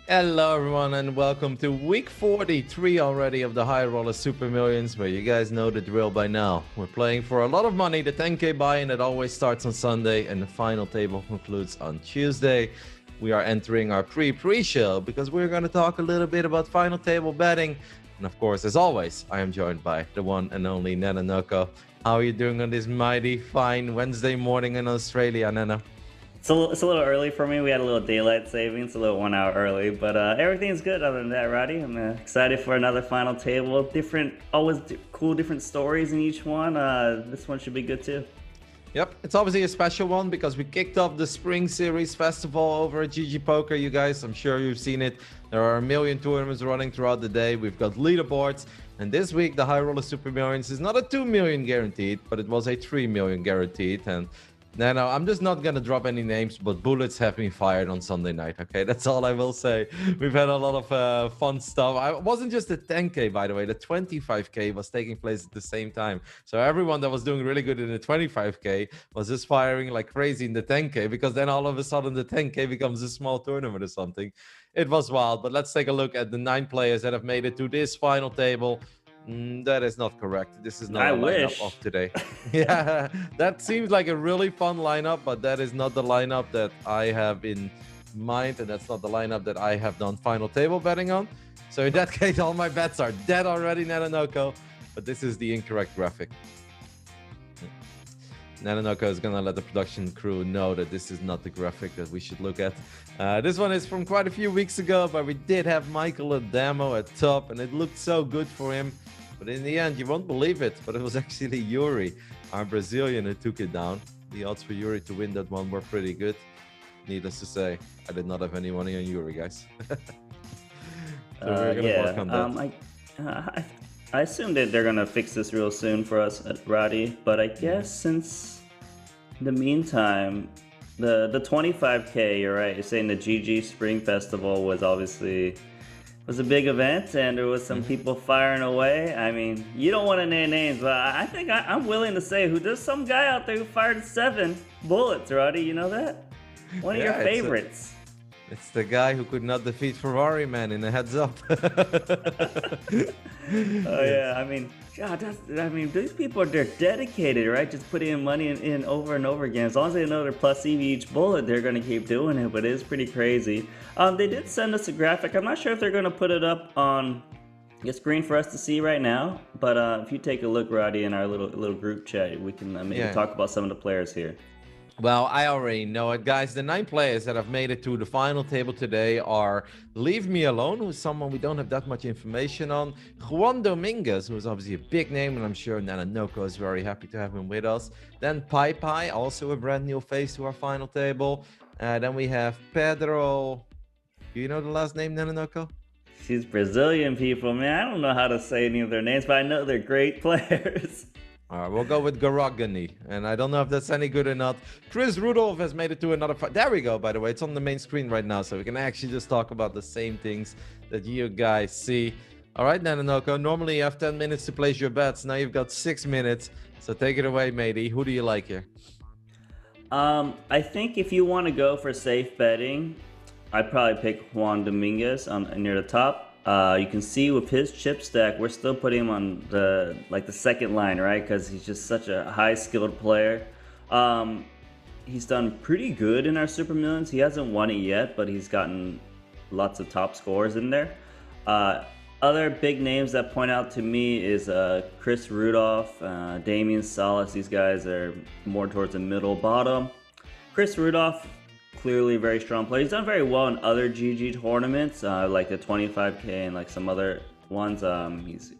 Hello everyone and welcome to week 43 already of the High Roller Super Millions, where you guys know the drill by now. We're playing for a lot of money, the 10k buy-in that always starts on Sunday and the final table concludes on Tuesday. We are entering our pre-show because we're going to talk a little bit about final table betting. And of course, as always, I am joined by the one and only Nana Noko. How are you doing on this mighty fine Wednesday morning in Australia, Nana? It's a little early for me. We had a little daylight savings, a little 1 hour early, but everything's good other than that, Roddy. I'm excited for another final table. Always cool, different stories in each one. This one should be good too. Yep, it's obviously a special one because we kicked off the Spring Series Festival over at GGPoker, you guys. I'm sure you've seen it. There are a million tournaments running throughout the day. We've got leaderboards. And this week, the High Roller Super Millions is not a 2 million guaranteed, but it was a 3 million guaranteed. And no, I'm just not going to drop any names, but bullets have been fired on Sunday night, okay? That's all I will say. We've had a lot of fun stuff. It wasn't just the 10K, by the way. The 25K was taking place at the same time. So everyone that was doing really good in the 25K was just firing like crazy in the 10K, because then all of a sudden the 10K becomes a small tournament or something. It was wild, but let's take a look at the 9 players that have made it to this final table. That is not correct. This is not a lineup of today. Yeah, that seems like a really fun lineup, but that is not the lineup that I have in mind, and that's not the lineup that I have done final table betting on. So in that case, all my bets are dead already, Nanonoko. But this is the incorrect graphic. Nanonoko is gonna let the production crew know that this is not the graphic that we should look at. This one is from quite a few weeks ago, but we did have Michael Adamo at top, and it looked so good for him. But in the end, you won't believe it, but it was actually Yuri, our Brazilian, who took it down. The odds for Yuri to win that one were pretty good. Needless to say, I did not have any money on Yuri, guys. So we're gonna work on that. I assume that they're gonna fix this real soon for us at Roddy, but I guess since in the meantime, the 25K, you're right, you're saying the GG Spring Festival was a big event, and there was some people firing away. I mean, you don't want to name names, but I think I'm willing to say there's some guy out there who fired 7 bullets, Roddy. You know that? One of your favorites. It's the guy who could not defeat Ferrari Man in a heads up. Oh yeah, I mean, God, these people they're dedicated, right? Just putting in money in over and over again. As long as they know they're plus EV each bullet, they're gonna keep doing it. But it is pretty crazy. They did send us a graphic. I'm not sure if they're gonna put it up on the screen for us to see right now. But if you take a look, Roddy, in our little group chat, we can maybe talk about some of the players here. Well, I already know it, guys. The 9 players that have made it to the final table today are Leave Me Alone, who's someone we don't have that much information on. Juan Dominguez, who is obviously a big name, and I'm sure Nanonoko is very happy to have him with us. Then Pai, also a brand new face to our final table. Then we have Pedro. Do you know the last name, Nanonoko? She's Brazilian, people, man. I don't know how to say any of their names, but I know they're great players. All right, we'll go with Garagani, and I don't know if that's any good or not. Chris Rudolph has made it to another fight. There we go, by the way. It's on the main screen right now, so we can actually just talk about the same things that you guys see. All right, Nanonoko, normally you have 10 minutes to place your bets. Now you've got 6 minutes, so take it away, matey. Who do you like here? I think if you want to go for safe betting, I'd probably pick Juan Dominguez near the top. You can see with his chip stack, we're still putting him on the second line, right? Because he's just such a high-skilled player. He's done pretty good in our Super Millions. He hasn't won it yet, but he's gotten lots of top scores in there. Other big names that point out to me is Chris Rudolph, Damian, Salas. These guys are more towards the middle bottom. Chris Rudolph, clearly a very strong player. He's done very well in other GG tournaments, like the 25K and like some other ones. He's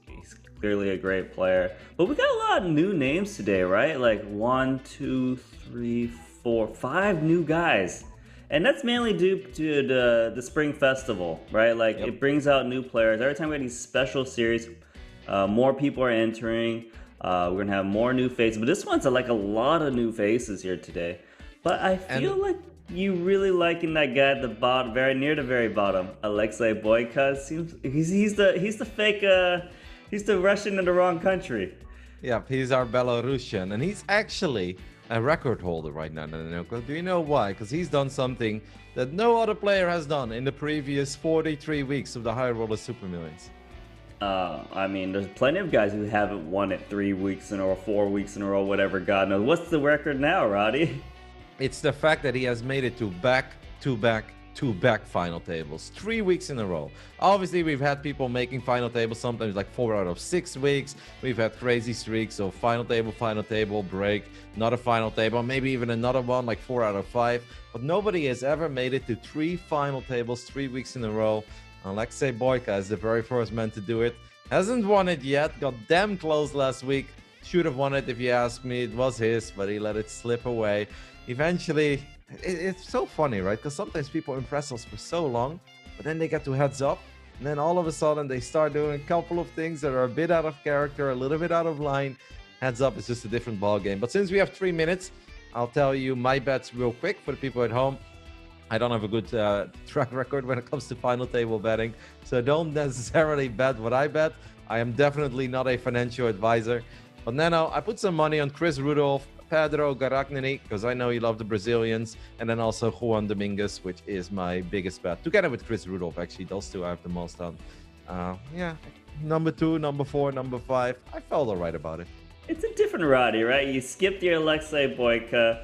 clearly a great player. But we got a lot of new names today, right? Like 1, 2, 3, 4, 5 new guys. And that's mainly due to the Spring Festival, right? Like it brings out new players. Every time we have these special series, more people are entering. We're gonna have more new faces. But this one's like a lot of new faces here today. But I feel like you really liking that guy at the bottom, very near the very bottom, Aliaksei Boika. Seems he's the fake he's the Russian in the wrong country. Yep, he's our Belarusian, and he's actually a record holder right now, Nanoko. Do you know why? Because he's done something that no other player has done in the previous 43 weeks of the High Roller Super Millions. I mean, there's plenty of guys who haven't won it 3 weeks in a row, 4 weeks in a row, whatever. God knows. What's the record now, Roddy? It's the fact that he has made it to back-to-back final tables 3 weeks in a row. Obviously, we've had people making final tables sometimes like 4 out of 6 weeks. We've had crazy streaks of final table, break, another final table, maybe even another one like 4 out of 5. But nobody has ever made it to 3 final tables 3 weeks in a row. Aliaksei Boika is the very first man to do it. Hasn't won it yet. Got damn close last week. Should have won it if you ask me. It was his, but he let it slip away. Eventually, it's so funny, right? Because sometimes people impress us for so long, but then they get to heads up, and then all of a sudden they start doing a couple of things that are a bit out of character, a little bit out of line. Heads up is just a different ball game. But since we have 3 minutes, I'll tell you my bets real quick for the people at home. I don't have a good track record when it comes to final table betting, so don't necessarily bet what I bet. I am definitely not a financial advisor. But Nano, I put some money on Chris Rudolph, Pedro Garagnani, because I know you love the Brazilians, and then also Juan Dominguez, which is my biggest bet. Together with Chris Rudolph, actually, those two I have the most on. Yeah, number 2, number 4, number 5. I felt all right about it. It's a different Roddy, right? You skipped your Aliaksei Boika.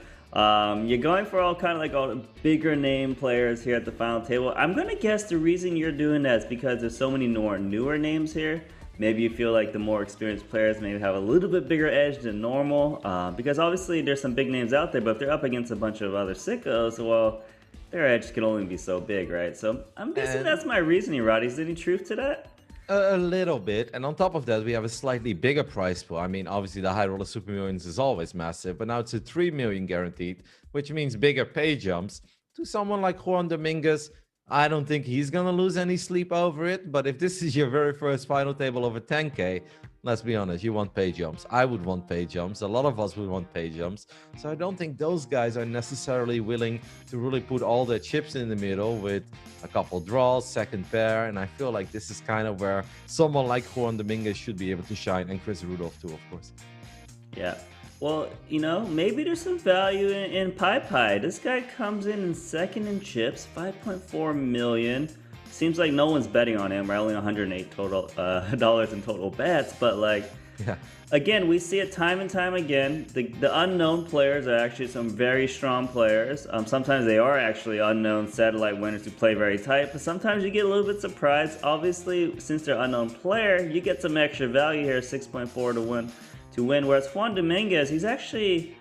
You're going for all the bigger name players here at the final table. I'm gonna guess the reason you're doing that is because there's so many newer names here. Maybe you feel like the more experienced players maybe have a little bit bigger edge than normal. Because obviously there's some big names out there, but if they're up against a bunch of other sickos, well, their edge can only be so big, right? So I'm guessing that's my reasoning, Roddy. Is there any truth to that? A little bit, and on top of that, we have a slightly bigger prize pool. I mean, obviously, the High Roller Super Millions is always massive, but now it's a 3 million guaranteed, which means bigger pay jumps. To someone like Juan Dominguez, I don't think he's gonna lose any sleep over it. But if this is your very first final table over 10K, let's be honest, you want pay jumps. I would want pay jumps. A lot of us would want pay jumps. So I don't think those guys are necessarily willing to really put all their chips in the middle with a couple draws, second pair. And I feel like this is kind of where someone like Juan Dominguez should be able to shine, and Chris Rudolph too, of course. Yeah. Well, maybe there's some value in Pai. This guy comes in second in chips, 5.4 million. Seems like no one's betting on him. We're only $108 total dollars in total bets, but yeah. Again, we see it time and time again. The unknown players are actually some very strong players. Sometimes they are actually unknown satellite winners who play very tight, but sometimes you get a little bit surprised. Obviously, since they're unknown player, you get some extra value here, 6.4 to win. Whereas Juan Dominguez, he's actually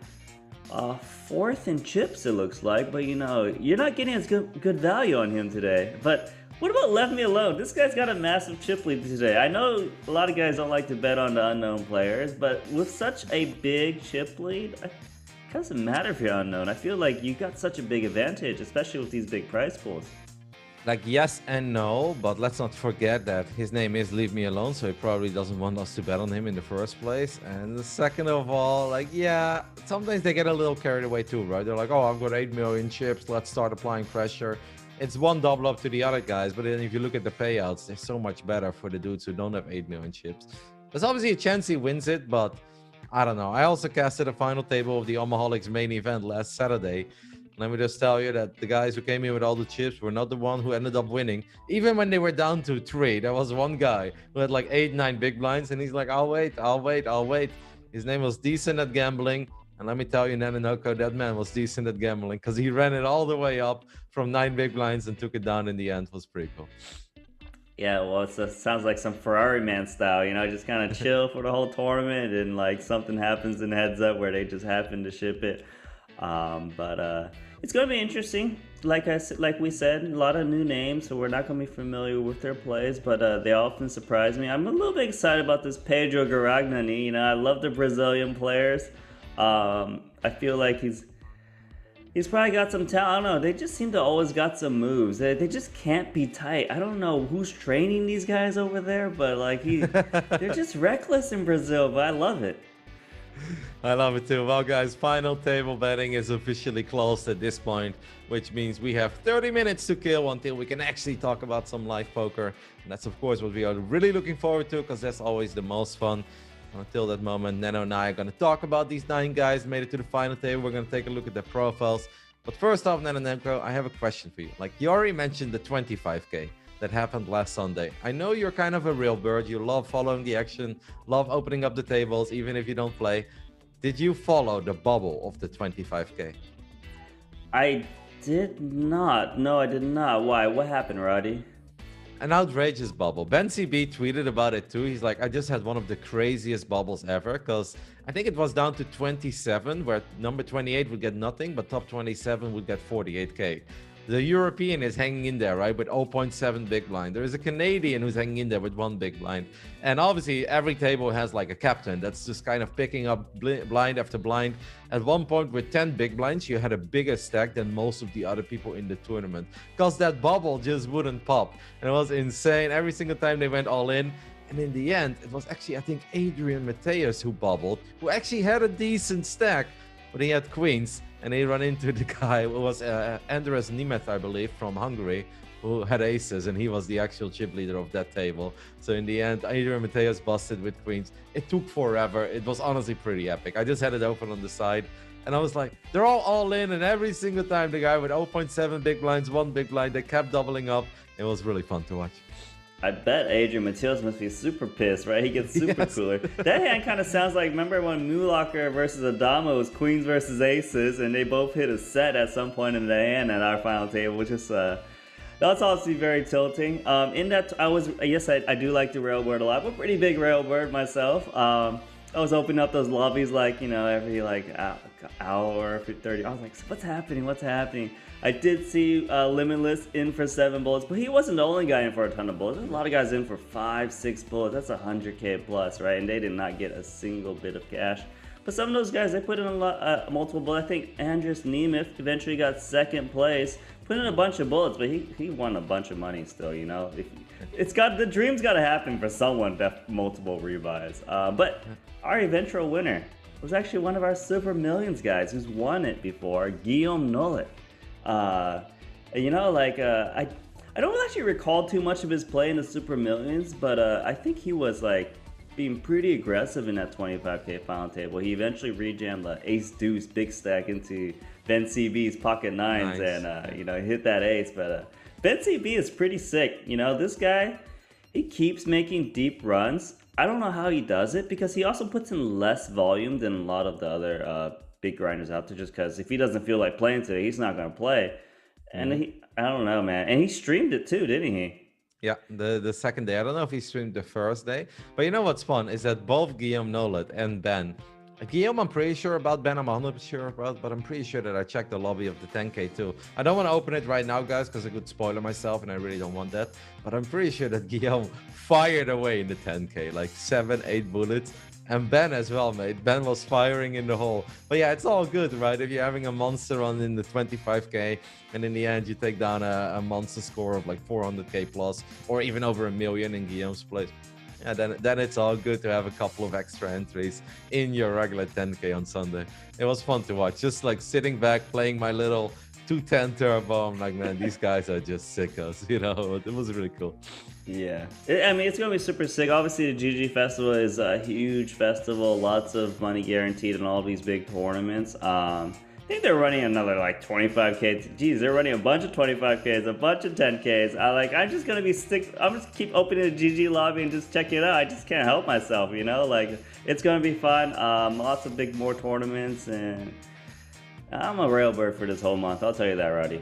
fourth in chips, it looks like, but you're not getting as good value on him today. But what about Left Me Alone? This guy's got a massive chip lead today. I know a lot of guys don't like to bet on the unknown players, but with such a big chip lead, it doesn't matter if you're unknown. I feel like you got such a big advantage, especially with these big prize pools. Like, yes and no, but let's not forget that his name is Leave Me Alone, so he probably doesn't want us to bet on him in the first place. And the second of all, yeah, sometimes they get a little carried away too, right? They're like, oh, I've got 8 million chips, let's start applying pressure. It's one double up to the other guys, but then if you look at the payouts, they're so much better for the dudes who don't have 8 million chips. There's obviously a chance he wins it, but I don't know. I also casted a final table of the Omaholics main event last Saturday. Let me just tell you that the guys who came in with all the chips were not the one who ended up winning. Even when they were down to 3, there was one guy who had like 8, 9 big blinds, and he's like, I'll wait. His name was Decent at Gambling. And let me tell you, Nanonoko, that man was decent at gambling because he ran it all the way up from 9 big blinds and took it down in the end. It was pretty cool. Yeah, well, sounds like some Ferrari man style, just kind of chill for the whole tournament, and like something happens in heads up where they just happen to ship it. But it's going to be interesting. Like we said, a lot of new names, so we're not going to be familiar with their plays, but they often surprise me. I'm a little bit excited about this Pedro Garagnani. I love the Brazilian players. I feel like he's probably got some talent. I don't know. They just seem to always got some moves. They just can't be tight. I don't know who's training these guys over there, but they're just reckless in Brazil. But I love it. I love it too. Well, guys, final table betting is officially closed at this point, which means we have 30 minutes to kill until we can actually talk about some live poker. And that's, of course, what we are really looking forward to, because that's always the most fun. Until that moment, Nano and I are going to talk about these 9 guys made it to the final table. We're going to take a look at their profiles. But first off, Nano Nemko, I have a question for you. Like, you already mentioned the 25K that happened last Sunday. I know you're kind of a real bird. You love following the action, love opening up the tables, even if you don't play. Did you follow the bubble of the 25K? I did not. No, I did not. Why? What happened, Roddy? An outrageous bubble. Ben CB tweeted about it too. He's like, I just had one of the craziest bubbles ever, because I think it was down to 27, where number 28 would get nothing, but top 27 would get 48K. The European is hanging in there, right, with 0.7 big blind. There is a Canadian who's hanging in there with 1 big blind. And obviously, every table has like a captain that's just kind of picking up blind after blind. At one point, with 10 big blinds, you had a bigger stack than most of the other people in the tournament, because that bubble just wouldn't pop. And it was insane. Every single time they went all in. And in the end, it was actually, I think, Adrian Mateus who bubbled, who actually had a decent stack, but he had queens. And he ran into the guy who was Andres Nemeth, I believe, from Hungary, who had aces, and he was the actual chip leader of that table. So in the end, Adrian Mateus busted with queens. It took forever. It was honestly pretty epic. I just had it open on the side, and I was like, they're all in, and every single time the guy with 0.7 big blinds, 1 big blind, they kept doubling up. It was really fun to watch. I bet Adrian Mateus must be super pissed, right? He gets super cooler. That hand kind of sounds like, remember when Mulacher versus Adama was queens versus aces, and they both hit a set at some point in the hand at our final table, which is that's obviously very tilting. In that, I do like the railbird a lot. I'm a pretty big railbird myself. I was opening up those lobbies like, you know, every like hour, 30. I was like, what's happening? What's happening? I did see Limitless in for 7 bullets, but he wasn't the only guy in for a ton of bullets. There's a lot of guys in for 5, 6 bullets. That's 100K plus, right? And they did not get a single bit of cash. But some of those guys, they put in a lot, multiple bullets. I think Andres Nemeth eventually got 2nd place, put in a bunch of bullets, but he won a bunch of money still, you know? The dream's got to happen for someone to have multiple rebuys. But our eventual winner was actually one of our Super Millions guys who's won it before, Guillaume Nollet. You know, like, I don't actually recall too much of his play in the Super Millions, but I think he was like being pretty aggressive in that 25K final table. He eventually rejammed the ace deuce big stack into Ben CB's pocket nines, and you know, hit that ace. But Ben CB is pretty sick. You know, this guy, he keeps making deep runs. I don't know how he does it, because he also puts in less volume than a lot of the other big grinders out there, just because if he doesn't feel like playing today, he's not going to play. And I don't know, man. And he streamed it too, didn't he? Yeah, the second day. I don't know if he streamed the first day, but you know what's fun is that both Guillaume Nollet and Ben, Guillaume, I'm pretty sure about. Ben, I'm 100% sure about, but I'm pretty sure that I checked the lobby of the 10K too. I don't want to open it right now, guys, because I could spoiler myself, and I really don't want that. But I'm pretty sure that Guillaume fired away in the 10K, like 7, 8 bullets. And Ben as well, mate. Ben was firing in the hole. But yeah, it's all good, right? If you're having a monster run in the 25K, and in the end you take down a monster score of like 400K plus, or even over $1 million in Guillaume's place, yeah, then it's all good to have a couple of extra entries in your regular 10K on Sunday. It was fun to watch. Just like sitting back, playing my little 210 turbo. I'm like, man, these guys are just sickos, you know? It was really cool. Yeah, I mean, it's gonna be super sick. Obviously, the GG Festival is a huge festival, lots of money guaranteed in all these big tournaments. I think they're running another like 25K. Geez, they're running a bunch of 25Ks, a bunch of 10Ks. I'm just gonna I'm just keep opening the GG lobby and just check it out. I just can't help myself, you know. Like, it's gonna be fun. Lots of more tournaments, and I'm a railbird for this whole month. I'll tell you that, Roddy.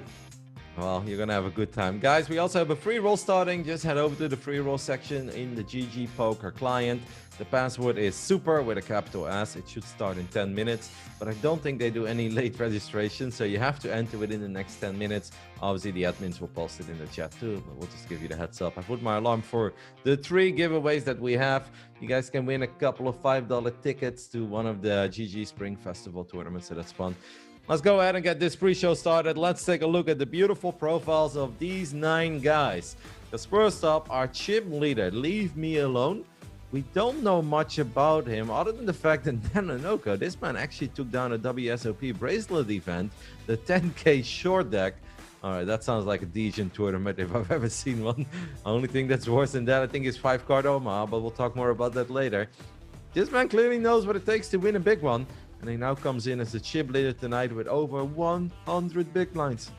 Well, you're gonna have a good time, guys. We also have a free roll starting. Just head over to the free roll section in the GGPoker client. The password is super with a capital S. It should start in 10 minutes, but I don't think they do any late registration, so you have to enter within the next 10 minutes. Obviously, the admins will post it in the chat too, but we'll just give you the heads up. I put my alarm for the 3 giveaways that we have. You guys can win a couple of $5 tickets to one of the GG Spring Festival tournaments, so that's fun. Let's go ahead and get this pre-show started. Let's take a look at the beautiful profiles of these 9 guys. Because first up, our chip leader, Leave Me Alone. We don't know much about him other than the fact that Nanonoko, this man actually took down a WSOP bracelet event, the 10K short deck. All right, that sounds like a Degen tournament if I've ever seen one. Only thing that's worse than that, I think, is 5 card Omaha, but we'll talk more about that later. This man clearly knows what it takes to win a big one, and he now comes in as the chip leader tonight with over 100 big blinds.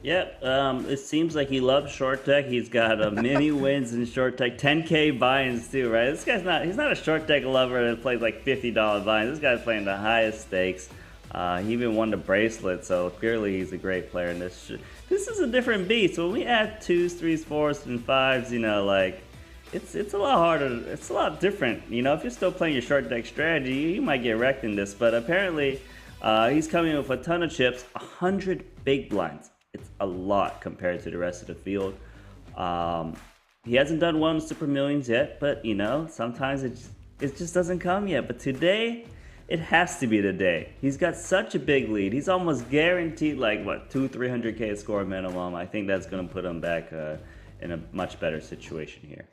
Yep, it seems like he loves short deck. He's got many wins in short deck, 10K buy-ins too, right? This guy's he's not a short deck lover that plays like $50 buy-ins. This guy's playing the highest stakes. He even won the bracelet, so clearly he's a great player in this. This is a different beast. When we add 2s, 3s, 4s, and 5s, you know, like, it's a lot harder. It's a lot different. You know, if you're still playing your short deck strategy, you might get wrecked in this. But apparently, he's coming with a ton of chips, 100 big blinds. It's a lot compared to the rest of the field. He hasn't done well in Super Millions yet, but you know, sometimes it just doesn't come yet. But today, it has to be the day. He's got such a big lead. He's almost guaranteed like what, 200-300K score minimum. I think that's gonna put him back in a much better situation here.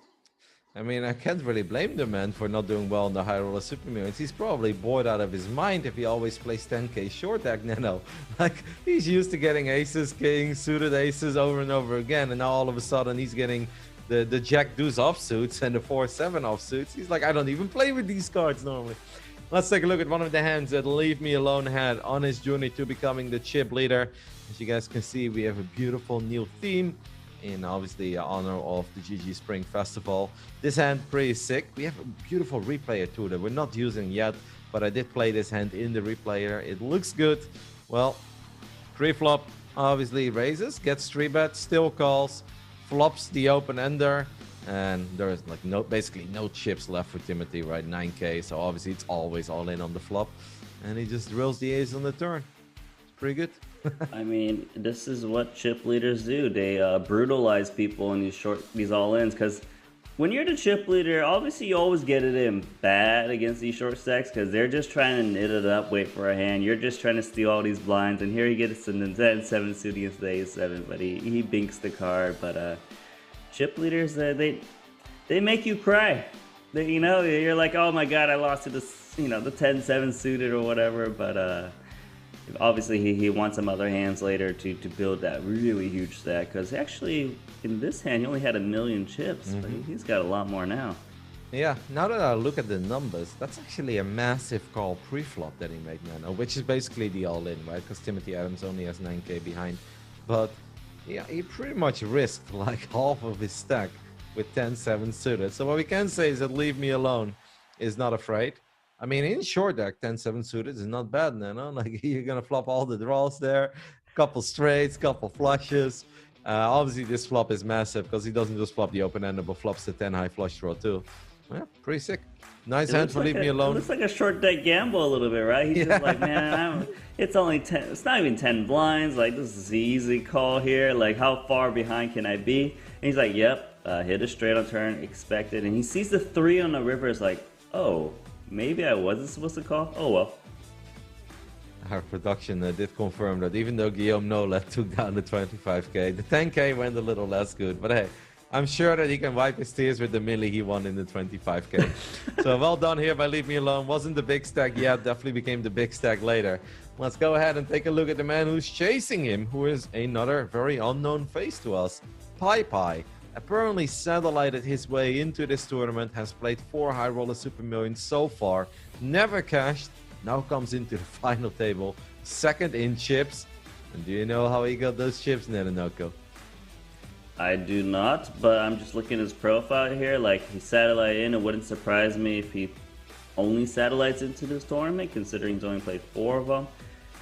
I mean, I can't really blame the man for not doing well in the high roller Super Millions. He's probably bored out of his mind if he always plays 10K short deck Nano. Like, he's used to getting aces, kings, suited aces over and over again, and now all of a sudden he's getting the Jack Deuce offsuits and the 4-7 offsuits. He's like, I don't even play with these cards normally. Let's take a look at one of the hands that Leave Me Alone had on his journey to becoming the chip leader. As you guys can see, we have a beautiful new theme in obviously honor of the GG Spring Festival. This hand pretty sick. We have a beautiful replayer too that we're not using yet, but I did play this hand in the replayer. It looks good. Well, pre-flop obviously raises, gets 3-bet, still calls, flops the open ender, and there's like basically no chips left for Timothy, right? 9K, so obviously it's always all in on the flop, and he just drills the ace on the turn. It's pretty good. I mean, this is what chip leaders do. They brutalize people in these all-ins, because when you're the chip leader, obviously you always get it in bad against these short stacks because they're just trying to knit it up, wait for a hand. You're just trying to steal all these blinds, and here he gets the 10-7 suit against the A7, but he binks the card. But chip leaders, they make you cry. You know, you're like, oh my god, I lost to this, you know, the 10-7 suited or whatever, but obviously he wants some other hands later to build that really huge stack, because actually in this hand he only had 1 million chips, but he's got a lot more now. Yeah, now that I look at the numbers, that's actually a massive call pre-flop that he made now, which is basically the all-in, right? Because Timothy Adams only has 9K behind. But yeah, he pretty much risked like half of his stack with 10-7 suited. So what we can say is that Leave Me Alone is not afraid. I mean, in short deck, 10-7 suited is not bad, Nano. Like, you're going to flop all the draws there, couple straights, couple flushes. Obviously, this flop is massive because he doesn't just flop the open ender, but flops the 10 high flush draw too. Yeah, pretty sick. Nice hand for Leave Me Alone. It looks like a short deck gamble a little bit, right? He's just like, man, it's only 10. It's not even 10 blinds. Like, this is the easy call here. Like, how far behind can I be? And he's like, yep, hit a straight on turn, expected. And he sees the 3 on the river. Is like, oh, maybe I wasn't supposed to call. Oh well. Our production did confirm that even though Guillaume Nolet took down the 25K, the 10K went a little less good. But hey, I'm sure that he can wipe his tears with the milli he won in the 25K. So well done here by Leave Me Alone. Wasn't the big stack yet, definitely became the big stack later. Let's go ahead and take a look at the man who's chasing him, who is another very unknown face to us, Pai Pai. Apparently satellited his way into this tournament, has played 4 high roller Super Millions so far, never cashed, now comes into the final table, second in chips. And do you know how he got those chips, Netanoko? I do not, but I'm just looking at his profile here. Like, he satellited in. It wouldn't surprise me if he only satellites into this tournament, considering he's only played 4 of them.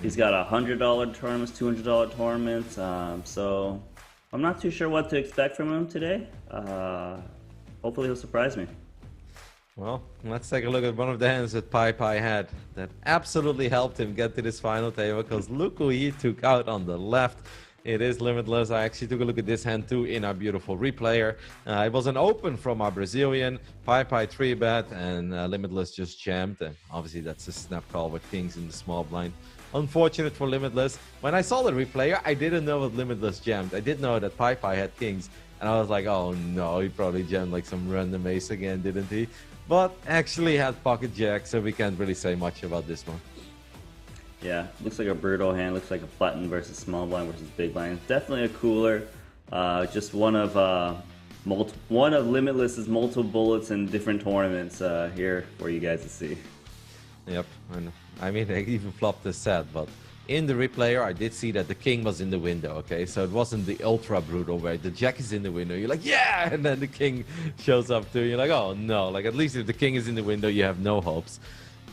He's got $100 tournaments, $200 tournaments, so I'm not too sure what to expect from him today. Hopefully he'll surprise me. Well, let's take a look at one of the hands that Pai Pai had that absolutely helped him get to this final table, because look who he took out on the left. It is Limitless. I actually took a look at this hand too in our beautiful replayer. It was an open from our Brazilian. Pai Pai 3-bet and Limitless just jammed. And obviously that's a snap call with kings in the small blind. Unfortunate for Limitless. When I saw the replayer, I didn't know what Limitless jammed. I did know that Pai Pai had kings. And I was like, oh no, he probably jammed like some random ace again, didn't he? But actually had pocket jack, so we can't really say much about this one. Yeah, looks like a brutal hand. Looks like a flatten versus small blind versus big blind. Definitely a cooler. Just one of one of Limitless's multiple bullets in different tournaments here for you guys to see. Yep, and I mean, I even flopped the set, but in the replayer, I did see that the king was in the window, okay? So it wasn't the ultra brutal where the jack is in the window. You're like, yeah! And then the king shows up too. You're like, oh no. Like, at least if the king is in the window, you have no hopes.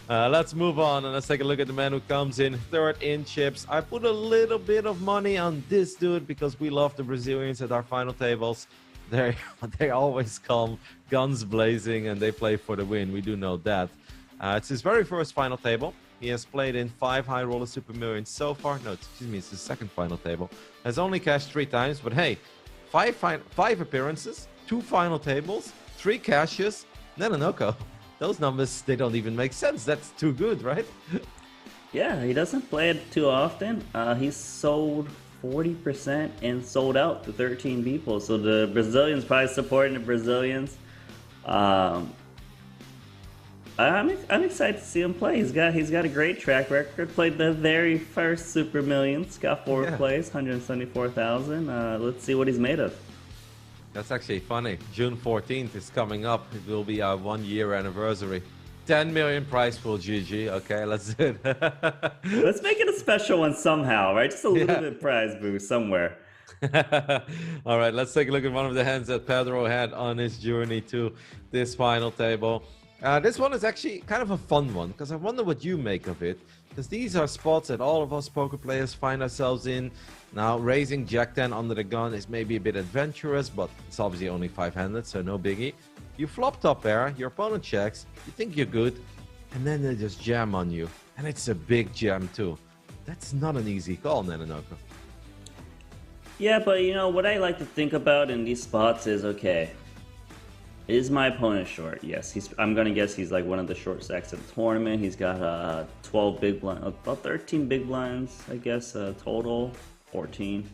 Let's move on and let's take a look at the man who comes in third in chips. I put a little bit of money on this dude because we love the Brazilians at our final tables. They always come guns blazing and they play for the win. We do know that. It's his very first final table. He has played in 5 high roller super millions so far. No, excuse me, it's his second final table. Has only cashed 3 times, but hey, 5 appearances, 2 final tables, 3 cashes, Nenonoko. Those numbers, they don't even make sense. That's too good, right? Yeah, he doesn't play it too often. He's sold 40% and sold out to 13 people. So the Brazilians probably supporting the Brazilians. I'm excited to see him play. He's got a great track record. Played the very first Super Millions. Got 4th place, 174,000. Let's see what he's made of. That's actually funny. June 14th is coming up. It will be our 1-year anniversary. 10 million prize pool, GG. Okay, let's do it. Let's make it a special one somehow, right? Just a little bit prize boost somewhere. All right, let's take a look at one of the hands that Pedro had on his journey to this final table. This one is actually kind of a fun one because I wonder what you make of it. Because these are spots that all of us poker players find ourselves in. Now, raising Jack 10 under the gun is maybe a bit adventurous, but it's obviously only 5-handed, so no biggie. You flop top pair, your opponent checks, you think you're good, and then they just jam on you. And it's a big jam too. That's not an easy call, Nenonoko. Yeah, but you know, what I like to think about in these spots is, okay, is my opponent short? Yes, I'm gonna guess he's like one of the short stacks of the tournament. He's got 12 big blinds, about 13 big blinds, I guess, total, 14.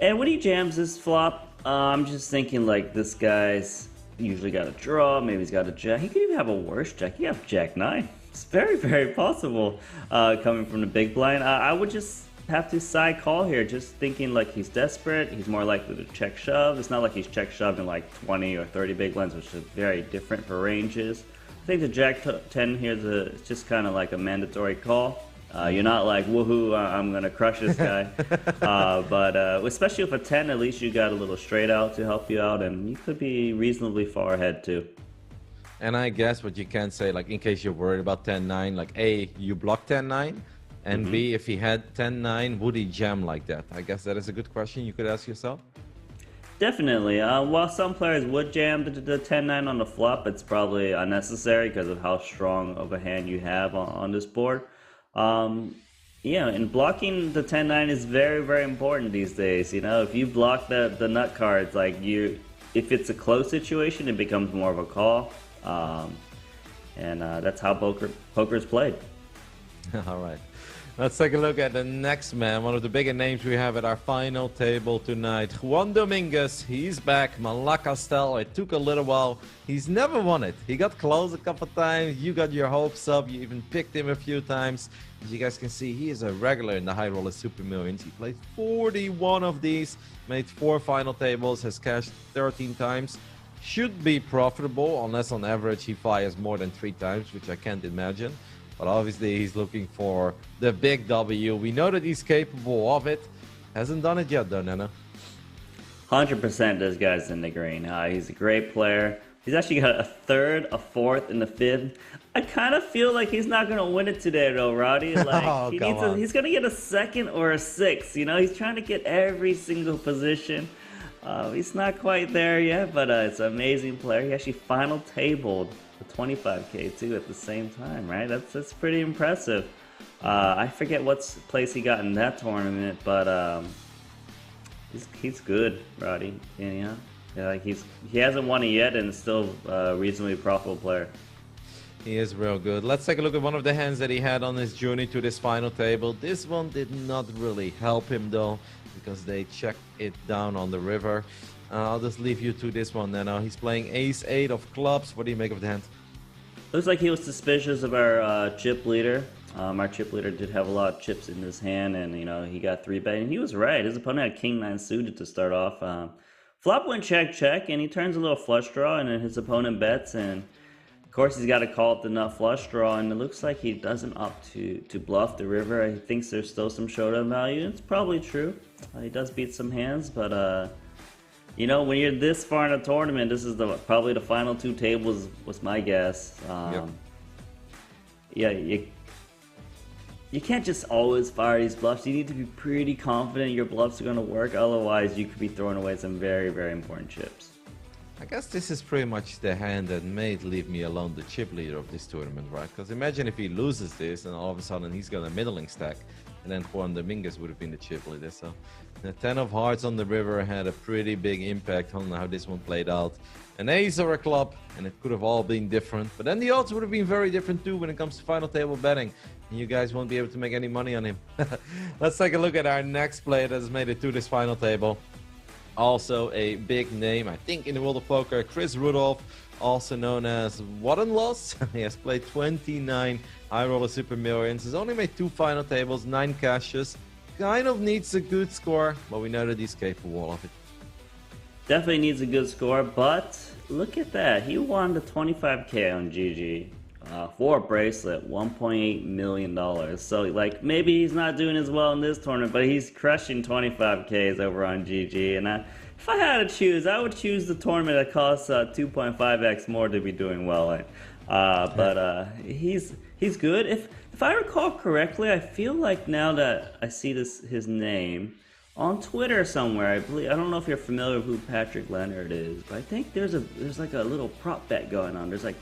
And when he jams this flop, I'm just thinking like this guy's usually got a draw, maybe he's got a jack. He could even have a worse jack. He have jack 9. It's very, very possible coming from the big blind. I would just have to side call here, just thinking like he's desperate. He's more likely to check shove. It's not like he's check shoved in like 20 or 30 big blinds, which is very different for ranges. I think the jack 10 here is just kind of like a mandatory call. You're not like, woohoo, I'm gonna crush this guy. But especially with a 10, at least you got a little straight out to help you out, and you could be reasonably far ahead too. And I guess what you can say, like in case you're worried about 10-9, like A, you block 10-9. And B, if he had 10-9, would he jam like that? I guess that is a good question you could ask yourself. Definitely. While some players would jam the 10-9 on the flop, it's probably unnecessary because of how strong of a hand you have on this board. Yeah, and blocking the 10-9 is very, very important these days. You know, if you block the nut cards, like if it's a close situation, it becomes more of a call. And that's how poker is played. All right. Let's take a look at the next man, one of the bigger names we have at our final table tonight. Juan Dominguez, he's back. Malacastel, it took a little while. He's never won it. He got close a couple times. You got your hopes up. You even picked him a few times. As you guys can see, he is a regular in the high roller Super Millions. He played 41 of these, made 4 final tables, has cashed 13 times. Should be profitable, unless on average he fires more than 3 times, which I can't imagine. But obviously he's looking for the big W. We know that he's capable of it. Hasn't done it yet though, Nana. 100% this guy's in the green. He's a great player. He's actually got a 3rd, a 4th, and a 5th. I kind of feel like he's not going to win it today though, Roddy. Like, he's going to get a 2nd or a 6th. You know, he's trying to get every single position. He's not quite there yet, but it's an amazing player. He actually final tabled the 25K too at the same time, right? That's pretty impressive. I forget what place he got in that tournament, but he's good, Roddy. Yeah, like he hasn't won it yet, and still a reasonably profitable player. He is real good. Let's take a look at one of the hands that he had on his journey to this final table. This one did not really help him though, because they checked it down on the river. I'll just leave you to this one now. He's playing ace-8 of clubs. What do you make of the hand? Looks like he was suspicious of our chip leader. Our chip leader did have a lot of chips in his hand, and you know he got 3-bet, and he was right. His opponent had king 9 suited to start off. Flop went check check, and he turns a little flush draw, and then his opponent bets, and of course he's got to call up the nut flush draw, and it looks like he doesn't opt to bluff the river. He thinks there's still some showdown value. It's probably true. He does beat some hands, but you know, when you're this far in a tournament, this is probably the final two tables was my guess. Yep. Yeah, you can't just always fire these bluffs. You need to be pretty confident your bluffs are going to work. Otherwise, you could be throwing away some very, very important chips. I guess this is pretty much the hand that may leave me alone, the chip leader of this tournament, right? Because imagine if he loses this and all of a sudden he's got a middling stack, and then Juan Dominguez would have been the chip leader. So the 10 of hearts on the river had a pretty big impact on how this one played out. An ace or a club, and it could have all been different. But then the odds would have been very different too when it comes to final table betting. And you guys won't be able to make any money on him. Let's take a look at our next player that has made it to this final table. Also a big name, I think, in the world of poker, Chris Rudolph, also known as What and Loss. He has played 29 high roller super millions. He's only made 2 final tables, 9 cashes. Kind of needs a good score, but we know that he's capable of it. Definitely needs a good score, but look at that. He won the 25K on GG for a bracelet, $1.8 million. So, like, maybe he's not doing as well in this tournament, but he's crushing 25Ks over on GG. And if I had to choose, I would choose the tournament that costs 2.5x more to be doing well in. But he's good. If I recall correctly, I feel like now that I see his name on Twitter somewhere, I don't know if you're familiar with who Patrick Leonard is, but I think there's like a little prop bet going on. There's like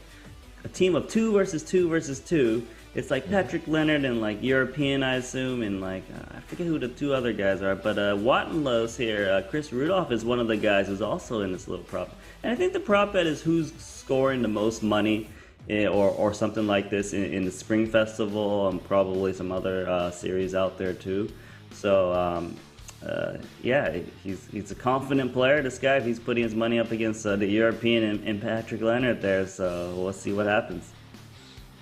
a team of 2 versus 2 versus 2. It's like Patrick Leonard and like European, I assume, and like I forget who the 2 other guys are, but Watt and Los here, Chris Rudolph is one of the guys who's also in this little prop. And I think the prop bet is who's scoring the most money or something like this in the Spring Festival, and probably some other series out there too. So yeah, he's a confident player, this guy. He's putting his money up against the European and Patrick Leonard there, so we'll see what happens.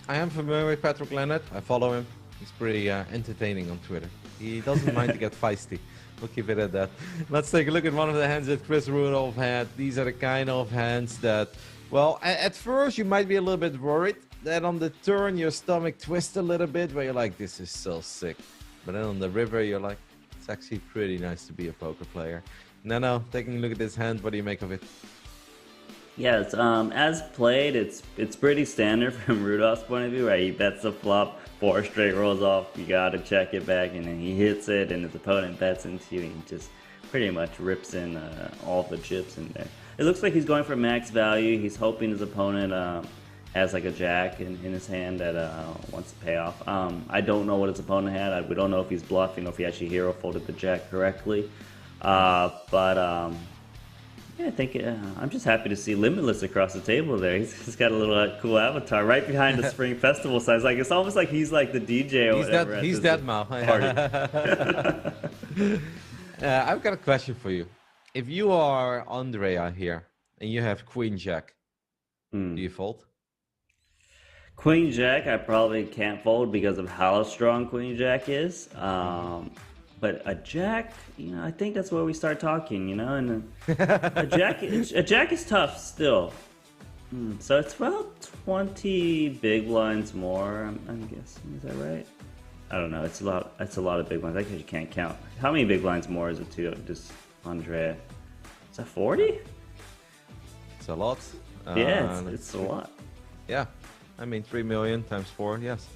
I am familiar with Patrick Leonard. I follow him. He's pretty entertaining on Twitter. He doesn't mind to get feisty. We'll keep it at that. Let's take a look at one of the hands that Chris Rudolph had. These are the kind of hands that, well, at first you might be a little bit worried. Then on the turn, your stomach twists a little bit, where you're like, this is so sick. But then on the river, you're like, it's actually pretty nice to be a poker player. No, taking a look at this hand, what do you make of it? Yeah, it's, as played, it's pretty standard from Rudolph's point of view, right? He bets the flop, 4 straight rolls off, you gotta check it back, and then he hits it, and his opponent bets into you, and he just pretty much rips in all the chips in there. It looks like he's going for max value. He's hoping his opponent has like a jack in his hand that wants to pay off. I don't know what his opponent had. We don't know if he's bluffing or if he actually hero folded the jack correctly. Yeah, I think I'm just happy to see Limitless across the table there. He's got a little cool avatar right behind the Spring Festival sign. It's almost like he's like the DJ or whatever. He's dead, Mal. I've got a question for you. If you are Andrea here and you have Queen Jack, do you fold? Queen Jack, I probably can't fold because of how strong Queen Jack is. But a jack, you know, I think that's where we start talking, you know. And a jack is tough still. So it's about 20 big blinds more. I'm guessing. Is that right? I don't know. It's a lot. It's a lot of big blinds. I guess you can't count. How many big blinds more is it to just Andrea? Is that 40? It's a lot. Yeah, it's a lot. Yeah, I mean 3 million times 4. Yes.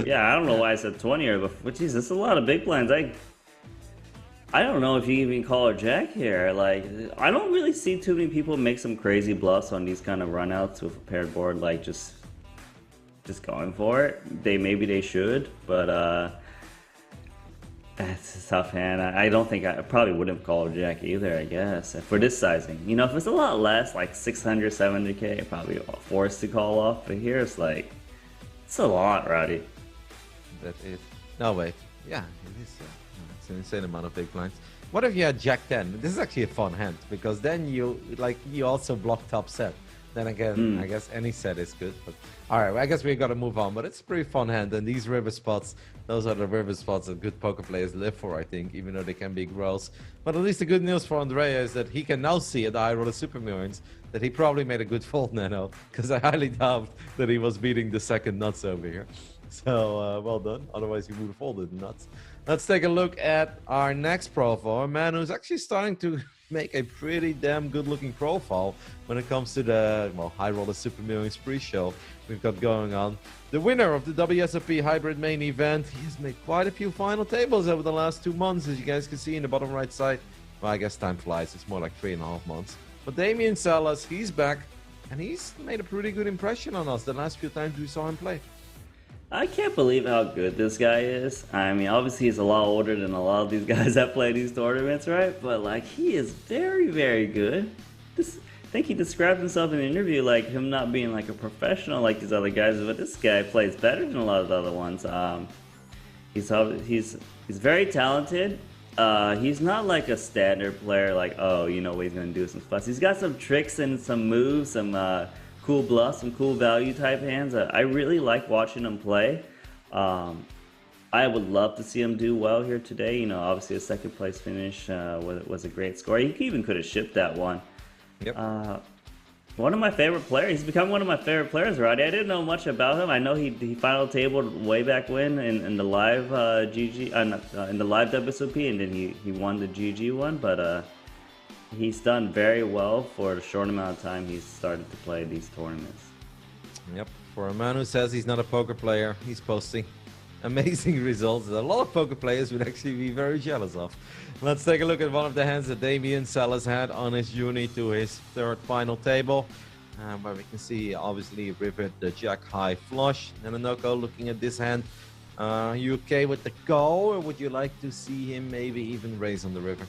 Yeah, I don't know why I said 20 or but geez, that's a lot of big blinds. I don't know if you even call a jack here. Like, I don't really see too many people make some crazy bluffs on these kind of runouts with a paired board, like just going for it. Maybe they should, but that's a tough hand. I don't think I probably wouldn't call a jack either, I guess, for this sizing. You know, if it's a lot less, like 600, 700K, probably forced to call off. But here it's like, it's a lot, Roddy. That is. No, wait. Yeah, it is. It's an insane amount of big blinds. What if you had Jack 10? This is actually a fun hand because then you also block top set. Then again, I guess any set is good. But all right, I guess we got to move on. But it's a pretty fun hand, and these river spots, those are the river spots that good poker players live for, I think, even though they can be gross. But at least the good news for Andrea is that he can now see at the high roller super millions that he probably made a good fold, Nano, because I highly doubt that he was beating the second nuts over here. So well done. Otherwise, he would have folded the nuts. Let's take a look at our next profile. A man who's actually starting to make a pretty damn good looking profile when it comes to the high roller super millions pre-show we've got going on. The winner of the WSOP hybrid main event. He has made quite a few final tables over the last 2 months, as you guys can see in the bottom right side. Well, I guess time flies. It's more like 3.5 months. But Damian Salas, he's back, and he's made a pretty good impression on us the last few times we saw him play. I can't believe how good this guy is. I mean, obviously he's a lot older than a lot of these guys that play these tournaments, right? But like, he is very, very good. I think he described himself in an interview like him not being like a professional like these other guys, but this guy plays better than a lot of the other ones. He's very talented. He's not like a standard player, like, oh, you know what he's gonna do some fuss. He's got some tricks and some moves, some cool bluffs, some cool value type hands. I really like watching him play. I would love to see him do well here today. You know, obviously a second place finish was a great score. He even could have shipped that one. Yep. One of my favorite players. He's become one of my favorite players, Roddy. I didn't know much about him. I know he final tabled way back when in the live in the live WSOP, and then he won the GG one. But he's done very well for the short amount of time he's started to play these tournaments. Yep. For a man who says he's not a poker player, he's posting amazing results that a lot of poker players would actually be very jealous of. Let's take a look at one of the hands that Damian Salas had on his journey to his third final table, where we can see obviously rivered the jack high flush. And Anoko, looking at this hand, are you okay with the call, or would you like to see him maybe even raise on the river?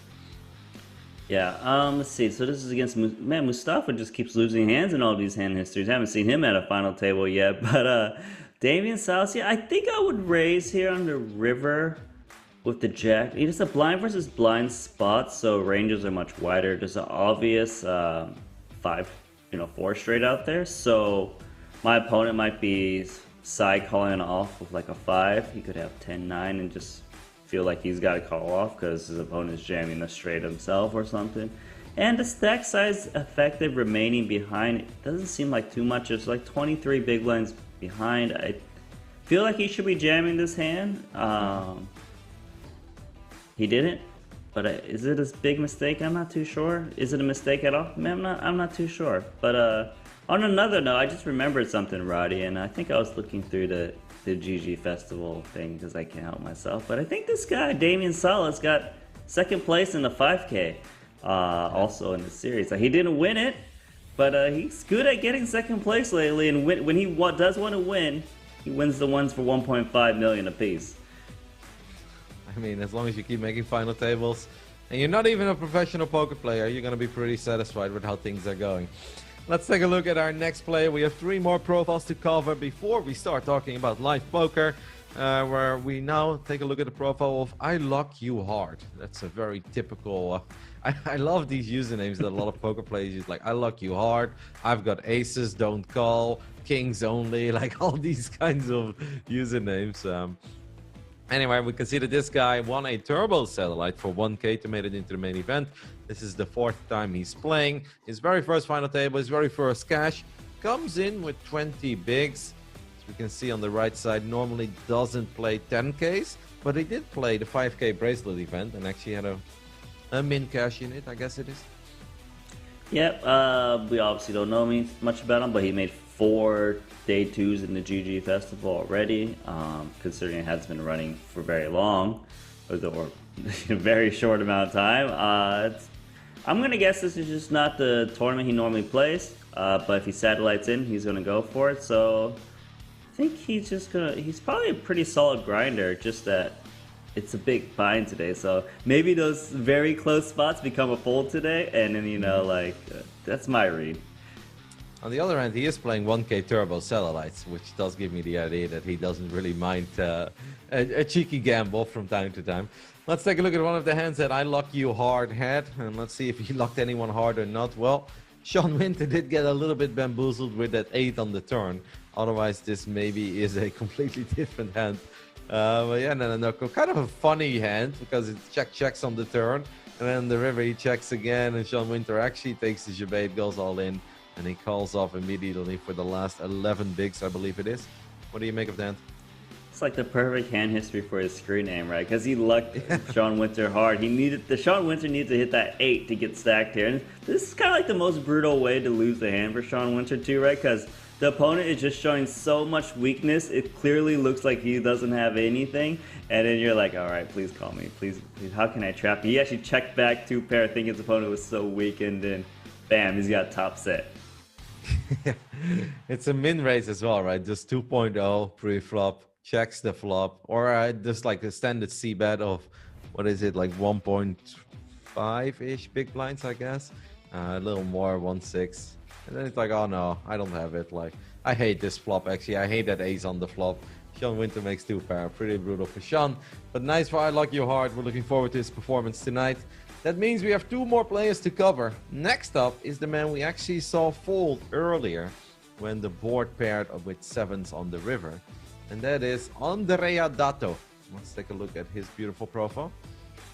Yeah, let's see. So this is against Mustafa just keeps losing hands in all these hand histories. I haven't seen him at a final table yet, but Damian Salas, yeah, I think I would raise here on the river with the jack. It's a blind versus blind spot, so ranges are much wider. There's an obvious 4 straight out there, so my opponent might be side calling off with like a 5. He could have 10-9 and just feel like he's got to call off because his opponent's jamming the straight himself or something. And the stack size effective remaining behind, it doesn't seem like too much. It's like 23 big blinds behind. I feel like he should be jamming this hand. He didn't, but is it a big mistake? I'm not too sure. Is it a mistake at all? I'm not too sure. But on another note, I just remembered something, Roddy, and I think I was looking through the GG Festival thing because I can't help myself. But I think this guy, Damian Salas, got second place in the 5K also in the series. He didn't win it, but he's good at getting second place lately. And when he does want to win, he wins the ones for 1.5 million apiece. I mean, as long as you keep making final tables and you're not even a professional poker player, you're going to be pretty satisfied with how things are going. Let's take a look at our next player. We have 3 more profiles to cover before we start talking about live poker, where we now take a look at the profile of I Lock You Hard. That's a very typical... I love these usernames that a lot of poker players use, like I Lock You Hard, I've got aces, don't call, kings only, like all these kinds of usernames. Anyway, we can see that this guy won a turbo satellite for 1K to make it into the main event. This is the 4th time he's playing. His very first final table, his very first cash, comes in with 20 bigs. As we can see on the right side, normally doesn't play 10Ks, but he did play the 5K bracelet event and actually had a min cash in it, I guess it is. Yep, we obviously don't know much about him, but he made 4 day 2s in the GG Festival already, considering it hasn't been running for very long, or a very short amount of time. I'm going to guess this is just not the tournament he normally plays, but if he satellites in, he's going to go for it. So I think he's probably a pretty solid grinder, just that it's a big bind today. So maybe those very close spots become a fold today, and then, that's my read. On the other hand, he is playing 1K turbo satellites, which does give me the idea that he doesn't really mind a cheeky gamble from time to time. Let's take a look at one of the hands that I Lock You Hard had, and let's see if he locked anyone hard or not. Well, Sean Winter did get a little bit bamboozled with that 8 on the turn. Otherwise, this maybe is a completely different hand. But yeah, no. Kind of a funny hand because it checks on the turn. And then the river he checks again. And Sean Winter actually takes the debate, goes all in. And he calls off immediately for the last 11 bigs, I believe it is. What do you make of that? It's like the perfect hand history for his screen name, right? Because he lucked Sean Winter hard. Sean Winter needed to hit that 8 to get stacked here. And this is kind of like the most brutal way to lose the hand for Sean Winter too, right? Because the opponent is just showing so much weakness. It clearly looks like he doesn't have anything. And then you're like, all right, please call me. Please, how can I trap you? He actually checked back 2 pair thinking his opponent was so weak. And then, bam, he's got top set. It's a min raise as well, right? Just 2.0 pre-flop, checks the flop, or just like a standard C bet of, what is it, like 1.5-ish big blinds, I guess. A little more, 1.6. And then it's like, oh no, I don't have it. Like, I hate this flop, actually. I hate that ace on the flop. Sean Winter makes 2 pair. Pretty brutal for Sean. But nice for I Luck You Hard. We're looking forward to his performance tonight. That means we have 2 more players to cover. Next up is the man we actually saw fold earlier when the board paired with 7s on the river. And that is Andrea Dato. Let's take a look at his beautiful profile.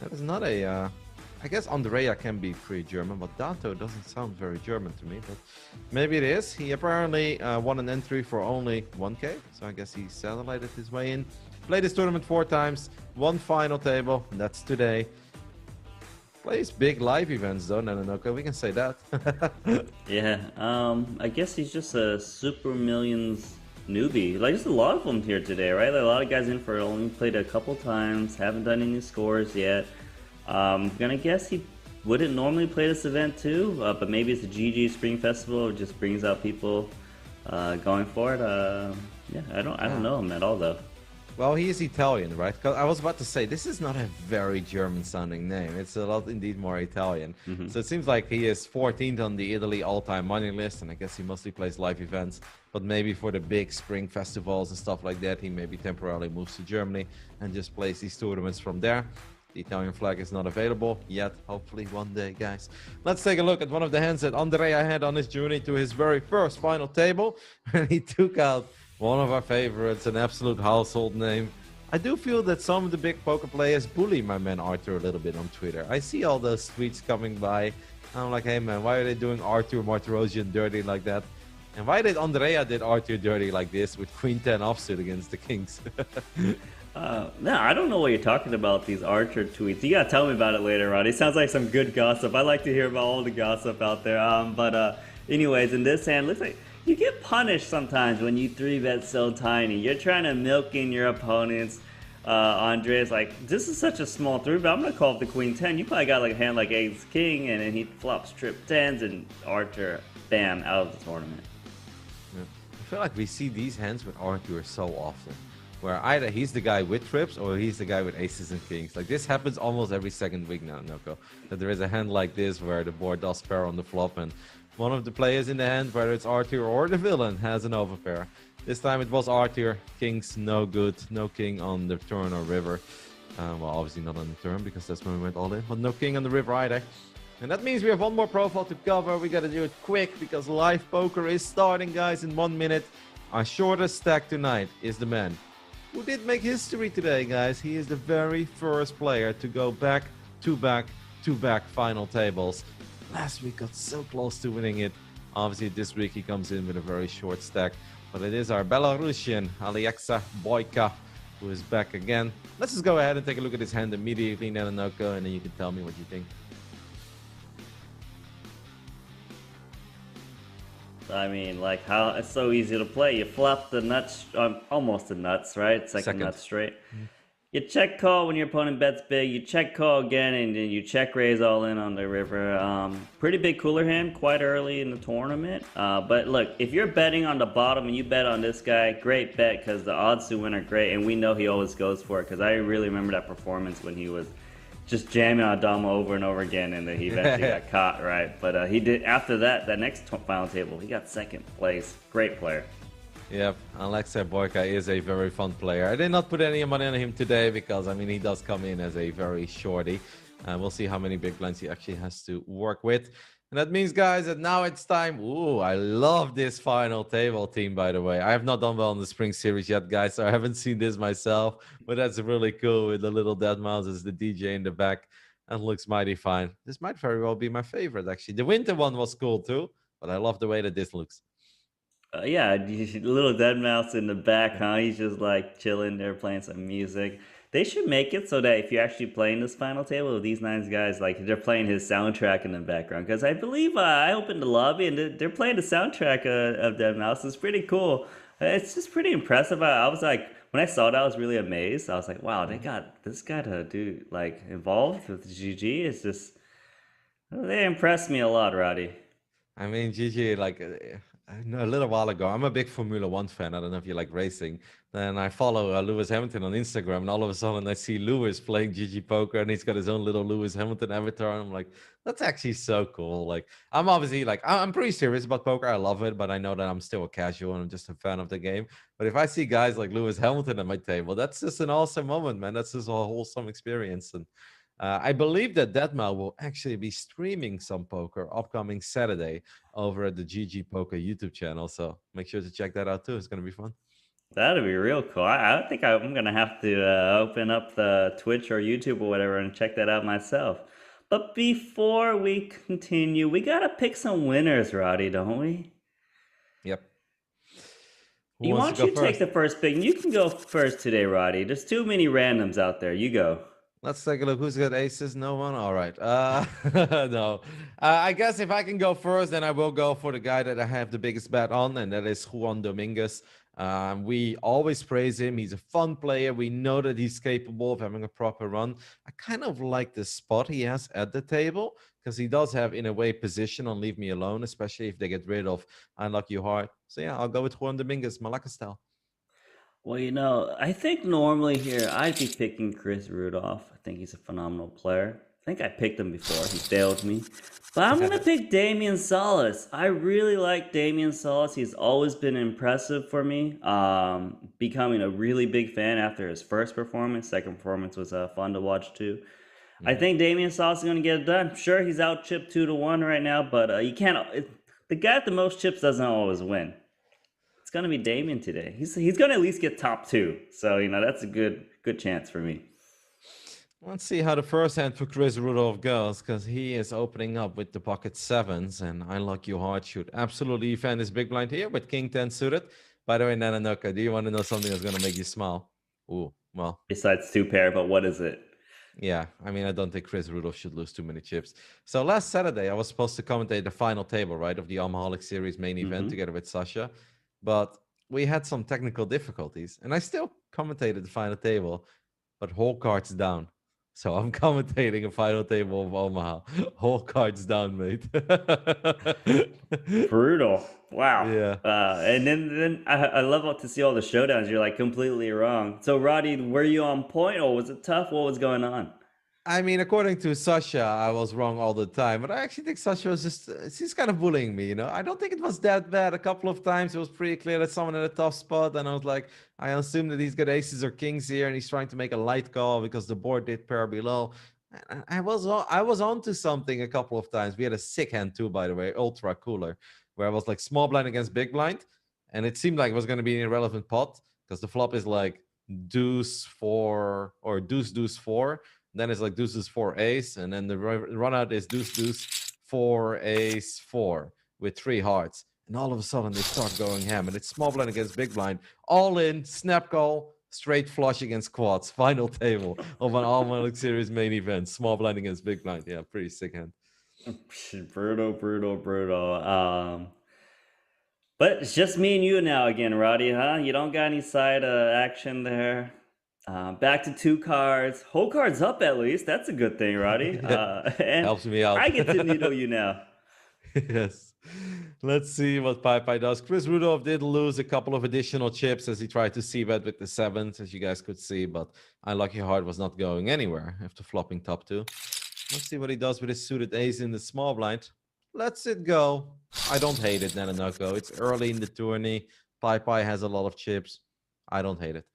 That is not a... I guess Andrea can be pretty German, but Dato doesn't sound very German to me. But maybe it is. He apparently won an entry for only 1K. So I guess he satellited his way in. Played this tournament 4 times. 1 final table. And that's today. Plays big live events though, Nananoka. We can say that. Yeah, I guess he's just a Super Millions newbie. Like, there's a lot of them here today, right? Like, a lot of guys in for it, only played a couple times, haven't done any scores yet. Gonna guess he wouldn't normally play this event too, but maybe it's a GG Spring Festival. It just brings out people going for it. Yeah, I don't know him at all though. Well, he is Italian, right? 'Cause I was about to say, this is not a very German-sounding name. It's a lot, indeed, more Italian. So it seems like he is 14th on the Italy all-time money list, and I guess he mostly plays live events. But maybe for the big spring festivals and stuff like that, he maybe temporarily moves to Germany and just plays these tournaments from there. The Italian flag is not available yet. Hopefully one day, guys. Let's take a look at one of the hands that Andrea had on his journey to his very first final table, and he took out one of our favorites, an absolute household name. I do feel that some of the big poker players bully my man Arthur a little bit on Twitter. I see all those tweets coming by. I'm like, hey man, why are they doing Arthur Martirosian dirty like that? And why did Andrea did Arthur dirty like this with Queen 10 offsuit against the Kings? No, I don't know what you're talking about, these Archer tweets. You gotta tell me about it later, Roddy. Sounds like some good gossip. I like to hear about all the gossip out there. Anyways, in this hand, looks like you get punished sometimes when you 3-bet so tiny. You're trying to milk in your opponents. Andrea's like, this is such a small 3-bet. I'm gonna call up the Queen 10. You probably got like a hand like Ace King, and then he flops trip 10s, and Archer, bam, out of the tournament. Yeah. I feel like we see these hands with Arthur so often, where either he's the guy with trips or he's the guy with aces and kings. Like, this happens almost every second week now, Noko. That there is a hand like this where the board does pair on the flop and one of the players in the hand, whether it's Arthur or the villain, has an overpair. This time it was Arthur. Kings, no good. No king on the turn or river. Well, obviously not on the turn because that's when we went all in. But no king on the river either. And that means we have one more profile to cover. We got to do it quick because live poker is starting, guys, in 1 minute. Our shortest stack tonight is the man who did make history today, guys. He is the very first player to go back-to-back final tables. Last week got so close to winning it. Obviously, this week he comes in with a very short stack. But it is our Belarusian, Aliaksei Boika, who is back again. Let's just go ahead and take a look at his hand immediately, Nananoko, and then you can tell me what you think. I mean, like, how it's so easy to play. You flop the nuts, almost the nuts, right? Second nut straight. Mm-hmm. You check call when your opponent bets big. You check call again, and then you check raise all in on the river. Pretty big cooler hand, quite early in the tournament. But look, if you're betting on the bottom and you bet on this guy, great bet because the odds to win are great, and we know he always goes for it because I really remember that performance when he was just jamming on Adama over and over again, and then he eventually got caught, right? But he did, after that next final table, he got second place. Great player. Yep, Aliaksei Boika is a very fun player. I did not put any money on him today because, I mean, he does come in as a very shorty. We'll see how many big blinds he actually has to work with. And that means, guys, that now it's time. Ooh, I love this final table team, by the way. I have not done well in the spring series yet, guys, so I haven't seen this myself, but that's really cool with the little dead mouse as the DJ in the back. And looks mighty fine. This might very well be my favorite, actually. The winter one was cool too, but I love the way that this looks. Yeah, little dead mouse in the back, huh? He's just like chilling there playing some music. They should make it so that if you're actually playing this final table with these nice guys, like they're playing his soundtrack in the background. Because I believe I opened the lobby and they're playing the soundtrack of Dead Mouse. It's pretty cool. It's just pretty impressive. I was like, when I saw that, I was really amazed. I was like, wow, they Mhm. got this guy to do like involved with GG. It's just they impressed me a lot, Roddy. I mean, GG, like a little while ago, I'm a big Formula One fan. I don't know if you like racing. Then I follow Lewis Hamilton on Instagram, and all of a sudden I see Lewis playing GG Poker, and he's got his own little Lewis Hamilton avatar. And I'm like, that's actually so cool. Like, I'm obviously like, I'm pretty serious about poker. I love it, but I know that I'm still a casual and I'm just a fan of the game. But if I see guys like Lewis Hamilton at my table, that's just an awesome moment, man. That's just a wholesome experience. And I believe that Deadmau will actually be streaming some poker upcoming Saturday over at the GG Poker YouTube channel. So make sure to check that out too. It's going to be fun. That'd be real cool. I think I'm gonna have to open up the Twitch or YouTube or whatever and check that out myself. But before we continue, we gotta pick some winners, Roddy, don't we? Yep. Who You wants to want go you take first? the first pick? You can go first today, Roddy. There's too many randoms out there. You go. Let's take a look. Who's got aces? No one. All right. No. I guess if I can go first, then I will go for the guy that I have the biggest bet on, and that is Juan Dominguez. We always praise him. He's a fun player. We know that he's capable of having a proper run. I kind of like the spot he has at the table because he does have, in a way, position on Leave Me Alone, especially if they get rid of Unlock You Hard. So yeah, I'll go with Juan Dominguez, Malacca style. Well, I think normally here I'd be picking Chris Rudolph. I think he's a phenomenal player. I think I picked him before. He failed me. But I'm going to pick Damian Salas. I really like Damian Salas. He's always been impressive for me. Becoming a really big fan after his first performance. Second performance was fun to watch too. I Mhm. think Damian Salas is going to get it done. Sure, he's out chipped 2-1 right now, but you can't. The guy with the most chips doesn't always win. It's gonna be Damian today. He's gonna at least get top two. So that's a good chance for me. Let's see how the first hand for Chris Rudolph goes, because he is opening up with the pocket sevens, and Unlock You Hard should absolutely defend his big blind here with King 10 suited. By the way, Nananoka, do you want to know something that's going to make you smile? Ooh, well, Besides two pair, but what is it? yeah. I mean, I don't think Chris Rudolph should lose too many chips. So last Saturday, I was supposed to commentate the final table, right, of the Almaholic Series main event Mm-hmm. together with Sasha. But we had some technical difficulties, and I still commentated the final table, but whole cards down. So I'm commentating a final table of Omaha. Whole cards down, mate. Brutal. Wow. Yeah. And then I love to see all the showdowns. You're like completely wrong. So Roddy, were you on point or was it tough? What was going on? I mean, according to Sasha, I was wrong all the time, but I actually think Sasha was just, she's kind of bullying me, I don't think it was that bad. A couple of times it was pretty clear that someone had a tough spot, and I was like, I assume that he's got aces or kings here, and he's trying to make a light call because the board did pair below. I was onto something a couple of times. We had a sick hand too, by the way, ultra cooler, where I was like small blind against big blind, and it seemed like it was going to be an irrelevant pot because the flop is like deuce four or deuce deuce four, then it's like deuces four ace, and then the run out is deuce deuce four ace four with three hearts. And all of a sudden they start going ham, and it's small blind against big blind, all in, snap call, straight flush against quads. Final table of an Almanac Series main event. Small blind against big blind. Yeah, pretty sick hand. Brutal, brutal, brutal. But it's just me and you now again, Roddy, huh? You don't got any side action there. Back to two cards. Whole cards up at least. That's a good thing, Roddy. Yeah, And helps me out. I get to needle you now. Yes. Let's see what Pai does. Chris Rudolph did lose a couple of additional chips as he tried to see bet with the sevens, as you guys could see, but Unlucky Heart was not going anywhere after flopping top two. Let's see what he does with his suited ace in the small blind. Let's it go. I don't hate it, Nananoko. It's early in the tourney. Pai has a lot of chips. I don't hate it.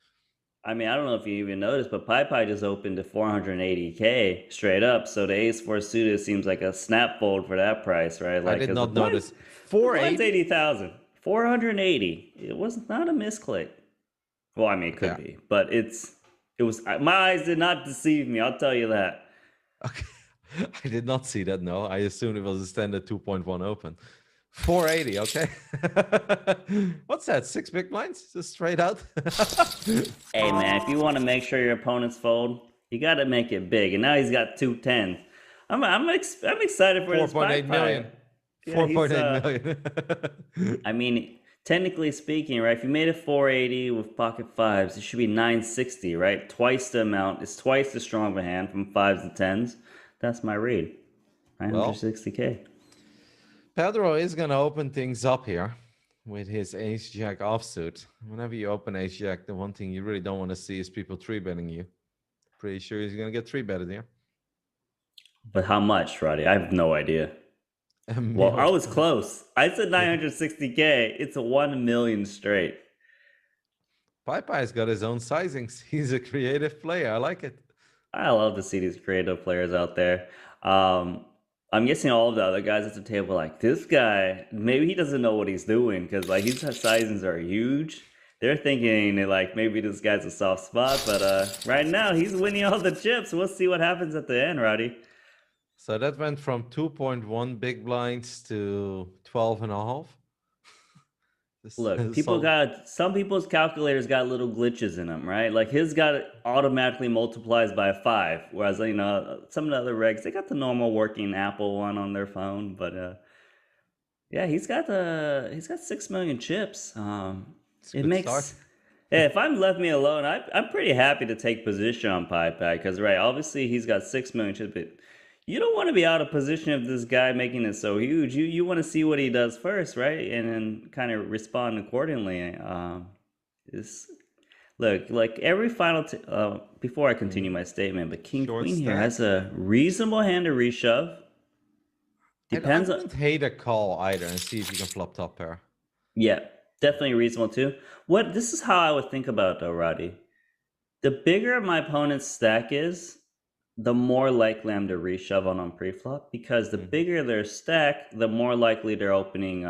I mean, I don't know if you even noticed, but Pai just opened to 480K straight up. So the ace four suited seems like a snap fold for that price, right? I Like, did because not notice. the blinds 480? 80,000, 480. It was not a misclick. Well, I mean, it could Okay. be, but it was. My eyes did not deceive me. I'll tell you that. Okay. I did not see that, no. I assumed it was a standard 2.1 open. 480, okay. What's that? 6 big blinds? Just straight out? Hey, man, if you want to make sure your opponents fold, you got to make it big. And now he's got 2 10s. I'm excited for this 4.8 million. Yeah, he's 4.8 million. I mean, technically speaking, right? If you made a 480 with pocket fives, it should be 960, right? Twice the amount. It's twice the strong of a hand from fives to tens. That's my read. Well, 960K. Pedro is going to open things up here with his ace jack offsuit. Whenever you open ace jack, the one thing you really don't want to see is people 3-betting you. Pretty sure he's going to get 3-betted here. But how much, Roddy? I have no idea. Well, I was close. I said 960K. It's a 1 million straight. Pai's got his own sizings. He's a creative player. I like it. I love to see these creative players out there. I'm guessing all of the other guys at the table, like, this guy, maybe he doesn't know what he's doing because, like, his sizings are huge. They're thinking, like, maybe this guy's a soft spot, but right now he's winning all the chips. We'll see what happens at the end, Roddy. So that went from 2.1 big blinds to 12 and a half. Look, some people's calculators got little glitches in them, right? Like his got it automatically multiplies by 5, whereas some of the other regs, they got the normal working Apple one on their phone, but yeah, he's got 6 million chips. It makes start. Yeah, if I'm left me alone, I'm pretty happy to take position on Pai because right, obviously he's got 6 million chips, but you don't want to be out of position of this guy making it so huge. You want to see what he does first, right? And then kind of respond accordingly. Look, like every final... before I continue my statement, but King Queen here has a reasonable hand to reshove. Depends. I wouldn't hate a call either and see if you can flop top pair. Yeah, definitely reasonable too. This is how I would think about it though, Roddy. The bigger my opponent's stack is, the more likely I'm to reshove on pre-flop, because the bigger their stack, the more likely they're opening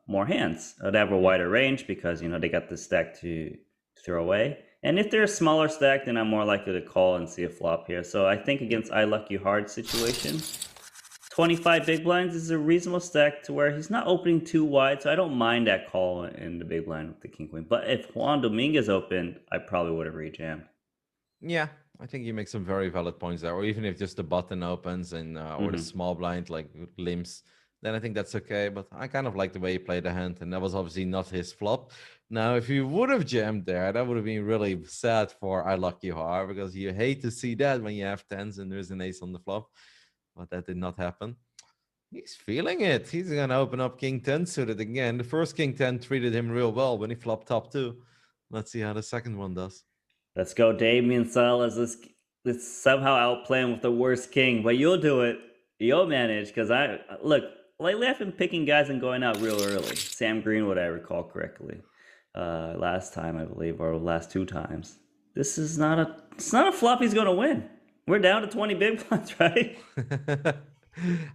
more hands. They have a wider range because, they got the stack to throw away. And if they're a smaller stack, then I'm more likely to call and see a flop here. So I think against I Luck You Hard situation, 25 big blinds is a reasonable stack to where he's not opening too wide. So I don't mind that call in the big blind with the King Queen. But if Juan Dominguez opened, I probably would have rejammed. Yeah, I think you make some very valid points there. Or even if just the button opens and or the small blind like limps, then I think that's okay. But I kind of like the way he played the hand, and that was obviously not his flop. Now, if you would have jammed there, that would have been really sad for I Luck You Hard, because you hate to see that when you have tens and there's an ace on the flop. But that did not happen. He's feeling it. He's going to open up King 10 suited again. The first King 10 treated him real well when he flopped top 2. Let's see how the second one does. Let's go, Damian, Salas. Let's somehow outplay him with the worst king, but you'll do it. You'll manage, because lately I've been picking guys and going out real early. Sam Greenwood, I recall correctly, last time I believe, or last 2 times. It's not a flop he's gonna win. We're down to 20 big blinds, right?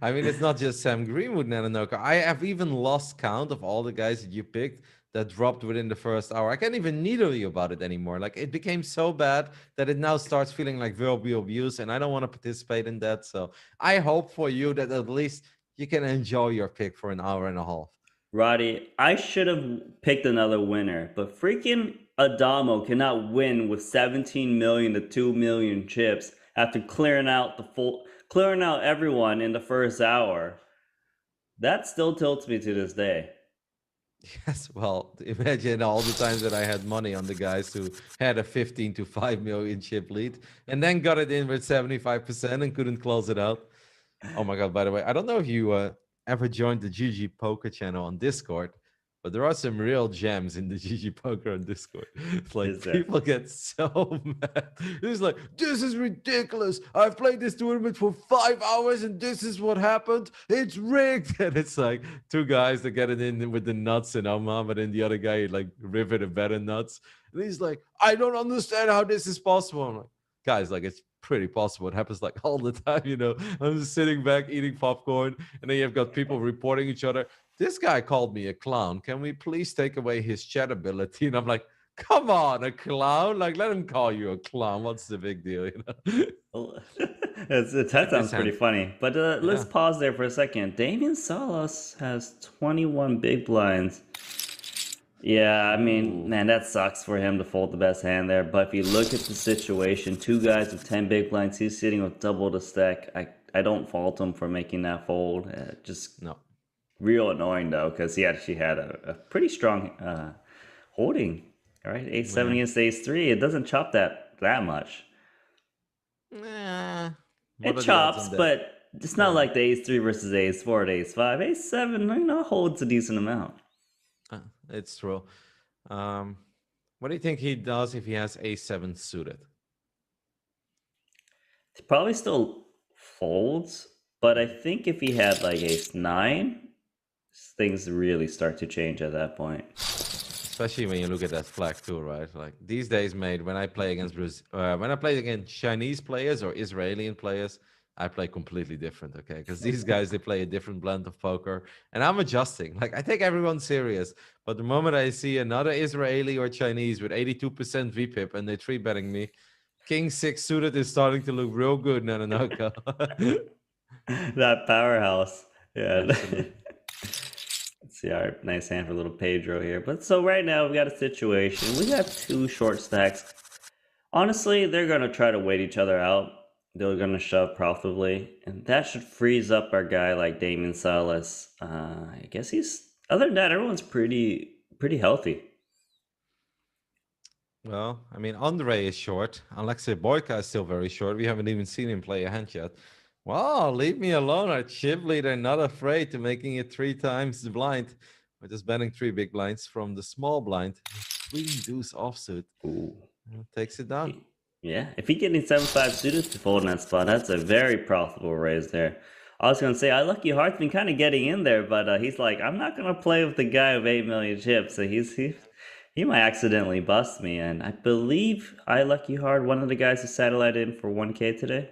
I mean, it's not just Sam Greenwood, Nananoka. I have even lost count of all the guys that you picked that dropped within the first hour. I can't even needle you about it anymore. Like, it became so bad that it now starts feeling like verbal abuse, and I don't want to participate in that. So I hope for you that at least you can enjoy your pick for an hour and a half. Roddy, I should have picked another winner, but freaking Adamo cannot win with 17 million to 2 million chips after clearing out everyone in the first hour. That still tilts me to this day. Yes, well, imagine all the times that I had money on the guys who had a 15 to 5 million chip lead and then got it in with 75% and couldn't close it out. Oh my God, by the way, I don't know if you ever joined the GGPoker channel on Discord, but there are some real gems in the GGPoker on Discord. It's like people get so mad. It's like, this is ridiculous. I've played this tournament for 5 hours and this is what happened. It's rigged. And it's like 2 guys that get it in with the nuts and Oma, but then the other guy like rivet a better nuts. And he's like, I don't understand how this is possible. I'm like, guys, like, it's pretty possible. It happens like all the time, you know. I'm just sitting back eating popcorn, and then you've got people reporting each other. This guy called me a clown. Can we please take away his chat ability? And I'm like, come on, a clown? Like, let him call you a clown. What's the big deal, you know? That This sounds pretty hand. funny. But let's Yeah. pause there for a second. Damian Salas has 21 big blinds. Yeah, I mean, Ooh. man, that sucks for him to fold the best hand there. But if you look at the situation, two guys with 10 big blinds, he's sitting with double the stack. I don't fault him for making that fold. Just No. real annoying though, because he actually had a pretty strong holding. All right, ace seven Yeah. against ace three. It doesn't chop that much. What It are the odds on chops, that? but it's not Yeah. like the ace three versus ace four or ace five. Ace seven, holds a decent amount. It's true. Um, what do you think he does if he has a7 suited? He probably still folds, but I think if he had like ace nine, things really start to change at that point. Especially when you look at that flag too, right? Like these days, mate. When I play against when I play against Chinese players or Israeli players, I play completely different. Okay, because these guys they play a different blend of poker, and I'm adjusting. Like I take everyone serious, but the moment I see another Israeli or Chinese with 82% VPIP and they three betting me, King six suited is starting to look real good, Nananoka. That powerhouse. Yeah. Absolutely. Let's see, all right, nice hand for little Pedro here. But so right now we got a situation. We got two short stacks. Honestly, they're gonna try to wait each other out. They're gonna shove profitably, and that should freeze up our guy like Damian Salas. I guess he's. Other than that, everyone's pretty healthy. Well, I mean, Andre is short. Aliaksei Boika is still very short. We haven't even seen him play a hand yet. Wow, leave me alone. Our chip leader not afraid to making it 3 times the blind. We're just betting 3 big blinds from the small blind. Queen deuce offsuit. Ooh. Takes it down. Yeah, if he getting 7-5 suited to fold in that spot, that's a very profitable raise there. I was gonna say, I Lucky Heart's been kind of getting in there, but he's like, I'm not gonna play with the guy with 8 million chips. So he might accidentally bust me. And I believe I Lucky Heart, one of the guys who satellite in for 1K today.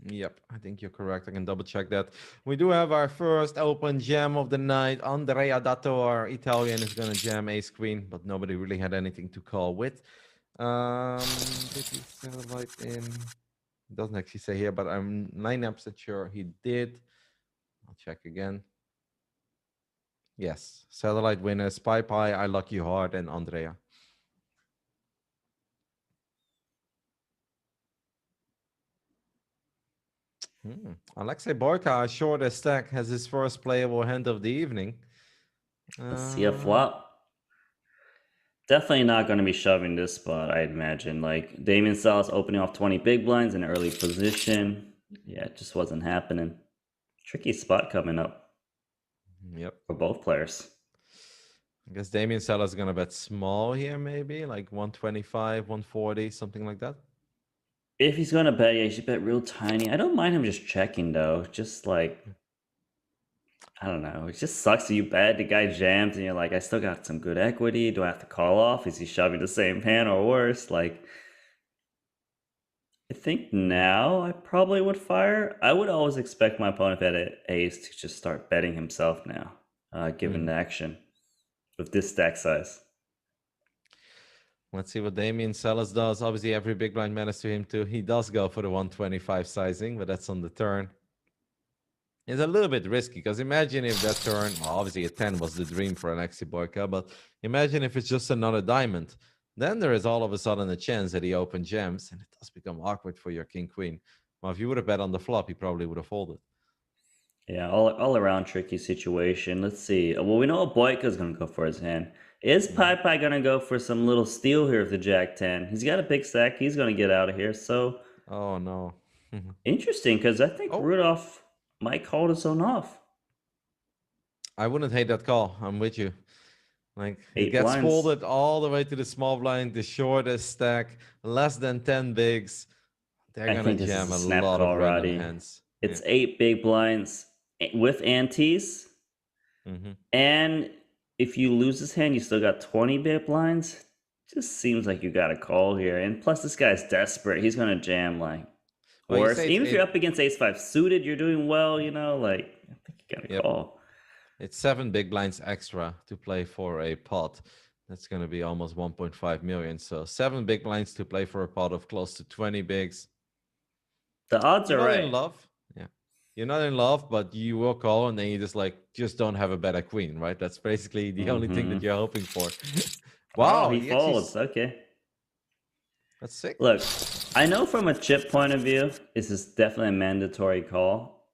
Yep, I think you're correct. I can double check that. We do have our first open jam of the night. Andrea Dato, our Italian, is going to jam ace queen, but nobody really had anything to call with. Did he satellite in? It doesn't actually say here, but I'm 99% sure he did. I'll check again. Yes, satellite winner, Spy Pie, I Lucky Hard, and Andrea. Aliaksei Boika, short as stack, has his first playable hand of the evening. Let's see a flop. Definitely not going to be shoving this spot, I'd imagine. Like, Damian Salas opening off 20 big blinds in early position. Yeah, it just wasn't happening. Tricky spot coming up. Yep. For both players. I guess Damian Salas is going to bet small here, maybe like 125, 140, something like that. If he's going to bet, yeah, he should bet real tiny. I don't mind him just checking, though. Just like, I don't know. It just sucks that you bet, the guy jams, and you're like, I still got some good equity. Do I have to call off? Is he shoving the same hand or worse? Like, I think now I probably would fire. I would always expect my opponent at an ace to just start betting himself now, given the action with this stack size. Let's see what Damian Salas does. Obviously, every big blind matters to him too. He does go for the 125 sizing, but that's on the turn. It's a little bit risky because imagine if that turn, well, obviously a 10 was the dream for Aliaksei Boika, but imagine if it's just another diamond. Then there is all of a sudden a chance that he open jams, and it does become awkward for your king queen. Well, if you would have bet on the flop, he probably would have folded. Yeah, all around tricky situation. Let's see. Well, we know Boika's gonna go for his hand. Is Pai gonna go for some little steal here with the Jack 10? He's got a big stack. He's gonna get out of here. So, oh no. interesting, because I think Rudolph might call this one off. I wouldn't hate that call. I'm with you. Like it 8 gets blinds. folded all the way to the small blind, the shortest stack, less than 10 bigs. They're gonna jam a lot of random hands. It's 8 big blinds with antes. And if you lose this hand, you still got 20 big blinds. Just seems like you got a call here. And plus, this guy's desperate. He's going to jam like Well, you worse. say Even if you're up against ace five suited, you're doing well, you know, like I think you got a yep. call. It's 7 big blinds extra to play for a pot. That's going to be almost 1.5 million. So 7 big blinds to play for a pot of close to 20 bigs. The odds You're are not right. in love. Yeah. You're not in love, but you will call and then you just don't have a better queen, right? That's basically the only thing that you're hoping for. Oh, Wow. he folds. Okay. That's sick. Look, I know from a chip point of view, this is definitely a mandatory call.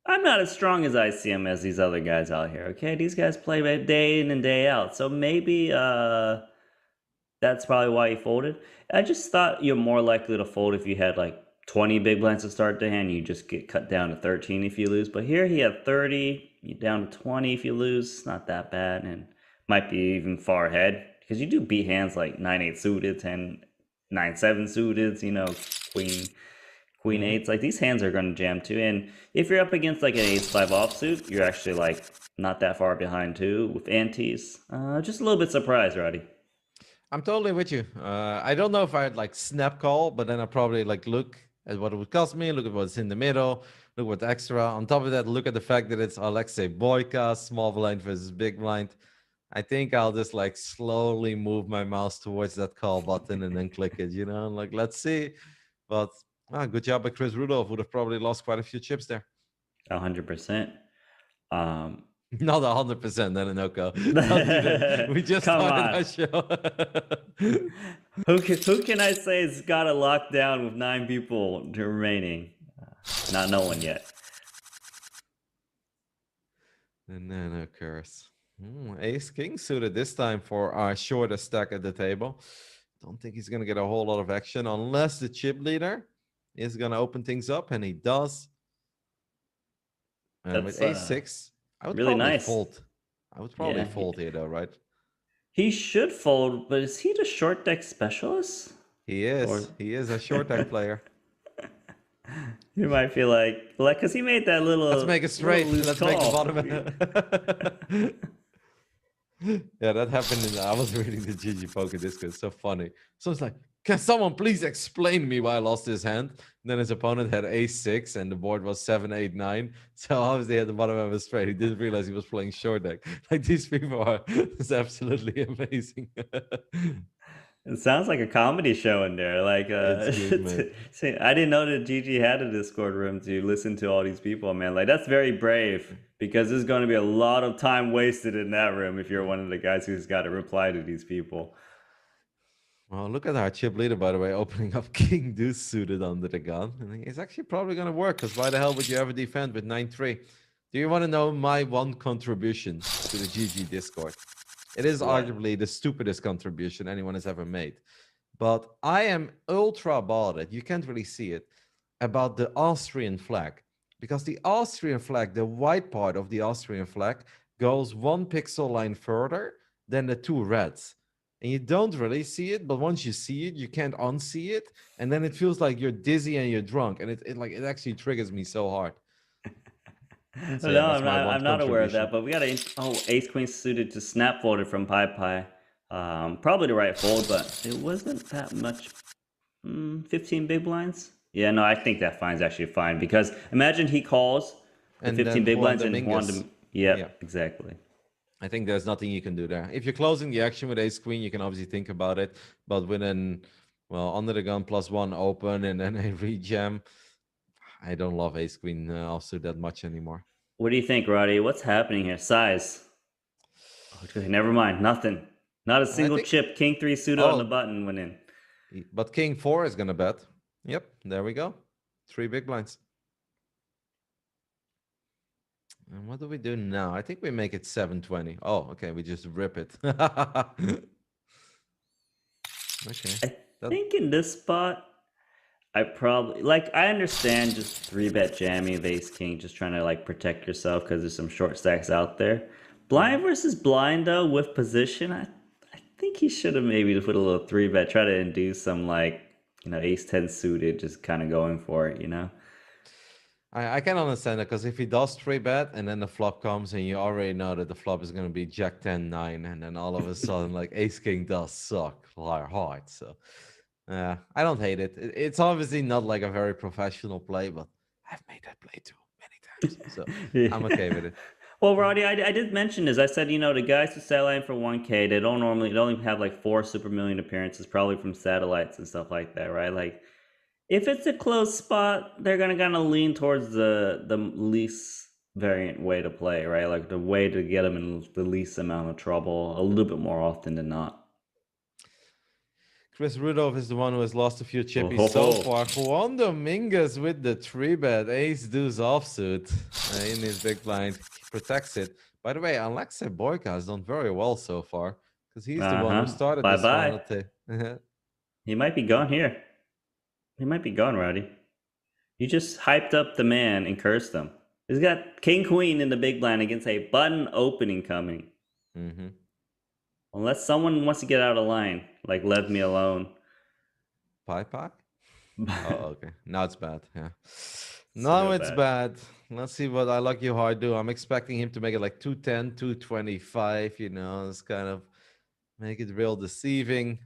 I'm not as strong as ICM as these other guys out here. Okay, these guys play day in and day out, so maybe that's probably why he folded. I just thought you're more likely to fold if you had like 20 big blinds to start the hand. You just get cut down to 13 if you lose. But here he had 30, you down to 20 if you lose. It's not that bad, and might be even far ahead because you do beat hands like 9-8 suited, 9-7 suited. You know, queen eights. Like these hands are going to jam too. And if you're up against like an ace five offsuit, you're actually like not that far behind too with antes. Just a little bit surprised, Roddy. I'm totally with you. I don't know if I'd like snap call, but then I probably like look at what it would cost me, look at what's in the middle, look what's extra. On top of that, look at the fact that it's Aliaksei Boika, small blind versus big blind. I think I'll just like slowly move my mouse towards that call button and then click it, you know, like let's see. But good job by Chris Rudolph, would have probably lost quite a few chips there. 100%. Not 100%, then a no-go. We just Come started on. our show. Who can I say has got a lockdown with 9 people remaining? Not no one yet. The nano curse. Ace King suited this time for our shortest stack at the table. Don't think he's going to get a whole lot of action unless the chip leader is going to open things up, and he does. And with ace-6, I would really probably nice. fold. I would probably fold here, though, right? He should fold, but is he the short deck specialist? He is. He is a short deck player. You might feel like, because he made that little. Let's make it straight. Let's make the bottom. Yeah, that happened. I was reading the GGPoker Discord. It's so funny. So it's like, can someone please explain to me why I lost this hand? And then his opponent had ace-6 and the board was 7-8-9. So obviously at the bottom of his straight, he didn't realize he was playing short deck. Like these people are it's absolutely amazing. It sounds like a comedy show in there. Like, good, I didn't know that GG had a Discord room to listen to all these people, man. Like, that's very brave because there's going to be a lot of time wasted in that room if you're one of the guys who's got to reply to these people. Well, look at our chip leader, by the way, opening up King Deuce suited under the gun. And it's actually probably going to work because why the hell would you ever defend with 9-3? Do you want to know my one contribution to the GG Discord? It is arguably the stupidest contribution anyone has ever made. But I am ultra bothered, you can't really see it, about the Austrian flag. Because the Austrian flag, the white part of the Austrian flag, goes 1 pixel line further than the 2 reds. And you don't really see it, but once you see it, you can't unsee it. And then it feels like you're dizzy and you're drunk. And it actually triggers me so hard. So no, I'm not aware of that, but we got ace queen suited to snap folded from Pi. Probably the right fold, but it wasn't that much. 15 big blinds. Yeah, no, I think that fine's actually fine because imagine he calls the 15 big blinds and Juan. Yeah, exactly. I think there's nothing you can do there. If you're closing the action with ace queen, you can obviously think about it, but with under the gun +1 open and then a rejam. I don't love ace queen also that much anymore. What do you think, Roddy? What's happening here? Size. Okay, never mind. Nothing. Not a single chip. King 3 suited on the button went in. But King 4 is going to bet. Yep, there we go. 3 big blinds. And what do we do now? I think we make it 720. Oh, okay. We just rip it. Okay. I think in this spot, I probably I understand just 3-bet jammy of ace king, just trying to protect yourself because there's some short stacks out there. Blind versus blind though with position, I think he should have maybe put a little 3-bet, try to induce some ace 10 suited, just kind of going for it, I can understand that because if he does 3-bet and then the flop comes and you already know that the flop is going to be Jack 10-9 and then all of a sudden like Ace King does suck hard. So I don't hate it. It's obviously not like a very professional play, but I've made that play too many times. So I'm okay with it. Well, Roddy, I did mention this. I said, the guys who sell in for 1K, they only have like 4 Super Million appearances, probably from satellites and stuff like that, right? Like, if it's a close spot, they're gonna kind of lean towards the least variant way to play, right? Like the way to get them in the least amount of trouble, a little bit more often than not. Chris Rudolph is the one who has lost a few chippies Oh, so far. Juan Dominguez with the 3-bet ace deuce offsuit in his big blind. He protects it. By the way, Aliaksei Boika has done very well so far because he's the one who started Bye this bye. final tape. He might be gone here. He might be gone, Roddy. You just hyped up the man and cursed him. He's got King Queen in the big blind against a button opening coming. Mm-hmm. Unless someone wants to get out of line, like leave me alone. Pie? Oh, okay. Now it's bad. Yeah. Now it's bad. Let's see what I Lucky Hard do. I'm expecting him to make it like 210, 225. It's kind of make it real deceiving.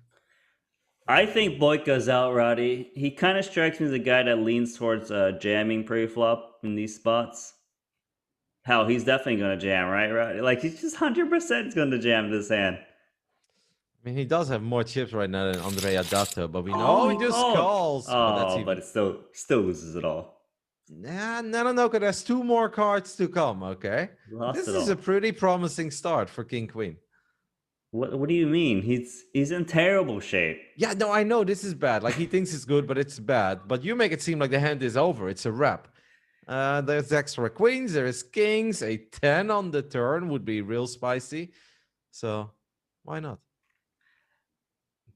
I think Boika's out, Roddy. He kind of strikes me as a guy that leans towards jamming pre-flop in these spots. Hell, he's definitely going to jam, right, Roddy? Like, he's just 100% going to jam this hand. I mean, he does have more chips right now than Andrea Dato, but we know he just calls. But it still loses it all. Nah, no. There's 2 more cards to come, okay? This is a pretty promising start for King Queen. What do you mean? He's in terrible shape. Yeah, no, I know this is bad. Like, he thinks it's good, but it's bad. But you make it seem like the hand is over. It's a wrap. There's extra queens. There's kings. A 10 on the turn would be real spicy. So, why not?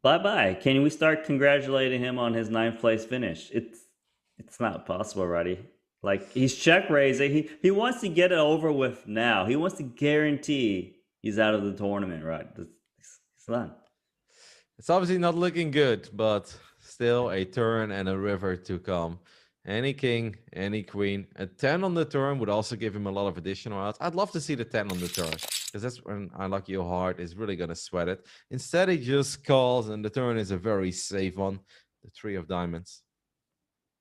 Bye-bye. Can we start congratulating him on his 9th place finish? It's not possible, Roddy. Like, he's check raising. He wants to get it over with now. He wants to guarantee he's out of the tournament, right? It's not. It's obviously not looking good, but still a turn and a river to come. Any king, any queen. A 10 on the turn would also give him a lot of additional outs. I'd love to see the 10 on the turn because that's when I Lucky Your Heart is really going to sweat it. Instead, he just calls and the turn is a very safe one. The 3 of diamonds.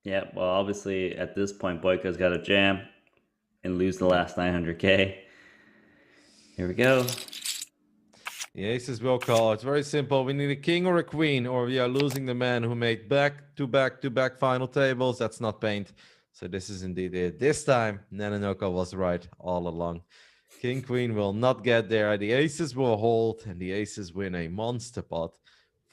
Yeah, well, obviously at this point, Boika's got to jam and lose the last 900K. Here we go. The aces will call. It's very simple. We need a king or a queen, or we are losing the man who made back-to-back final tables. That's not paint. So this is indeed it. This time, Nanonoko was right all along. King, queen will not get there. The aces will hold, and the aces win a monster pot.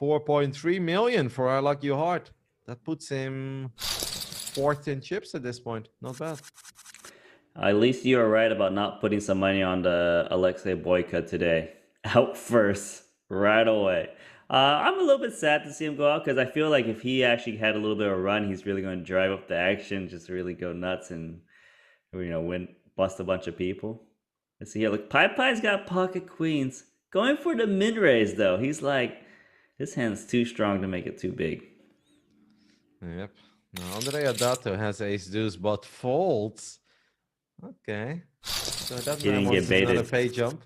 4.3 million for our Lucky Heart. That puts him 14 chips at this point. Not bad. At least you are right about not putting some money on the Aliaksei Boika today. Out first, right away. I'm a little bit sad to see him go out because I feel like if he actually had a little bit of a run, he's really going to drive up the action, just really go nuts and bust a bunch of people. Let's see here. Look, Pie's got pocket queens. Going for the mid-raise, though. He's like, this hand's too strong to make it too big. Yep. Now, Andrea Dato has ace deuce, but folds. Okay. So that man wants another pay jump.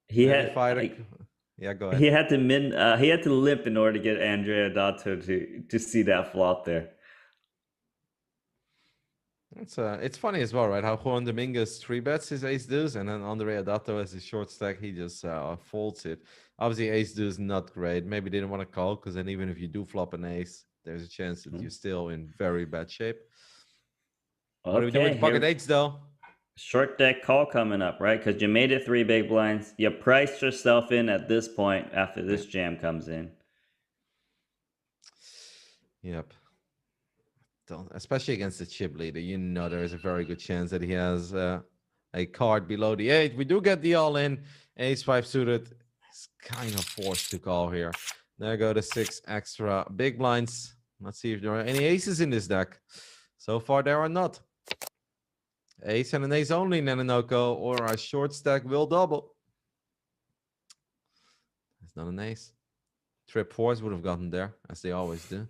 He had yeah, go ahead. He had to limp in order to get Andrea Dato to see that flop there. It's funny as well, right? How Juan Dominguez 3-bets his ace deuce, and then Andrea Dato as his short stack, he just folds it. Obviously, ace deuce not great. Maybe didn't want to call because then even if you do flop an ace, there's a chance that you're still in very bad shape. Okay, what do we do with pocket eights though? Short deck call coming up, right? Because you made it 3 big blinds. You priced yourself in at this point after this jam comes in. Yep. Especially against the chip leader, there is a very good chance that he has a card below the 8. We do get the all-in. Ace-5 suited. It's kind of forced to call here. There go the 6 extra big blinds. Let's see if there are any aces in this deck. So far, there are not. Ace and an ace only, Nanonoko, or our short stack will double. It's not an ace. Trip fours would have gotten there, as they always do.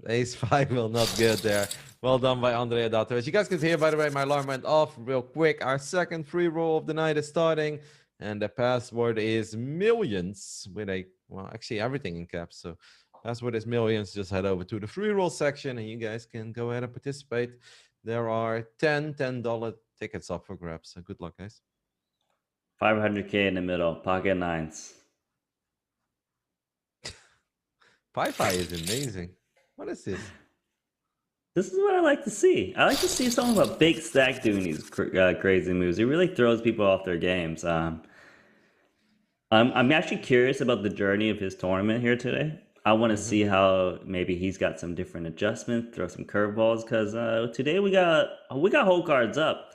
Ace-5 will not good there. Well done by Andrea Dato. As you guys can hear, by the way, my alarm went off real quick. Our second free roll of the night is starting. And the password is millions with a, well, actually everything in caps. So password is millions. Just head over to the free roll section and you guys can go ahead and participate. There are $10 tickets up for grabs. So good luck, guys. 500K in the middle, pocket nines. Pi is amazing. What is this? This is what I like to see. I like to see someone with a big stack doing these crazy moves. It really throws people off their games. I'm actually curious about the journey of his tournament here today. I want to see how maybe he's got some different adjustments, throw some curveballs, because today we got whole cards up.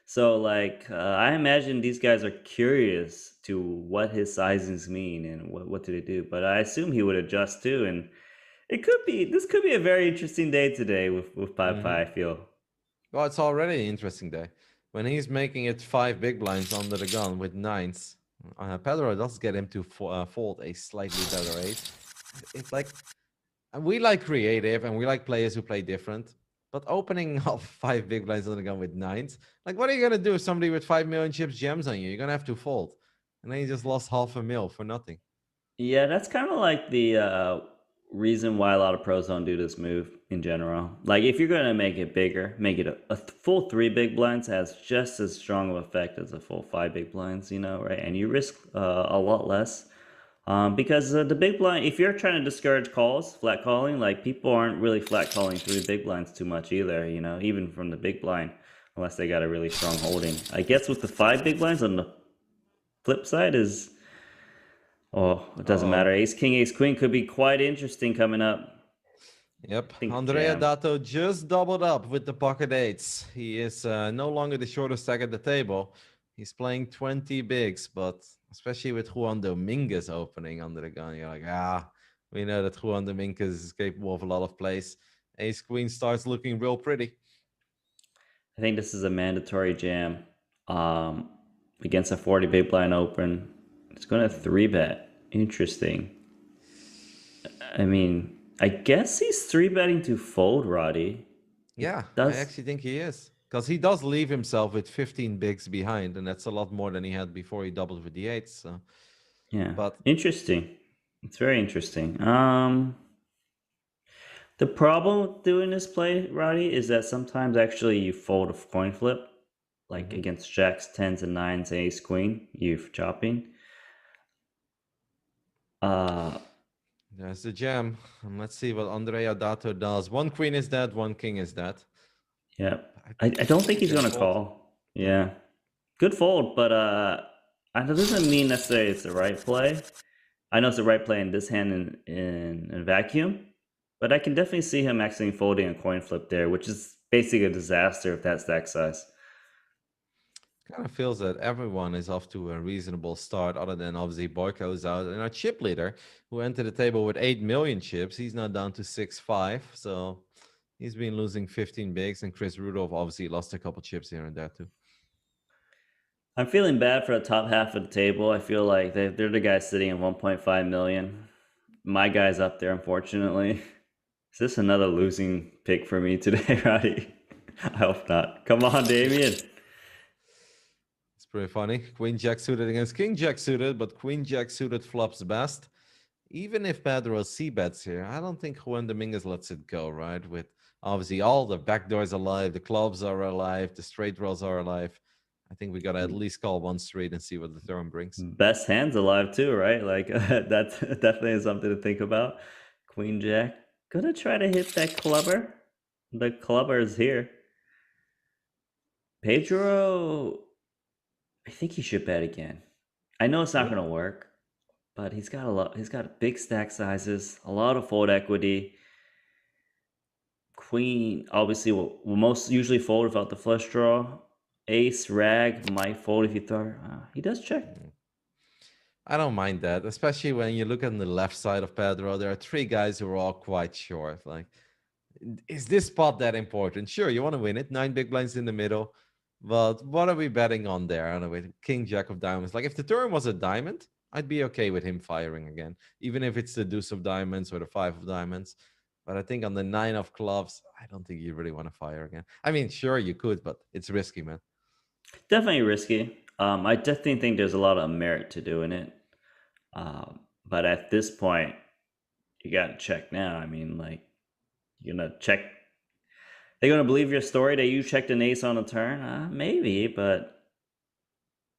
So like I imagine these guys are curious to what his sizings mean and what do they do. But I assume he would adjust too, and this could be a very interesting day today with Pi Pi, I feel. Well, it's already an interesting day. When he's making it 5 big blinds under the gun with nines, Pedro does get him to fold a slightly better ace. It's like, we like creative and we like players who play different. But opening up 5 big blinds under the gun with nines, like what are you gonna do if somebody with 5 million chips jams on you? You're gonna have to fold. And then you just lost $500,000 for nothing. Yeah, that's kind of like the reason why a lot of pros don't do this move in general. Like, if you're going to make it bigger, make it a full 3 big blinds has just as strong of effect as a full 5 big blinds, you know, right? And you risk a lot less. Because the big blind, if you're trying to discourage calls, flat calling, like people aren't really flat calling 3 big blinds too much either, you know, even from the big blind, unless they got a really strong holding. I guess with the 5 big blinds on the flip side is... Oh, it doesn't matter. Ace, king, ace, queen could be quite interesting coming up. Yep, Andrea Dato just doubled up with the pocket eights. He is no longer the shortest stack at the table. He's playing 20 bigs, but especially with Juan Dominguez opening under the gun, you're like, we know that Juan Dominguez is capable of a lot of plays. Ace queen starts looking real pretty. I think this is a mandatory jam against a 40 big blind open. It's going to 3-bet. Interesting. I mean, I guess he's 3-betting to fold, Roddy. Yeah, I actually think he is. Because he does leave himself with 15 bigs behind, and that's a lot more than he had before he doubled with the eights. So. Yeah, but interesting. It's very interesting. The problem with doing this play, Roddy, is that sometimes actually you fold a coin flip, like against jacks, 10s, and 9s, ace, queen, you're chopping. There's the jam. And let's see what Andrea Dato does. 1 queen is dead, 1 king is dead. Yeah. I don't think he's gonna call. Yeah. Good fold, but that doesn't mean necessarily it's the right play. I know it's the right play in this hand in vacuum, but I can definitely see him actually folding a coin flip there, which is basically a disaster if that's stack size. Kind of feels that everyone is off to a reasonable start, other than obviously Boika is out. And our chip leader, who entered the table with 8 million chips, he's now down to 6-5. So he's been losing 15 bigs, and Chris Rudolph obviously lost a couple chips here and there too. I'm feeling bad for the top half of the table. I feel like they're the guys sitting at 1.5 million. My guy's up there, unfortunately. Is this another losing pick for me today, Roddy? I hope not. Come on, Damian. Pretty funny. Queen Jack suited against King Jack suited, but Queen Jack suited flops best. Even if Pedro c-bets here, I don't think Juan Dominguez lets it go, right? With obviously all the backdoors alive, the clubs are alive, the straight draws are alive. I think we gotta at least call 1 straight and see what the turn brings. Best hands alive too, right? Like that's definitely something to think about. Queen Jack. Gonna try to hit that clubber. The clubber is here. Pedro, I think he should bet again. I know it's not going to work, but he's got big stack sizes, a lot of fold equity. Queen obviously will most usually fold without the flush draw. Ace, rag might fold if you throw. He does check. I don't mind that, especially when you look on the left side of Pedro. There are 3 guys who are all quite short. Like, is this spot that important? Sure, you want to win it. 9 big blinds in the middle. But what are we betting on there? I don't know, King Jack of diamonds. Like, if the turn was a diamond, I'd be okay with him firing again, even if it's the deuce of diamonds or the 5 of diamonds. But I think on the 9 of clubs, I don't think you really want to fire again. I mean, sure you could, but it's risky, man. Definitely risky. I definitely think there's a lot of merit to doing it. But at this point, you got to check now. I mean, like, you're gonna check. They're gonna believe your story that you checked an ace on a turn. Maybe, but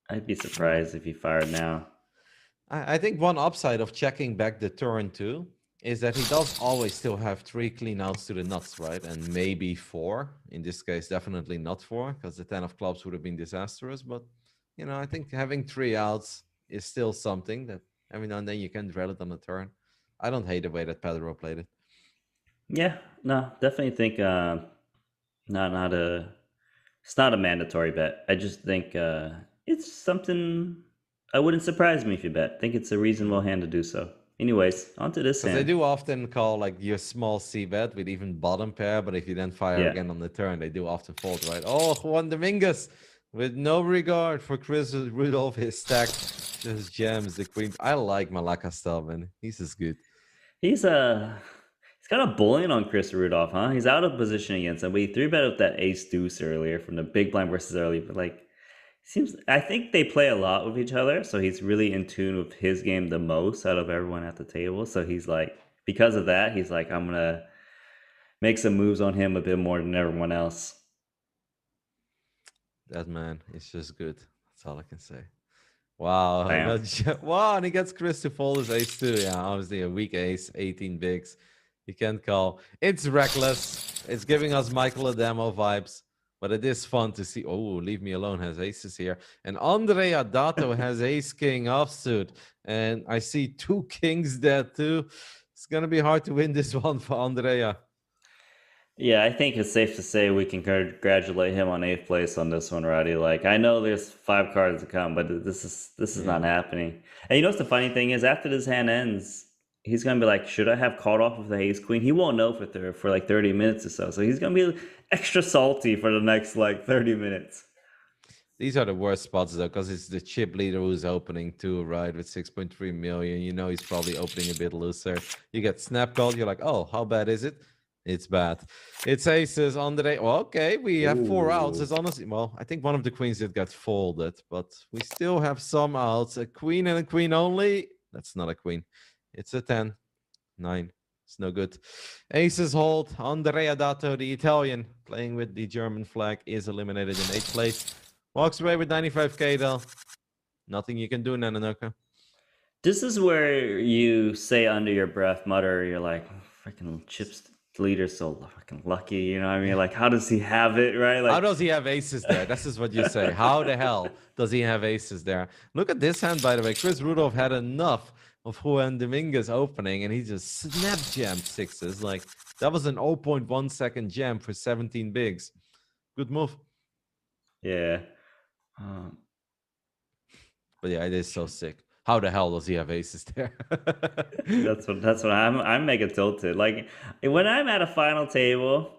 I'd be Yeah. surprised if you fired now. I think one upside of checking back the turn too is that he does always still have 3 clean outs to the nuts, right? And maybe 4. In this case, definitely not 4, because the 10 of clubs would have been disastrous. But I think having 3 outs is still something that every now and then you can dread it on the turn. I don't hate the way that Pedro played it. Yeah, no, definitely think not a. It's not a mandatory bet. I just think it's something. I wouldn't surprise me if you bet. I think it's a reasonable hand to do so. Anyways, on to this Because they hand. do often call like your small C bet with even bottom pair, but if you then fire Yeah. again on the turn, they do often fold, right? Oh, Juan Dominguez, with no regard for Chris Rudolph, his stack just jams the queen. I like Malaka style, man. He's just good. He's kind of bullying on Chris Rudolph, huh? He's out of position against him, but he three bet up that ace deuce earlier from the big blind versus early. But like, seems I think they play a lot with each other, so he's really in tune with his game the most out of everyone at the table. So he's like, because of that, he's like, I'm gonna make some moves on him a bit more than everyone else. That man is just good. That's all I can say. Wow. Bam. Wow, and he gets Chris to fold his ace too. Yeah, obviously a weak ace, 18 bigs. You can't call. It's reckless. It's giving us Michael Adamo vibes, but it is fun to see. Oh, leave me alone has aces here. And Andrea Dato has ace king offsuit. And I see 2 kings there too. It's going to be hard to win this one for Andrea. Yeah, I think it's safe to say we can congratulate him on eighth place on this one, Roddy. Like, I know there's 5 cards to come, but this is not Yeah. happening. And you know what's the funny thing is, after this hand ends, he's gonna be like, "Should I have called off with the ace queen?" He won't know for like 30 minutes or so. So he's gonna be extra salty for the next like 30 minutes. These are the worst spots though, because it's the chip leader who's opening too, right? With 6.3 million. You know he's probably opening a bit looser. You get snap called, you're like, oh, how bad is it? It's bad. It's aces on the day. Well, okay, we have 4 outs. Ooh. It's honestly, well, I think one of the queens did get folded, but we still have some outs. A queen and a queen only. That's not a queen. It's a 10, 9. It's no good. Aces hold. Andrea Dato, the Italian, playing with the German flag, is eliminated in 8th place. Walks away with 95k though. Nothing you can do, Nananoka. This is where you say under your breath, mutter, you're like, freaking Chips leader's so fucking lucky, you know what I mean? Like, how does he have it, right? How Like, does he have aces there? This is what you say. How the hell does he have aces there? Look at this hand, by the way. Chris Rudolph had enough of Juan Dominguez opening, and he just snap jammed sixes. Like, that was an 0.1 second jam for 17 bigs. Good move. yeah. But yeah, it is so sick. How the hell does he have aces there? That's what I'm mega tilted. Like when I'm at a final table,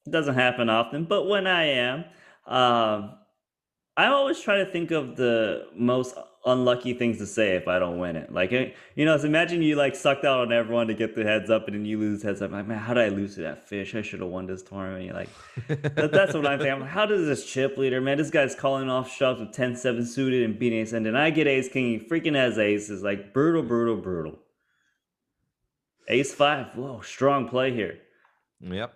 it doesn't happen often, but when I am, um, I always try to think of the most unlucky things to say if I don't win it. Like, so imagine you like sucked out on everyone to get the heads up, and then you lose heads up. Like, man, how did I lose to that fish? I should have won this tournament. You're like, that's what I'm thinking. I'm like, how does this chip leader, man? This guy's calling off shoves with 10-7 suited and beating ace, and then I get ace king. He freaking has aces. Like, brutal, brutal, brutal. Ace 5. Whoa, strong play here. Yep.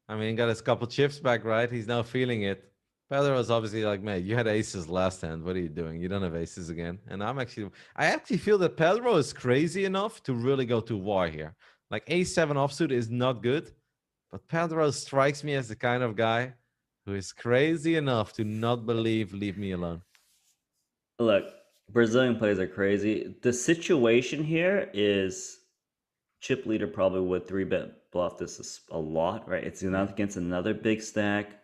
I mean, got his couple chips back, right? He's now feeling it. Pedro was obviously like, mate, you had aces last hand. What are you doing? You don't have aces again. And I actually feel that Pedro is crazy enough to really go to war here. Like A7 offsuit is not good, but Pedro strikes me as the kind of guy who is crazy enough to not believe, leave me alone. Look, Brazilian players are crazy. The situation here is chip leader probably would 3-bet bluff this a lot, right? It's not against another big stack.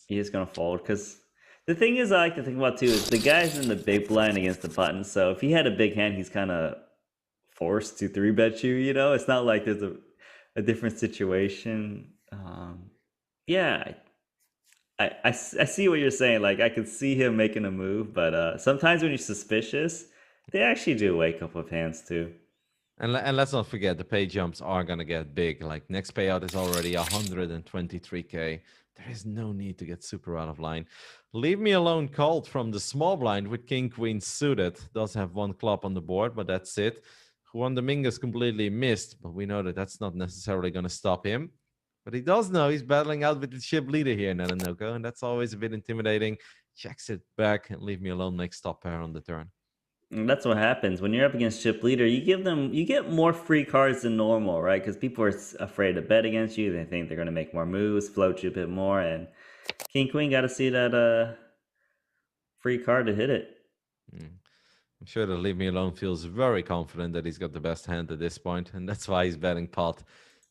He is gonna fold because the thing is, I like to think about too is the guy's in the big blind against the button. So if he had a big hand, he's kind of forced to 3-bet you. You know, it's not like there's a different situation. Yeah, I see what you're saying. Like I could see him making a move, but sometimes when you're suspicious, they actually do wake up with hands too. And let's not forget the pay jumps are gonna get big. Like next payout is already 123k. There is no need to get super out of line. Leave me alone called from the small blind with king queen suited. Does have one club on the board, but that's it. Juan Dominguez completely missed, but we know that that's not necessarily going to stop him. But he does know he's battling out with the chip leader here, Nananoko, and that's always a bit intimidating. Checks it back and leave me alone, makes top pair on the turn. And that's what happens when you're up against chip leader. You get more free cards than normal, right? Because people are afraid to bet against you. They think they're going to make more moves, float you a bit more, and king queen got to see that free card to hit it. I'm sure that Leave Me Alone feels very confident that he's got the best hand at this point, and that's why he's betting pot.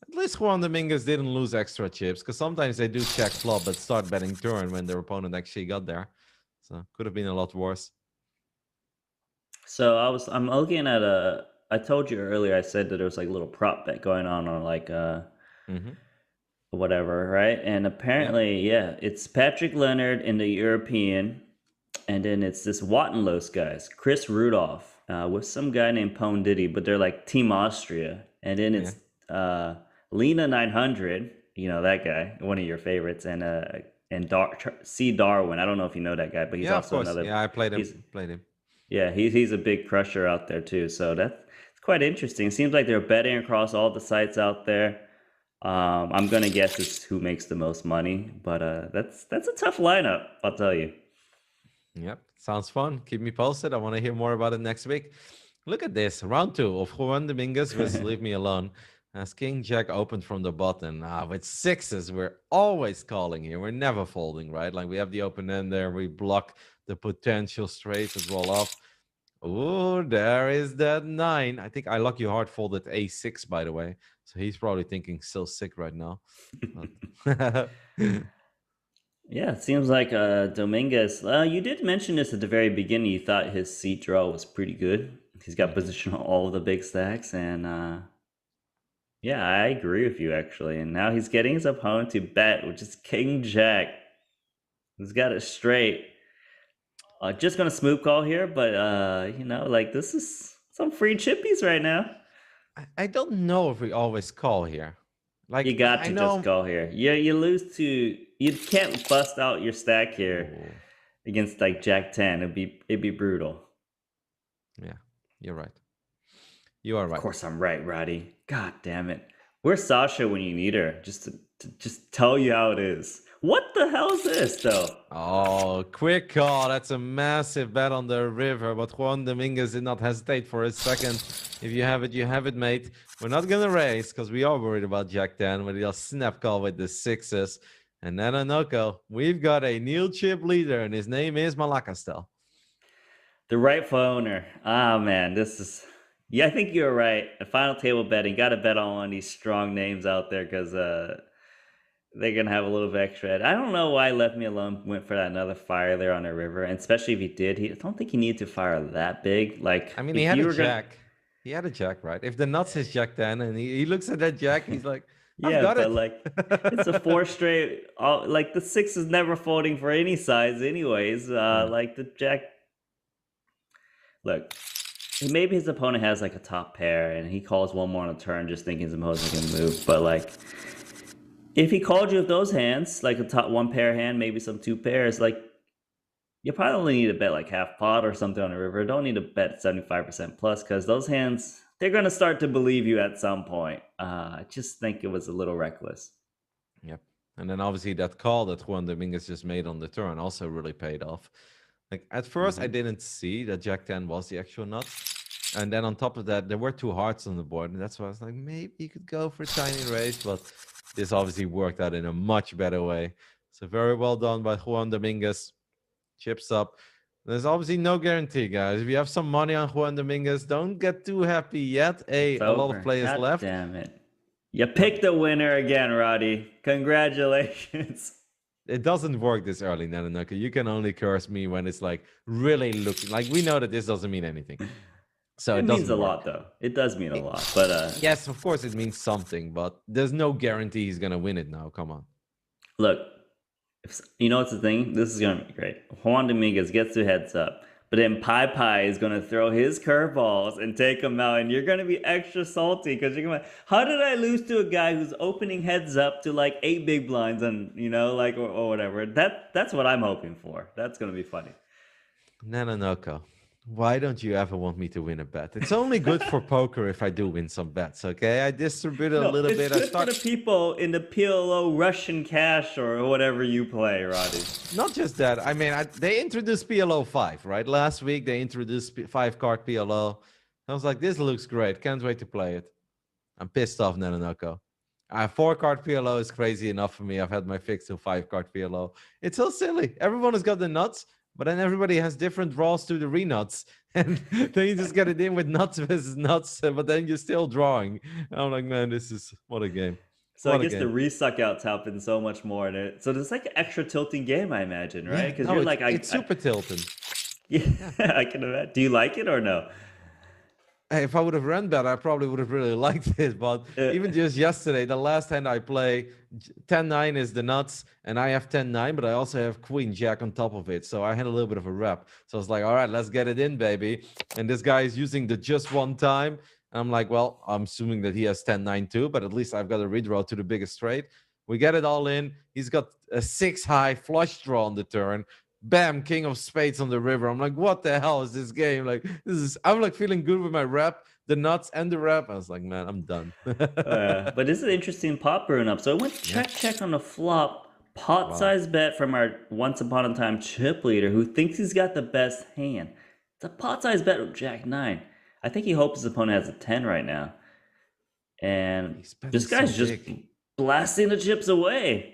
At least Juan Dominguez didn't lose extra chips, because sometimes they do check flop but start betting turn when their opponent actually got there. So could have been a lot worse. So I'm looking at I told you earlier, I said that there was like a little prop bet going on like whatever, right? And apparently, yeah, it's Patrick Leonard in the European, and then it's this Wattenlos guys, Chris Rudolph, with some guy named Pone Diddy, but they're like Team Austria. And then it's Lena 900, you know that guy, one of your favorites, and C Darwin. I don't know if you know that guy, but he's also another. Yeah, I played him. Yeah, he's a big crusher out there too. So that's quite interesting. It seems like they're betting across all the sites out there. I'm gonna guess it's who makes the most money, but that's a tough lineup, I'll tell you. Yep, sounds fun. Keep me posted. I want to hear more about it next week. Look at this round 2 of Juan Dominguez versus Leave Me Alone. As King Jack opened from the button, with sixes, we're always calling here. We're never folding, right? Like we have the open end there, we block the potential straight as roll off. Oh, there is that 9. I think I lucky hard folded a6, by the way. So he's probably thinking still sick right now. Yeah, it seems like Dominguez. You did mention this at the very beginning. You thought his seat draw was pretty good. He's got position on all of the big stacks, and yeah, I agree with you actually. And now he's getting his opponent to bet, which is King Jack. He's got it straight. Just gonna smooth call here, but you know, like this is some free chippies right now. I don't know if we always call here. Like you got to just call here. Yeah, you lose to you can't bust out your stack here against like Jack 10. It'd be brutal. Yeah, you're right. You are right. Of course I'm right, Roddy. God damn it. Where's Sasha when you need her? Just to just tell you how it is. What the hell is this, though? Oh, quick call. That's a massive bet on the river, but Juan Dominguez did not hesitate for a second. If you have it, you have it, mate. We're not going to raise because we are worried about Jack 10, but he'll snap call with the sixes. And then Anoko, we've got a new chip leader, and his name is Malakastel. The rightful owner. Ah, man, this is... Yeah, I think you're right. A final table betting. Got to bet on one of these strong names out there because... they're going to have a little bit extra. I don't know why Left Me Alone went for that another fire there on the river. And especially if he did, I don't think he needed to fire that big. Like, I mean, he had a jack. He had a jack, right? If the nuts is Jack 10 and he looks at that jack, he's like, I've got it. Like, it's a 4 straight. Like, the 6 is never folding for any size anyways. Like, the jack... Look, maybe his opponent has, like, a top pair and he calls one more on a turn just thinking his opponent can move. But, like... If he called you with those hands, like a top 1 pair hand, maybe some 2 pairs, like you probably only need to bet like half pot or something on the river. Don't need to bet 75% plus because those hands, they're going to start to believe you at some point. I just think it was a little reckless. Yep. And then obviously that call that Juan Dominguez just made on the turn also really paid off. Like at first I didn't see that Jack 10 was the actual nut. And then on top of that, there were 2 hearts on the board. And that's why I was like, maybe you could go for a tiny raise, but... This obviously worked out in a much better way. So very well done by Juan Dominguez. Chips up. There's obviously no guarantee, guys. If you have some money on Juan Dominguez, don't get too happy yet. A lot of players left. Damn it. You picked the winner again, Roddy. Congratulations. It doesn't work this early, Nananaka. You can only curse me when it's like really looking like we know that this doesn't mean anything. So it means a lot, though. It does mean a lot, but yes, of course, it means something. But there's no guarantee he's gonna win it now. Come on. Look, you know what's the thing? This is gonna be great. Juan Dominguez gets the heads up, But then Pai is going to throw his curveballs and take them out, and you're going to be extra salty because you're going to, how did I lose to a guy who's opening heads up to like 8 big blinds and, like, or whatever. That's what I'm hoping for. That's going to be funny. Nanonoko, why don't you ever want me to win a bet? It's only good for poker if I do win some bets, okay? I distribute a little bit. It's good for the people in the PLO Russian cash or whatever you play, Roddy. Not just that. I mean, they introduced PLO 5, right? Last week, they introduced 5-card PLO. I was like, this looks great. Can't wait to play it. I'm pissed off, Nanonoko. 4-card PLO is crazy enough for me. I've had my fix to 5-card PLO. It's so silly. Everyone has got the nuts. But then everybody has different draws to the renuts. And then you just get it in with nuts versus nuts. But then you're still drawing. And I'm like, man, what a game. So I guess the resuck outs happen so much more. So it's like an extra tilting game, I imagine, right? Because you're like, it's super tilting. Yeah, I can imagine. Do you like it or no? If I would have run better, I probably would have really liked it. But even just yesterday, the last hand I play, 10-9 is the nuts, and I have 10-9, but I also have Queen Jack on top of it. So I had a little bit of a rep. So I was like, all right, let's get it in, baby. And this guy is using the just one time. And I'm like, well, I'm assuming that he has 10-9 too, but at least I've got a redraw to the biggest straight. We get it all in. He's got a 6-high flush draw on the turn. Bam, king of spades on the river. I'm like, what the hell is this game? Like, I'm like feeling good with my rep, the nuts and the rep. I was like, man, I'm done. But this is an interesting pot burn up. So I went check on the flop. Pot size bet from our once upon a time chip leader who thinks he's got the best hand. It's a pot size bet with Jack 9. I think he hopes his opponent has a 10 right now. And this guy's just blasting the chips away.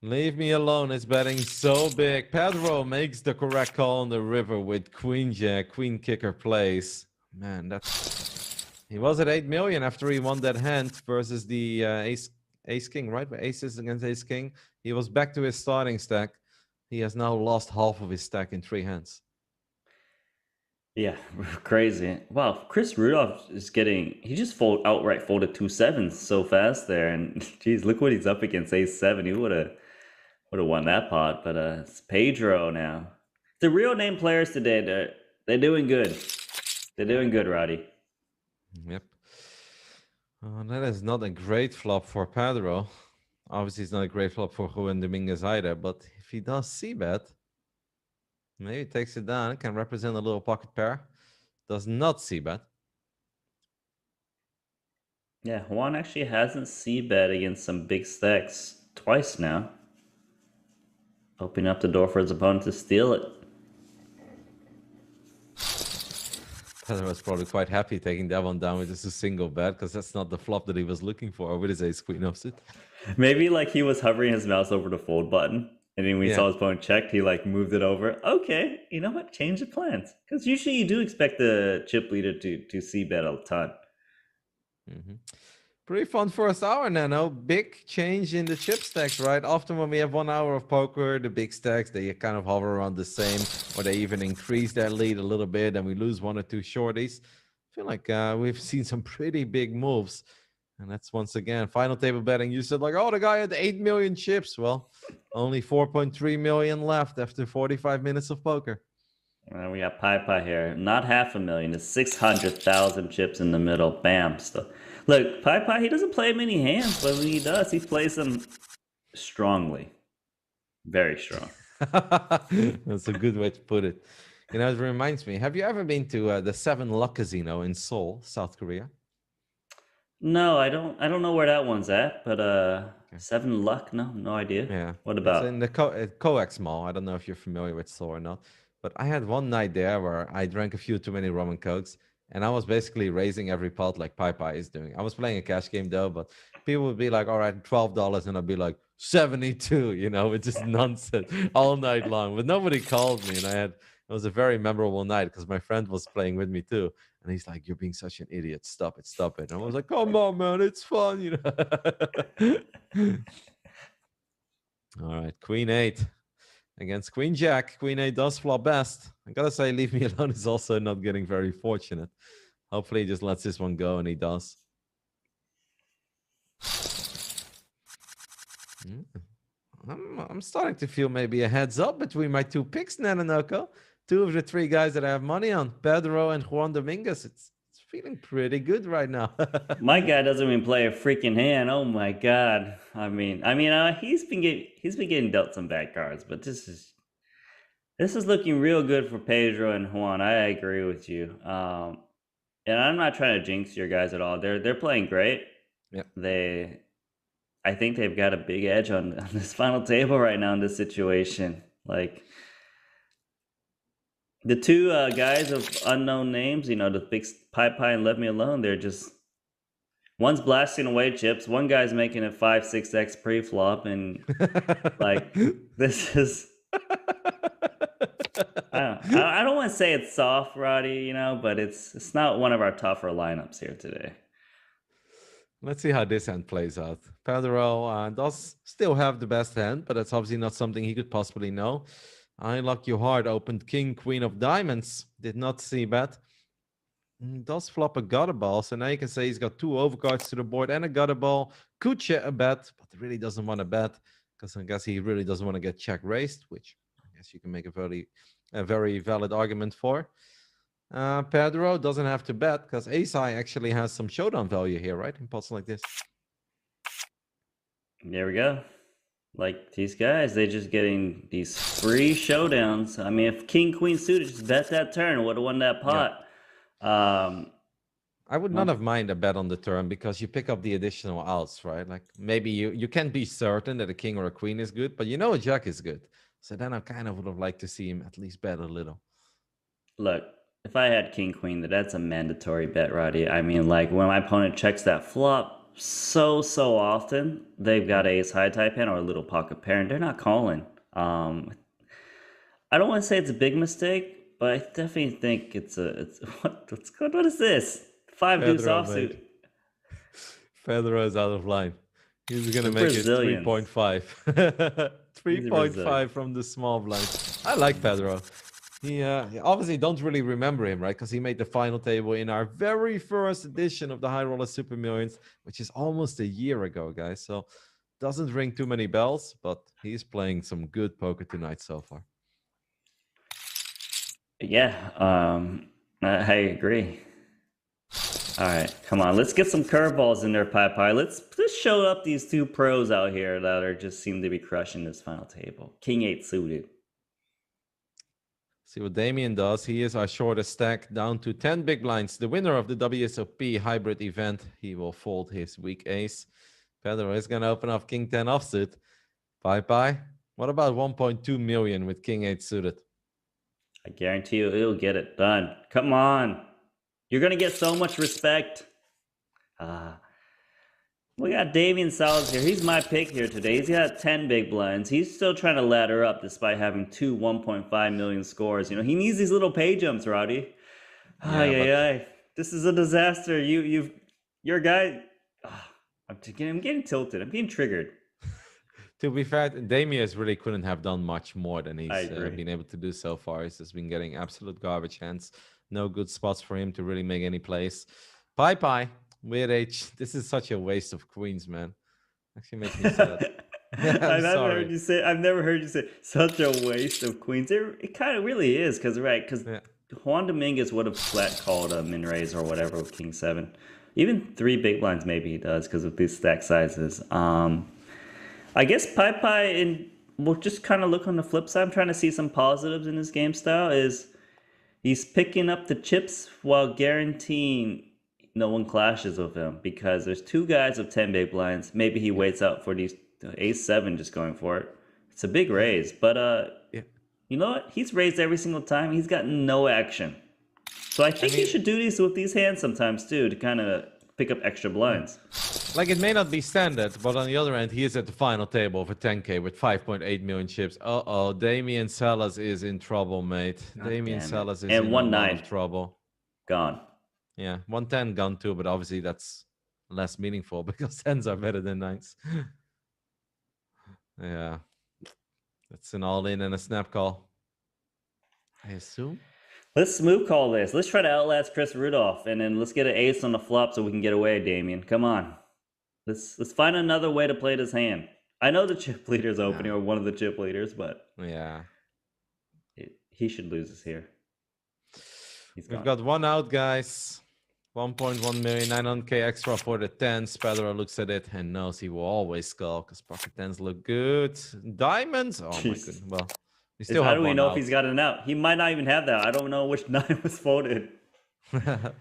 Leave me alone. It's betting so big. Pedro makes the correct call on the river with Queen Jack. Queen kicker plays. Man, he was at 8 million after he won that hand versus the Ace King, right? But Aces against Ace King. He was back to his starting stack. He has now lost half of his stack in 3 hands. Yeah, crazy. Wow, Chris Rudolph is he just outright folded 2 sevens so fast there. And geez, look what he's up against, Ace 7. He would have won that pot, but it's Pedro now. The real name players today, they're doing good. They're doing good, Roddy. Yep. That is not a great flop for Pedro. Obviously, it's not a great flop for Juan Dominguez either, but if he does c-bet, maybe takes it down, can represent a little pocket pair. Does not c-bet. Yeah, Juan actually hasn't c-bet against some big stacks twice now. Opening up the door for his opponent to steal it. Pedro was probably quite happy taking that one down with just a single bet, because that's not the flop that he was looking for with his ace queen offsuit. Maybe like he was hovering his mouse over the fold button, and then when he saw his opponent checked, he like moved it over. Okay, you know what? Change the plans. Because usually you do expect the chip leader to c-bet a ton. Mm-hmm. Pretty fun first hour, Nano. Big change in the chip stacks, right? Often when we have 1 hour of poker, the big stacks, they kind of hover around the same, or they even increase their lead a little bit, and we lose 1 or 2 shorties. I feel like we've seen some pretty big moves. And that's once again, final table betting. You said like, oh, the guy had 8 million chips. Well, only 4.3 million left after 45 minutes of poker. We got Pai here. Not 500,000. It's 600,000 chips in the middle. Bam. Look, Pai, he doesn't play many hands, but when he does, he plays them strongly. Very strong. That's a good way to put it. You know, it reminds me, have you ever been to the 7 Luck Casino in Seoul, South Korea? No, I don't know where that one's at, but 7 Luck, no idea. Yeah. What about? It's in the Coex Mall. I don't know if you're familiar with Seoul or not, but I had one night there where I drank a few too many rum and cokes, and I was basically raising every pot like Pai is doing. I was playing a cash game though, but people would be like, all right, $12, and I'd be like, 72, you know, it's just nonsense all night long. But nobody called me, and it was a very memorable night because my friend was playing with me too. And he's like, you're being such an idiot. Stop it. And I was like, come on, man, it's fun, you know. All right, Queen 8 against Queen Jack. Queen 8 does flop best. I gotta say, leave me alone is also not getting very fortunate. Hopefully he just lets this one go, and he does. I'm starting to feel maybe a heads up between my 2 picks, Nanonoko. two of the three guys that I have money on, Pedro and Juan Dominguez. It's feeling pretty good right now. My guy doesn't even play a freaking hand. Oh my god. He's been getting dealt some bad cards, but this is looking real good for Pedro and Juan. I agree with you. And I'm not trying to jinx your guys at all. They're playing great. Yeah. I think they've got a big edge on this final table right now in this situation. Like the two guys of unknown names, the big Pie and Let Me Alone, they're just one's blasting away chips, one guy's making it 5-6x pre-flop, and like this is I don't want to say it's soft, Roddy, but it's not one of our tougher lineups here today. Let's see how this hand plays out. Pedro does still have the best hand, but that's obviously not something he could possibly know. I Luck You Hard opened King, Queen of Diamonds. Did not see bet. Does flop a gutter ball, so now you can say he's got two overcards to the board and a gutter ball. Could check a bet, but really doesn't want to bet because I guess he really doesn't want to get check raised, which I guess you can make a very valid argument for. Pedro doesn't have to bet because Ace-High actually has some showdown value here, right? In pots like this. There we go. Like these guys, they're just getting these free showdowns. I mean, if King, Queen suited just bet that turn, would have won that pot. Yeah. I would not have mind a bet on the turn because you pick up the additional outs, right? Like maybe you can't be certain that a king or a queen is good, but a jack is good. So then I kind of would have liked to see him at least bet a little. Look, if I had king, queen, that's a mandatory bet, Roddy. I mean, like when my opponent checks that flop so often, they've got ace high type hand or a little pocket pair, and they're not calling. I don't want to say it's a big mistake, but I definitely think it's what is this? 5 deuce offsuit. Pedro is out of line. He's gonna make it 3.5. 3.5 from the small blind. I like Pedro. He obviously don't really remember him, right? Because he made the final table in our very first edition of the High Roller Super Millions, which is almost a year ago, guys. So doesn't ring too many bells, but he's playing some good poker tonight so far. Yeah, I agree. All right, come on. Let's get some curveballs in there, Pie. Let's show up these two pros out here that just seem to be crushing this final table. King 8 suited. See what Damian does. He is our shortest stack down to 10 big blinds. The winner of the WSOP hybrid event. He will fold his weak ace. Pedro is going to open up King 10 offsuit. Pie. What about 1.2 million with King 8 suited? I guarantee you he'll get it done. Come on. You're going to get so much respect. We got Damian Salas here. He's my pick here today. He's got 10 big blinds. He's still trying to ladder up despite having two 1.5 million scores. He needs these little pay jumps, Roddy. This is a disaster. Your guy. I'm getting tilted. I'm getting triggered. To be fair, Damian really couldn't have done much more than he's been able to do so far. He's just been getting absolute garbage hands. No good spots for him to really make any plays. Pie. Weird H. This is such a waste of queens, man. Actually makes me sad. I've never heard you say such a waste of queens. It kind of really is, because Juan Dominguez would have flat called a min raise or whatever with King 7. Even 3 big blinds maybe he does because of these stack sizes. I guess Pie, and we'll just kind of look on the flip side. I'm trying to see some positives in his game style. Is he's picking up the chips while guaranteeing no one clashes with him, because there's 2 guys with 10 big blinds. Maybe he waits out for these ace 7 just going for it. It's a big raise, but you know what? He's raised every single time. He's gotten no action. So I think he should do these with these hands sometimes too, to kind of pick up extra blinds. Like, it may not be standard, but on the other end, he is at the final table for 10K with 5.8 million chips. Damian Salas is in trouble, mate. Damian Salas is in a lot of trouble. Gone. Yeah, 110 gone too, but obviously that's less meaningful because 10s are better than 9s. Yeah. That's an all-in and a snap call, I assume. Let's smooth call this. Let's try to outlast Chris Rudolph, and then let's get an ace on the flop so we can get away, Damian. Come on. Let's find another way to play this hand. I know the chip leader's opening, or one of the chip leaders, but yeah, he should lose this here. We've got one out, guys. 1.1 million, 900k extra for the tens. Pedro looks at it and knows he will always skull because pocket tens look good. Diamonds? Oh my goodness. Well, we still have how do we one know out. if he's got an out? He might not even have that. I don't know which 9 was folded. I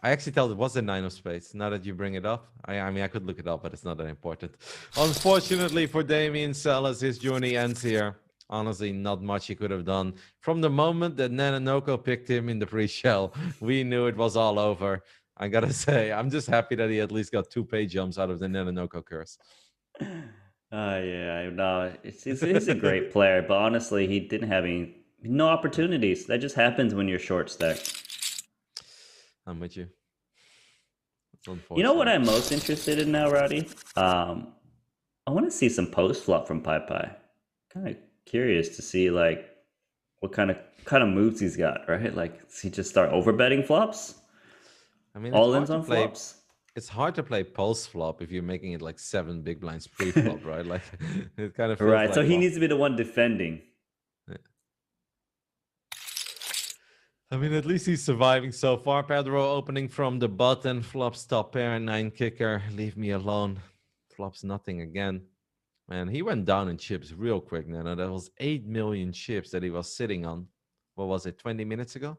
actually thought it was a 9 of spades. Now that you bring it up, I mean, I could look it up, but it's not that important. Unfortunately for Damian Salas, his journey ends here. Honestly, not much he could have done. From the moment that Nanonoko picked him in the pre-shell, we knew it was all over. I gotta say, I'm just happy that he at least got 2 pay jumps out of the Nanonoko curse. Yeah, no, he's a great player, but honestly, he didn't have no opportunities. That just happens when you're short stack. I'm with you. You know what I'm most interested in now, Rowdy? I want to see some post flop from Pai Pai. Kind of curious to see like what kind of moves he's got, right? Like, does he just start overbetting flops? I mean, all ins on flops. It's hard to play post flop if you're making it like 7 big blinds pre flop, right? Like, it kind of feels right. Like, so he needs to be the one defending. Yeah. I mean, at least he's surviving so far. Pedro opening from the button, flops top pair, 9 kicker. Leave me alone. Flops nothing again. Man, he went down in chips real quick, Nano. That was 8 million chips that he was sitting on. What was it, 20 minutes ago?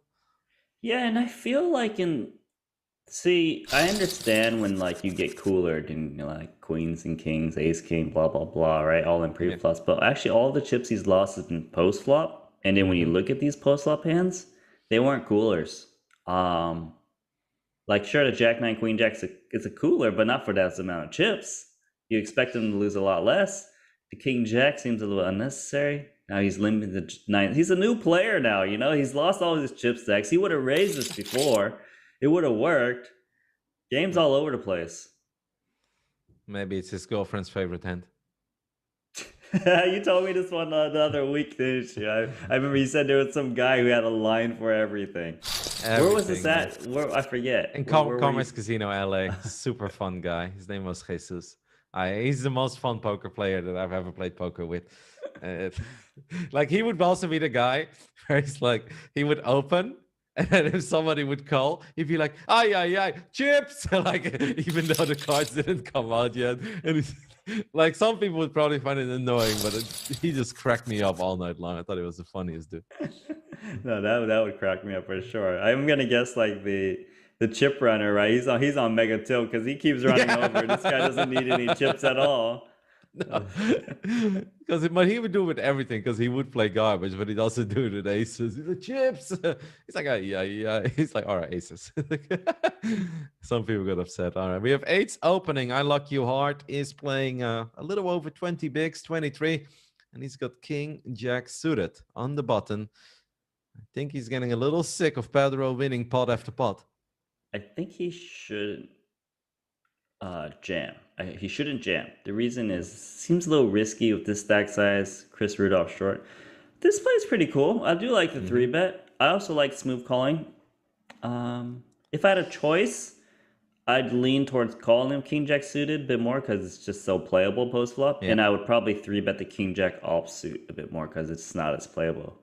Yeah, and I feel like see, I understand when like you get cooler and like queens and kings, ace king, blah blah blah, right? All in pre-flops. But actually all the chips he's lost has been post-flop. And then when you look at these post-flop hands, they weren't coolers. Like sure, the Jack 9 Queen Jack is a cooler, but not for that amount of chips. You expect him to lose a lot less. The King Jack seems a little unnecessary. Now he's limited to 9. He's a new player now, He's lost all his chip stacks. He would have raised this before. It would have worked. Game's all over the place. Maybe it's his girlfriend's favorite hand. You told me this one the other week, didn't you? I remember you said there was some guy who had a line for everything. Where was this at? Where, I forget. In Commerce Casino, LA. Super fun guy. His name was Jesus. He's the most fun poker player that I've ever played poker with. Like he would also be the guy where he's like, he would open, and then if somebody would call, he'd be like, ay, chips! Like, even though the cards didn't come out yet. And like, some people would probably find it annoying, but he just cracked me up all night long. I thought it was the funniest dude. No, that would crack me up for sure. I'm going to guess like the chip runner, right? He's on mega tilt because he keeps running over. This guy doesn't need any chips at all. No. But he would do it with everything because he would play garbage, but he'd also do it with aces. He's like, chips. He's like, yeah. He's like, all right, aces. Some people got upset. All right, we have 8s opening. I Luck You Hard is playing a little over 20 bigs, 23, and he's got King Jack suited on the button. I think he's getting a little sick of Pedro winning pot after pot. I think he should jam. He shouldn't jam. The reason is, seems a little risky with this stack size. Chris Rudolph short. This play is pretty cool. I do like the 3-bet. I also like smooth calling. If I had a choice, I'd lean towards calling him King Jack suited a bit more because it's just so playable post flop. Yeah. And I would probably 3-bet the King Jack offsuit a bit more because it's not as playable.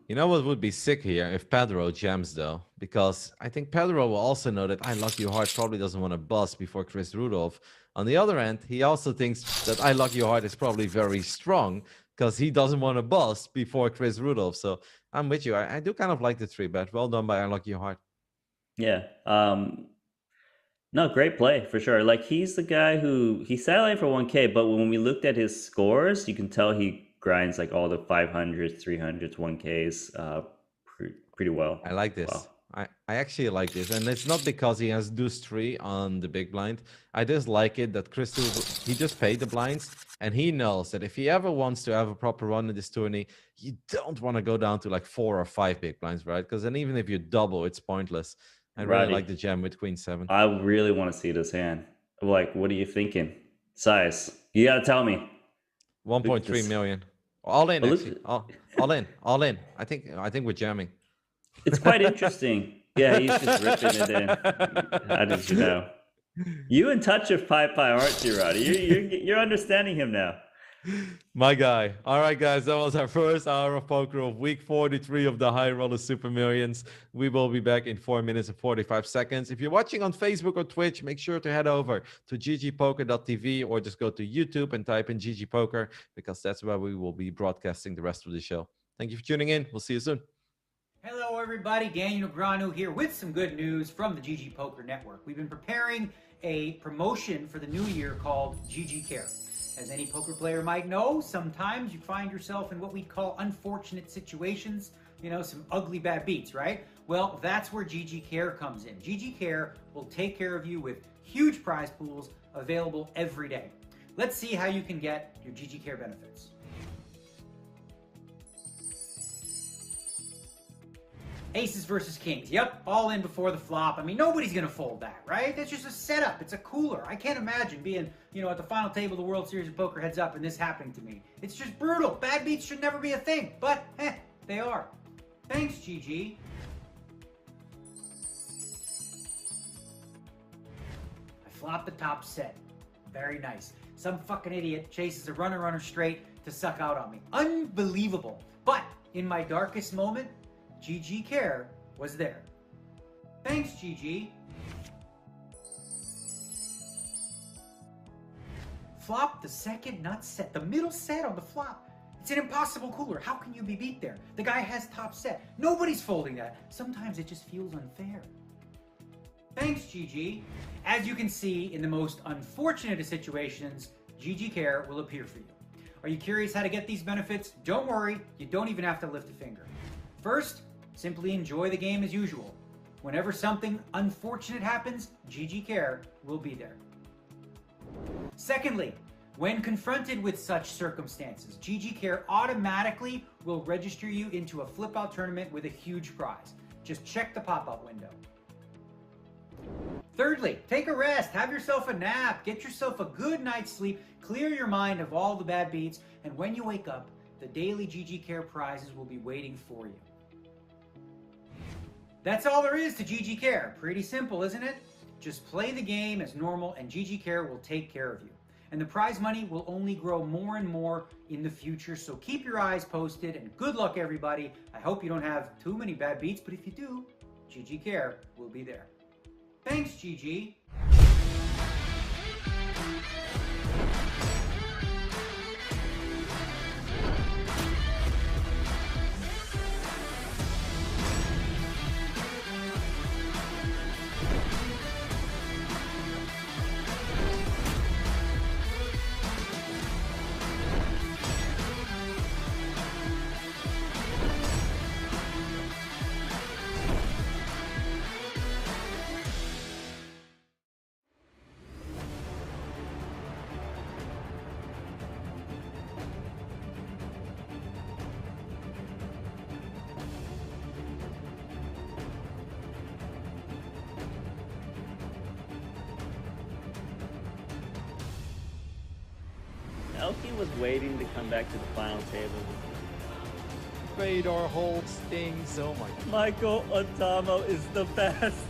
You know what would be sick here if Pedro jams though, because I think Pedro will also know that I Luck You Hard probably doesn't want to bust before Chris Rudolph. On the other end, he also thinks that I Luck You Hard is probably very strong because he doesn't want to bust before Chris Rudolph. So I'm with you. I do kind of like the 3-bet. Well done by I Luck You Hard. Yeah. No, great play for sure. Like he's the guy who he satellite for 1K, but when we looked at his scores, you can tell he grinds like all the 500s, 300s, 1Ks pretty well. I like this. Wow. I actually like this. And it's not because he has deuce 3 on the big blind. I just like it that Chris, he just paid the blinds. And he knows that if he ever wants to have a proper run in this tourney, you don't want to go down to like 4 or 5 big blinds, right? Because then even if you double, it's pointless. I really like the jam with Queen 7. I really want to see this hand. Like, what are you thinking? Size. You got to tell me. 1.3 million. All in, actually. All in. I think we're jamming. It's quite interesting. Yeah, he's just ripping it in. How did you know? You in touch with Pai Pai, aren't you, Roddy? You're understanding him now. My guy. All right, guys, that was our first hour of poker of week 43 of the High Roller Super Millions. We will be back in 4 minutes and 45 seconds. If you're watching on Facebook or Twitch, make sure to head over to ggpoker.tv or just go to YouTube and type in GGPoker because that's where we will be broadcasting the rest of the show. Thank you for tuning in. We'll see you soon. Hello, everybody. Daniel Granu here with some good news from the GG Poker Network. We've been preparing a promotion for the new year called GG Care. As any poker player might know, sometimes you find yourself in what we call unfortunate situations, you know, some ugly bad beats, right? Well, that's where GG Care comes in. GG Care will take care of you with huge prize pools available every day. Let's see how you can get your GG Care benefits. Aces versus kings. Yep, all in before the flop. I mean, nobody's going to fold that, right? That's just a setup. It's a cooler. I can't imagine being, you know, at the final table of the World Series of Poker heads up and this happening to me. It's just brutal. Bad beats should never be a thing, but they are. Thanks, GG. I flopped the top set. Very nice. Some fucking idiot chases a runner straight to suck out on me. Unbelievable. But in my darkest moment, GG Care was there. Thanks, GG. Flop the second nut set, the middle set on the flop. It's an impossible cooler. How can you be beat there? The guy has top set. Nobody's folding that. Sometimes it just feels unfair. Thanks, GG. As you can see, in the most unfortunate of situations, GG Care will appear for you. Are you curious how to get these benefits? Don't worry, you don't even have to lift a finger. First, simply enjoy the game as usual. Whenever something unfortunate happens, GG Care will be there. Secondly, when confronted with such circumstances, GG Care automatically will register you into a flip-out tournament with a huge prize. Just check the pop-up window. Thirdly, take a rest, have yourself a nap, get yourself a good night's sleep, clear your mind of all the bad beats, and when you wake up, the daily GG Care prizes will be waiting for you. That's all there is to GG Care. Pretty simple, isn't it? Just play the game as normal and GG Care will take care of you. And the prize money will only grow more and more in the future, so keep your eyes posted and good luck, everybody. I hope you don't have too many bad beats, but if you do, GG Care will be there. Thanks, GG. Elkie was waiting to come back to the final table. Fedor holds stings. Oh my God. Michael Adamo is the best.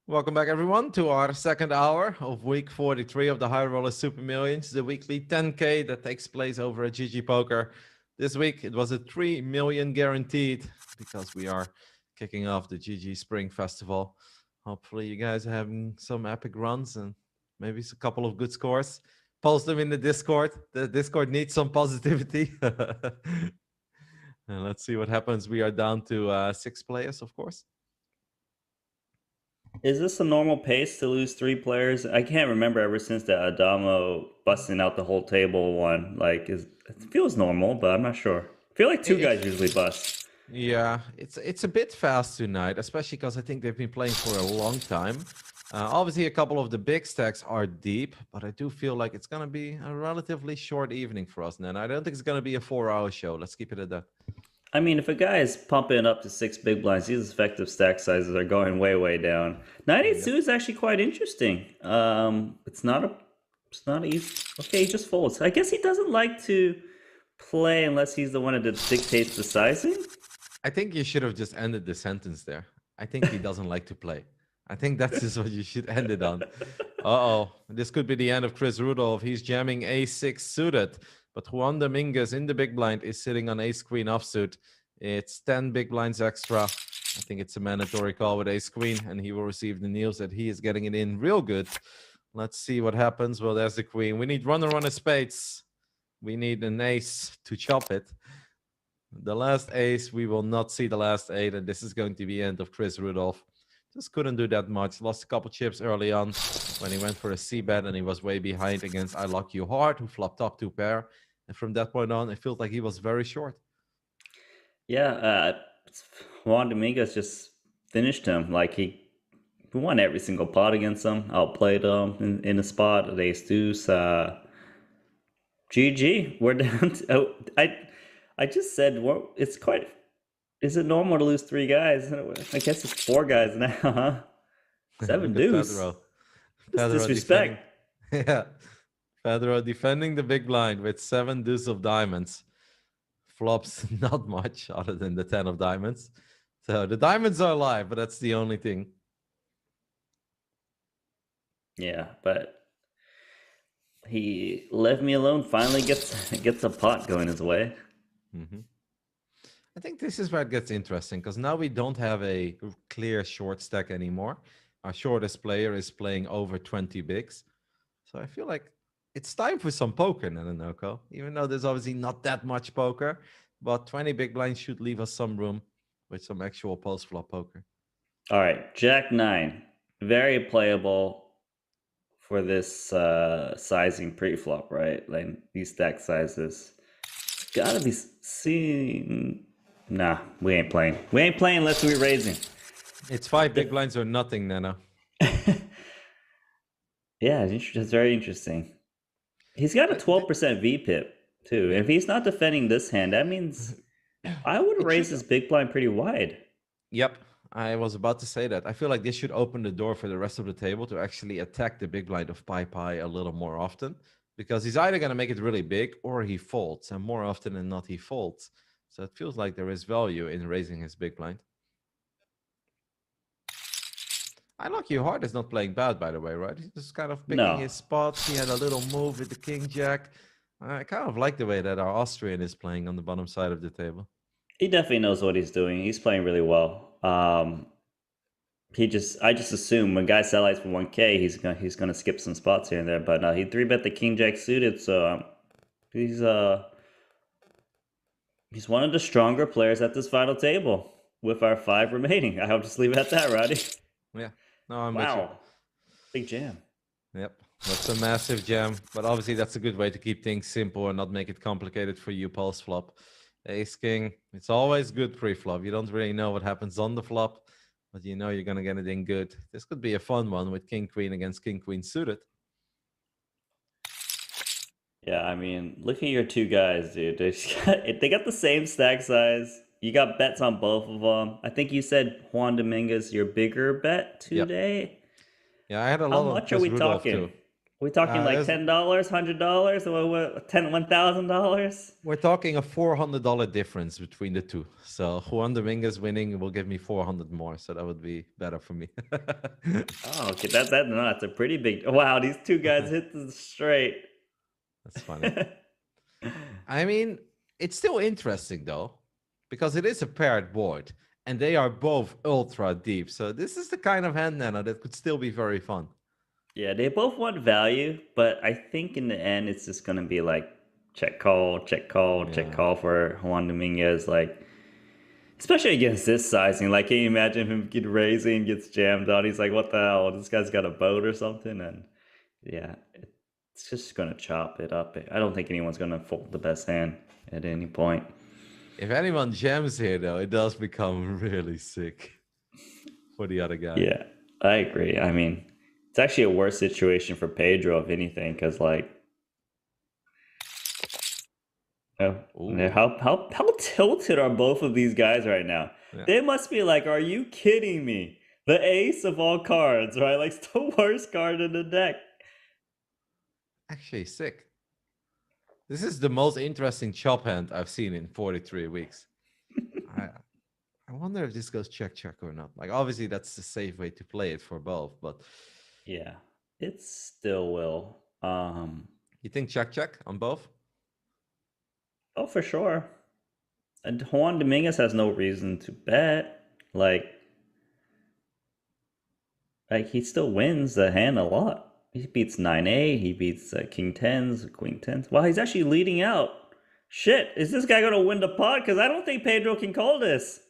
Welcome back, everyone, to our second hour of week 43 of the High Roller Super Millions, the weekly 10K that takes place over at GG Poker. This week, it was a 3 million guaranteed because we are kicking off the GG Spring Festival. Hopefully, you guys are having some epic runs and maybe a couple of good scores. Post them in the Discord. The Discord needs some positivity. And let's see what happens. We are down to 6 players, of course. Is this a normal pace to lose 3 players? I can't remember ever since the Adamo busting out the whole table one. Like, it feels normal, but I'm not sure. I feel like 2 guys usually bust. Yeah, it's a bit fast tonight, especially because I think they've been playing for a long time. Obviously, a couple of the big stacks are deep, but I do feel like it's going to be a relatively short evening for us. And I don't think it's going to be a 4-hour show. Let's keep it at that. I mean, if a guy is pumping up to 6 big blinds, these effective stack sizes are going way, way down. 982 is actually quite interesting. It's not easy. Okay, he just folds. I guess he doesn't like to play unless he's the one that dictates the sizing. I think you should have just ended the sentence there. I think he doesn't like to play. I think that's just what you should end it on. Uh-oh. This could be the end of Chris Rudolph. He's jamming ace-6 suited. But Juan Dominguez in the big blind is sitting on ace-queen offsuit. It's 10 big blinds extra. I think it's a mandatory call with ace-queen. And he will receive the news that he is getting it in real good. Let's see what happens. Well, there's the queen. We need runner spades. We need an ace to chop it. The last ace, we will not see the last 8, and this is going to be the end of Chris Rudolph. Just couldn't do that much. Lost a couple chips early on when he went for a C-bet, and he was way behind against I Lock You Hard, who flopped up 2 pair. And from that point on, it felt like he was very short. Yeah, Juan Dominguez just finished him. Like, he won every single pot against him, outplayed him in the spot at ace-deuce. GG, we're down to... I just said, well, it's quite... Is it normal to lose 3 guys? I guess it's 4 guys now, huh? 7 deuce. That's disrespect. Yeah. Federo defending the big blind with 7 deuce of diamonds. Flops not much other than the 10 of diamonds. So the diamonds are alive, but that's the only thing. Yeah, but he left me alone. Finally gets a pot going his way. Mm-hmm. I think this is where it gets interesting because now we don't have a clear short stack anymore. Our shortest player is playing over 20 bigs. So I feel like it's time for some poker, Nanonoko. Even though there's obviously not that much poker, but 20 big blinds should leave us some room with some actual post-flop poker. All right, Jack 9. Very playable for this sizing pre-flop, right? Like these stack sizes. Gotta be seen. Nah, we ain't playing. We ain't playing unless we're raising. It's 5 big blinds or nothing, Nano. Yeah, it's very interesting. He's got a 12% VPIP too. If he's not defending this hand, that means I would raise his big blind pretty wide. Yep, I was about to say that. I feel like this should open the door for the rest of the table to actually attack the big blind of Pi a little more often. Because he's either going to make it really big or he folds. And more often than not, he folds. So it feels like there is value in raising his big blind. I Lock You Hard is not playing bad, by the way, right? He's just kind of picking his spots. He had a little move with the king jack. I kind of like the way that our Austrian is playing on the bottom side of the table. He definitely knows what he's doing. He's playing really well. I just assume when guys sell ice for 1K, he's gonna skip some spots here and there. But he 3-bet the king jack suited, so he's one of the stronger players at this final table with our 5 remaining. I'll just leave it at that, Roddy. Yeah. No, I'm wow. with you. Big jam. Yep. That's a massive jam. But obviously that's a good way to keep things simple and not make it complicated for you post-flop. Ace King, it's always good pre-flop. You don't really know what happens on the flop, but you know you're going to get it in good. This could be a fun one with King Queen against King Queen suited. Yeah, I mean, look at your 2 guys, dude. They got the same stack size. You got bets on both of them. I think you said Juan Dominguez your bigger bet today. Yep. Yeah, I had a lot of. How much are we talking? Too. Are we talking like $10, $100, or $1,000? We're talking a $400 difference between the two. So Juan Dominguez winning will give me 400 more. So that would be better for me. Oh, okay. That's a pretty big. Wow, these 2 guys hit the straight. That's funny. I mean, it's still interesting though, because it is a paired board. and they are both ultra deep. So this is the kind of hand, Nana, that could still be very fun. Yeah, they both want value, but I think in the end it's just gonna be like check call, check call, check Yeah. call for Juan Dominguez. Like, especially against this sizing. Like, can you imagine him get raising, gets jammed out? He's like, what the hell? This guy's got a boat or something? And yeah, it's just gonna chop it up. I don't think anyone's gonna fold the best hand at any point. If anyone jams here, though, it does become really sick for the other guy. Yeah, I agree. I mean, it's actually a worse situation for Pedro, if anything, because like, Ooh. how tilted are both of these guys right now? Yeah. They must be like, are you kidding me? The ace of all cards, right? Like, it's the worst card in the deck. Actually, sick. This is the most interesting chop hand I've seen in 43 weeks. I wonder if this goes check or not. Like, obviously, that's the safe way to play it for both, but Yeah, it still will. you think check on both? Oh, for sure. And Juan Dominguez has no reason to bet. Like he still wins the hand a lot. He beats 9-8, he beats king 10s, queen 10s. Wow, he's actually leading out. Shit, is this guy gonna win the pot? Because I don't think Pedro can call this.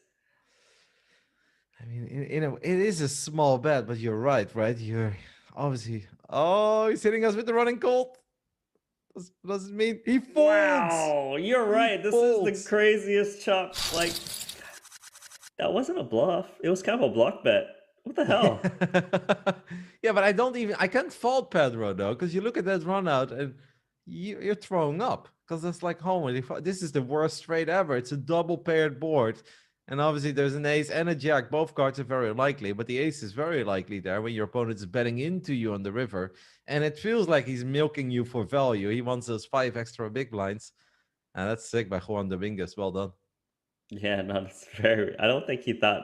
I mean, it is a small bet, but you're right? You're obviously. Oh, he's hitting us with the running colt. Does it mean he folds? Wow, you're right. This is the craziest chop. Like, that wasn't a bluff. It was kind of a block bet. What the hell? Yeah, but I can't fault Pedro though, because you look at that run out and you're throwing up because it's like, holy, this is the worst straight ever. It's a double paired board. And obviously there's an ace and a jack. Both cards are very likely, but the ace is very likely there when your opponent is betting into you on the river. And it feels like he's milking you for value. He wants those 5 extra big blinds. And that's sick by Juan Dominguez. Well done. Yeah, no, that's very... I don't think he thought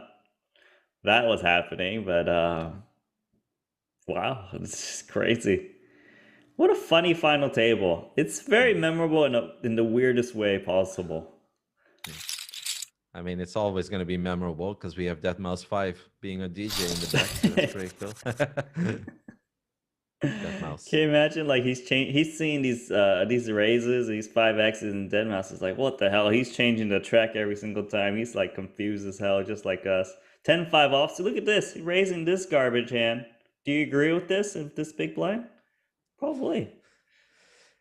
that was happening, but wow, this is crazy. What a funny final table. It's very memorable in the weirdest way possible. I mean, it's always going to be memorable because we have Deadmau5 5 being a DJ in the back. So that's pretty cool. Deadmau5. Can you imagine, like, he's seeing these raises, these 5Xs, and Deadmau5 is like, what the hell? He's changing the track every single time. He's like confused as hell, just like us. 10-5 off. So look at this. He's raising this garbage hand. Do you agree with this? If this big blind? Probably.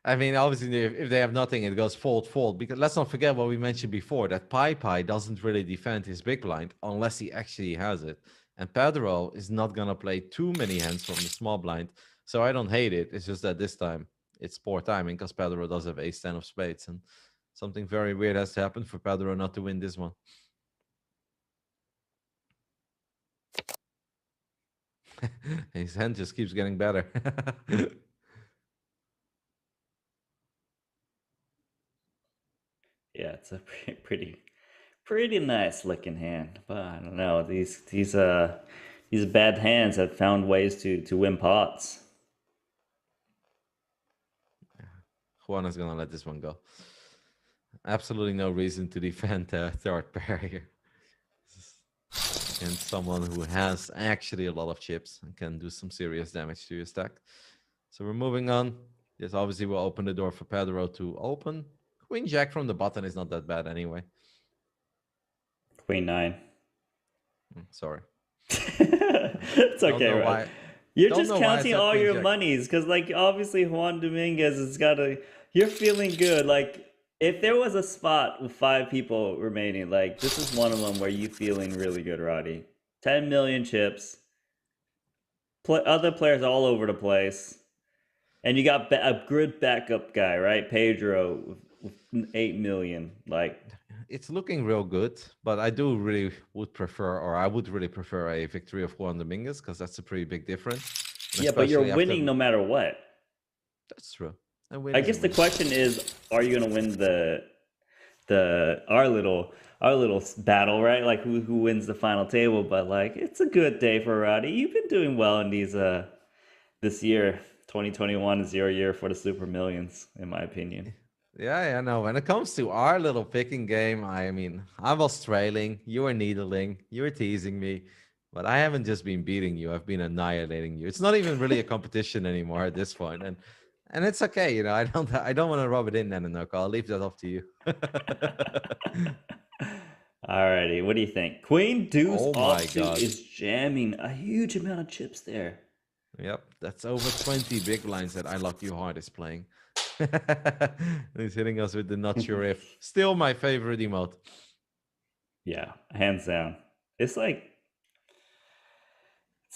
I mean, obviously, if they have nothing, it goes fold. Because let's not forget what we mentioned before, that Pai doesn't really defend his big blind unless he actually has it. And Pedro is not going to play too many hands from the small blind. So I don't hate it. It's just that this time it's poor timing because Pedro does have ace-10 of spades. And something very weird has to happen for Pedro not to win this one. His hand just keeps getting better. Yeah, it's a pretty nice looking hand, but I don't know, these bad hands have found ways to win pots. Juan is gonna let this one go. Absolutely no reason to defend third pair here. And someone who has actually a lot of chips and can do some serious damage to your stack. So we're moving on. This obviously will open the door for Pedro to open. Queen Jack from the button is not that bad anyway. Queen 9. Sorry. It's okay, right? You're just counting all your Jack. monies because, like, obviously Juan Dominguez has got to... You're feeling good. Like, if there was a spot with 5 people remaining, like, this is one of them where you feeling really good, Roddy. 10 million chips. Other players all over the place. And you got a good backup guy, right? Pedro with 8 million. Like, it's looking real good, but I would really prefer a victory of Juan Dominguez because that's a pretty big difference. Yeah, but you're winning no matter what. That's true. I guess the question is, are you gonna win our little battle, right? Like who wins the final table? But like, it's a good day for Roddy. You've been doing well in these this year. 2021 is your year for the Super Millions, in my opinion. Yeah, no. When it comes to our little picking game, I mean, I was trailing, you were needling, you were teasing me, but I haven't just been beating you, I've been annihilating you. It's not even really a competition anymore at this point, and it's okay, you know. I don't want to rub it in, Nanonoko. I'll leave that up to you. Alrighty, what do you think? Queen Deuce Oh my offsuit god. is jamming a huge amount of chips there. Yep, that's over 20 big blinds that I Lock You Hard is playing. He's hitting us with the not sure if. Still my favorite emote. Yeah, hands down. It's like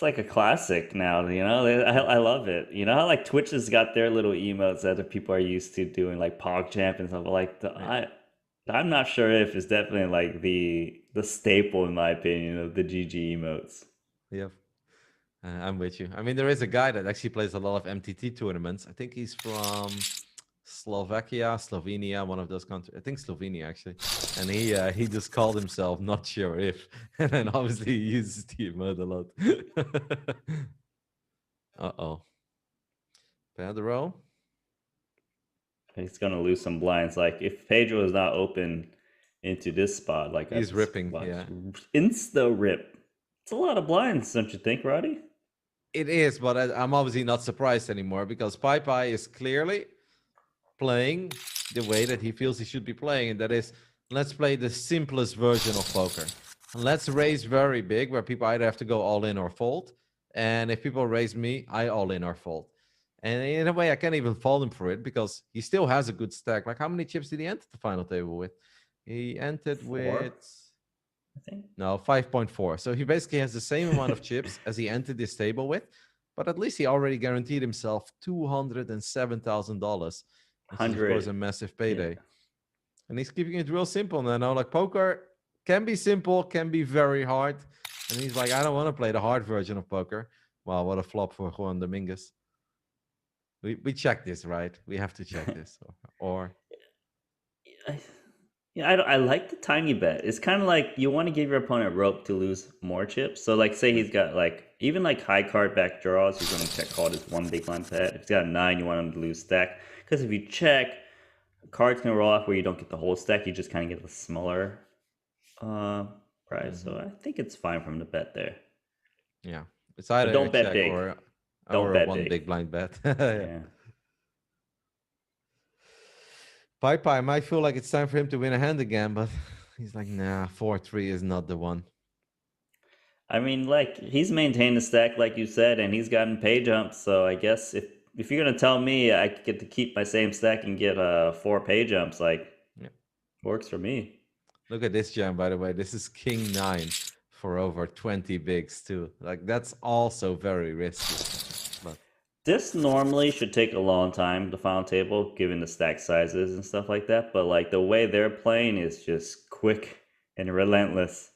a classic now, you know. I love it. You know how like Twitch has got their little emotes that the people are used to doing, like PogChamp and stuff. Like I'm not sure if it's definitely like the staple in my opinion of the GG emotes. Yep. I'm with you. I mean, there is a guy that actually plays a lot of MTT tournaments. I think he's from Slovakia, Slovenia, one of those countries. I think Slovenia actually. And he just called himself not sure if, and then obviously he uses the emote a lot. Uh-oh. Pedro. He's gonna lose some blinds. Like if Pedro is not open into this spot, like He's ripping, watch, yeah. insta rip. It's a lot of blinds, don't you think, Roddy? It is, but I'm obviously not surprised anymore because Pai is clearly playing the way that he feels he should be playing, and that is, let's play the simplest version of poker. And let's raise very big, where people either have to go all in or fold. And if people raise me, I all in or fold. And in a way, I can't even fault him for it because he still has a good stack. Like, how many chips did he enter the final table with? He entered 4, with, I think. no, 5.4. So he basically has the same amount of chips as he entered this table with, but at least he already guaranteed himself $207,000, which is, of course, a massive payday. Yeah. And he's keeping it real simple now. Like, poker can be simple, can be very hard. And he's like, I don't want to play the hard version of poker. Wow, what a flop for Juan Dominguez. We check this, right? We have to check this. Or Yeah, I like the tiny bet. It's kind of like you want to give your opponent rope to lose more chips. So, like, say he's got like even like high card back draws, you're going to check call his one big blind bet. If he's got a 9, you want him to lose stack because if you check, cards can roll off where you don't get the whole stack. You just kind of get the smaller prize. So I think it's fine from the bet there. yeah, it's either don't a bet check big. or Don't bet one big. big blind bet. Yeah. Pai might feel like it's time for him to win a hand again, but he's like, nah, 4-3 is not the one. I mean, like, he's maintained the stack, like you said, and he's gotten pay jumps. So I guess if you're gonna tell me I get to keep my same stack and get 4 pay jumps, like, yeah, works for me. Look at this jam, by the way. This is King 9 for over 20 bigs too. Like, that's also very risky. But This normally should take a long time, the final table, given the stack sizes and stuff like that. But like the way they're playing is just quick and relentless.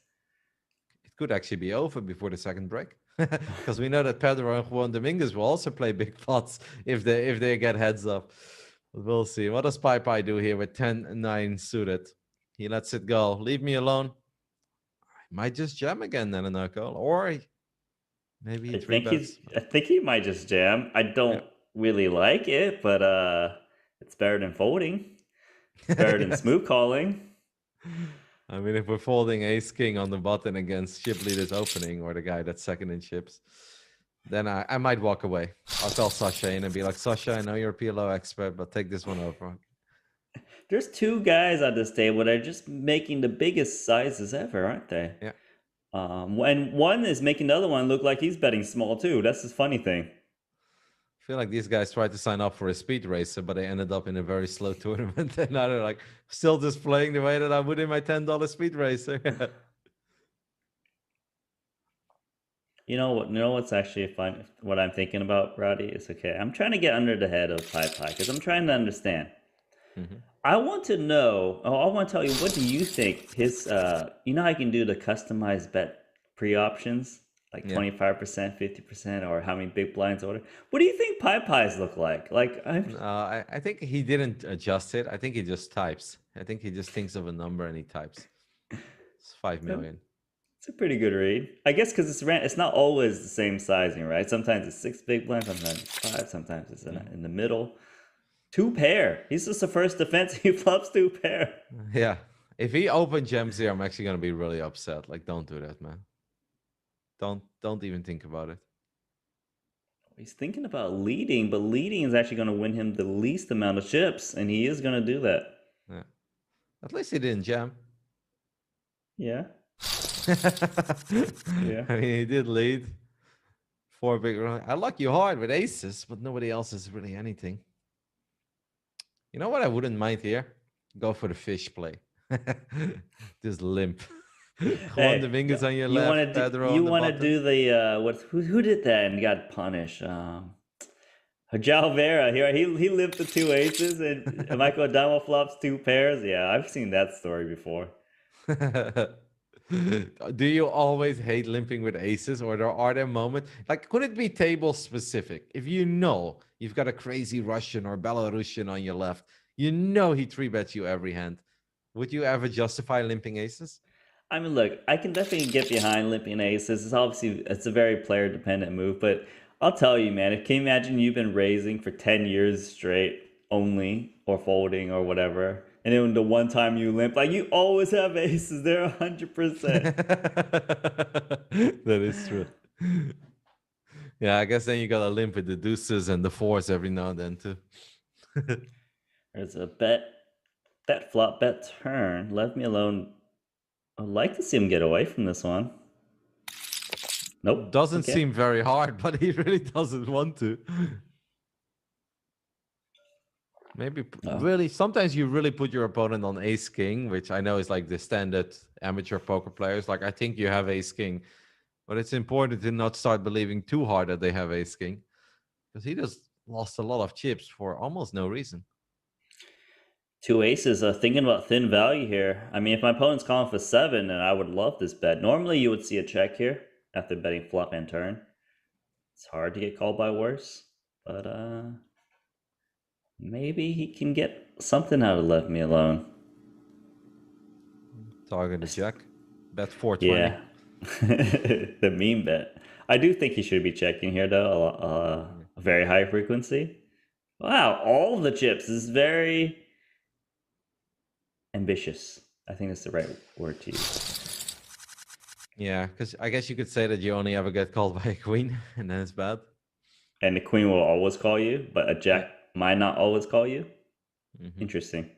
it could actually be over before the second break. Because we know that Pedro and Juan Dominguez will also play big pots if they get heads up. But we'll see. What does Pai do here with 10-9 suited? He lets it go. Leave me alone. I might just jam again, Nanonoko. Or maybe he three bets. I think he might just jam. I don't really like it, but it's better than folding. It's better than smooth calling. I mean, if we're folding ace king on the button against chip leader's opening or the guy that's second in chips, then I might walk away. I'll call Sasha in and be like, Sasha, I know you're a PLO expert, but take this one over. There's 2 guys at this table that are just making the biggest sizes ever, aren't they? Yeah. When one is making the other one look like he's betting small too. That's the funny thing. I feel like these guys tried to sign up for a speed racer, but they ended up in a very slow tournament. And now they're like still just playing the way that I would in my $10 speed racer. You know what? You know what's actually fun? What I'm thinking about, Roddy, is okay. I'm trying to get under the head of Pai because I'm trying to understand. I want to know. Oh, I want to tell you. What do you think his? You know how you can do the customized bet pre-options, like 25%, 50%, or how many big blinds order. What do you think Pai's look like? Like I think he didn't adjust it. I think he just types. I think he just thinks of a number and he types. It's 5 million. It's a pretty good read, I guess, because it's not always the same sizing, right? Sometimes it's 6 big blinds, sometimes it's 5, sometimes it's in the middle. Two pair. He's just the first defense. He flops two pair. Yeah. If he open jams here, I'm actually gonna be really upset. Like, don't do that, man. Don't even think about it. He's thinking about leading, but leading is actually going to win him the least amount of chips, and he is going to do that. Yeah. At least he didn't jam. Yeah. Yeah. I mean, he did lead. 4 big run. I like you hard with aces, but nobody else is really anything. You know what I wouldn't mind here? Go for the fish play. Just limp. Juan Dominguez on your left, Pedro you on the want to bottom. do the who did that and got punished? Jao Vera. He lived the two aces and Michael Adamo flops two pairs. Yeah, I've seen that story before. Do you always hate limping with aces, or are there moments like could it be table specific? If you know you've got a crazy Russian or Belarusian on your left, you know he 3-bets you every hand. Would you ever justify limping aces? I mean, look, I can definitely get behind limping aces. It's a very player dependent move, but I'll tell you, man, can you imagine you've been raising for 10 years straight only or folding or whatever, and then the one time you limp, like you always have aces there 100%. That is true. Yeah, I guess then you gotta limp with the deuces and the fours every now and then too. There's a bet flop, bet turn. Left me alone. I'd like to see him get away from this one. Nope. Doesn't seem very hard, but he really doesn't want to. Maybe really, sometimes you really put your opponent on ace king, which I know is like the standard amateur poker players. Like, I think you have ace king, but it's important to not start believing too hard that they have ace king, because he just lost a lot of chips for almost no reason. Two aces, thinking about thin value here. I mean, if my opponent's calling for 7, then I would love this bet. Normally, you would see a check here after betting flop and turn. It's hard to get called by worse, but maybe he can get something out of left me alone. Target a jack. Bet 420. Yeah, the meme bet. I do think he should be checking here, though. A very high frequency. Wow, all the chips. This is very ambitious. I think that's the right word to use. Yeah, because I guess you could say that you only ever get called by a queen, and then it's bad. And the queen will always call you, but a jack might not always call you. Interesting.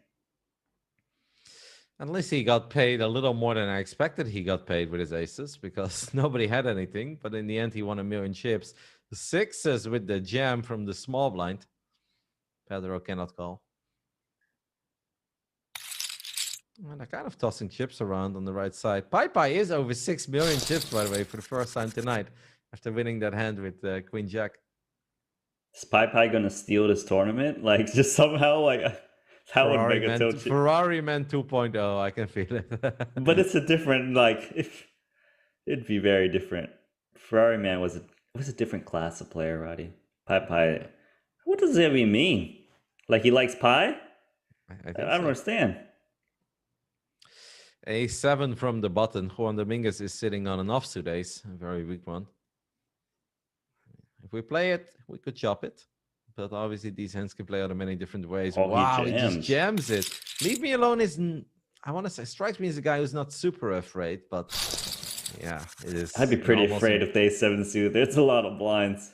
At least he got paid a little more than I expected he got paid with his aces, because nobody had anything. But in the end, he won 1,000,000 chips. The sixes with the jam from the small blind. Pedro cannot call. And they're kind of tossing chips around on the right side. Pai is over 6 million chips, by the way, for the first time tonight, after winning that hand with Queen Jack. Is Pai gonna steal this tournament? Like, just somehow, like, that would make a tilt. Ferrari Man 2.0, I can feel it. But it's a different, like, it'd be very different. Ferrari Man was a different class of player, Roddy. Pai. What does that even mean? Like, he likes pie? I don't understand. A7 from the button. Juan Dominguez is sitting on an offsuit ace, a very weak one. If we play it, we could chop it. But obviously, these hands can play out in many different ways. Oh, wow, he just jams it. Leave me alone is, I want to say, strikes me as a guy who's not super afraid, but yeah, it is. I'd be pretty afraid if they 7 suit. There's a lot of blinds.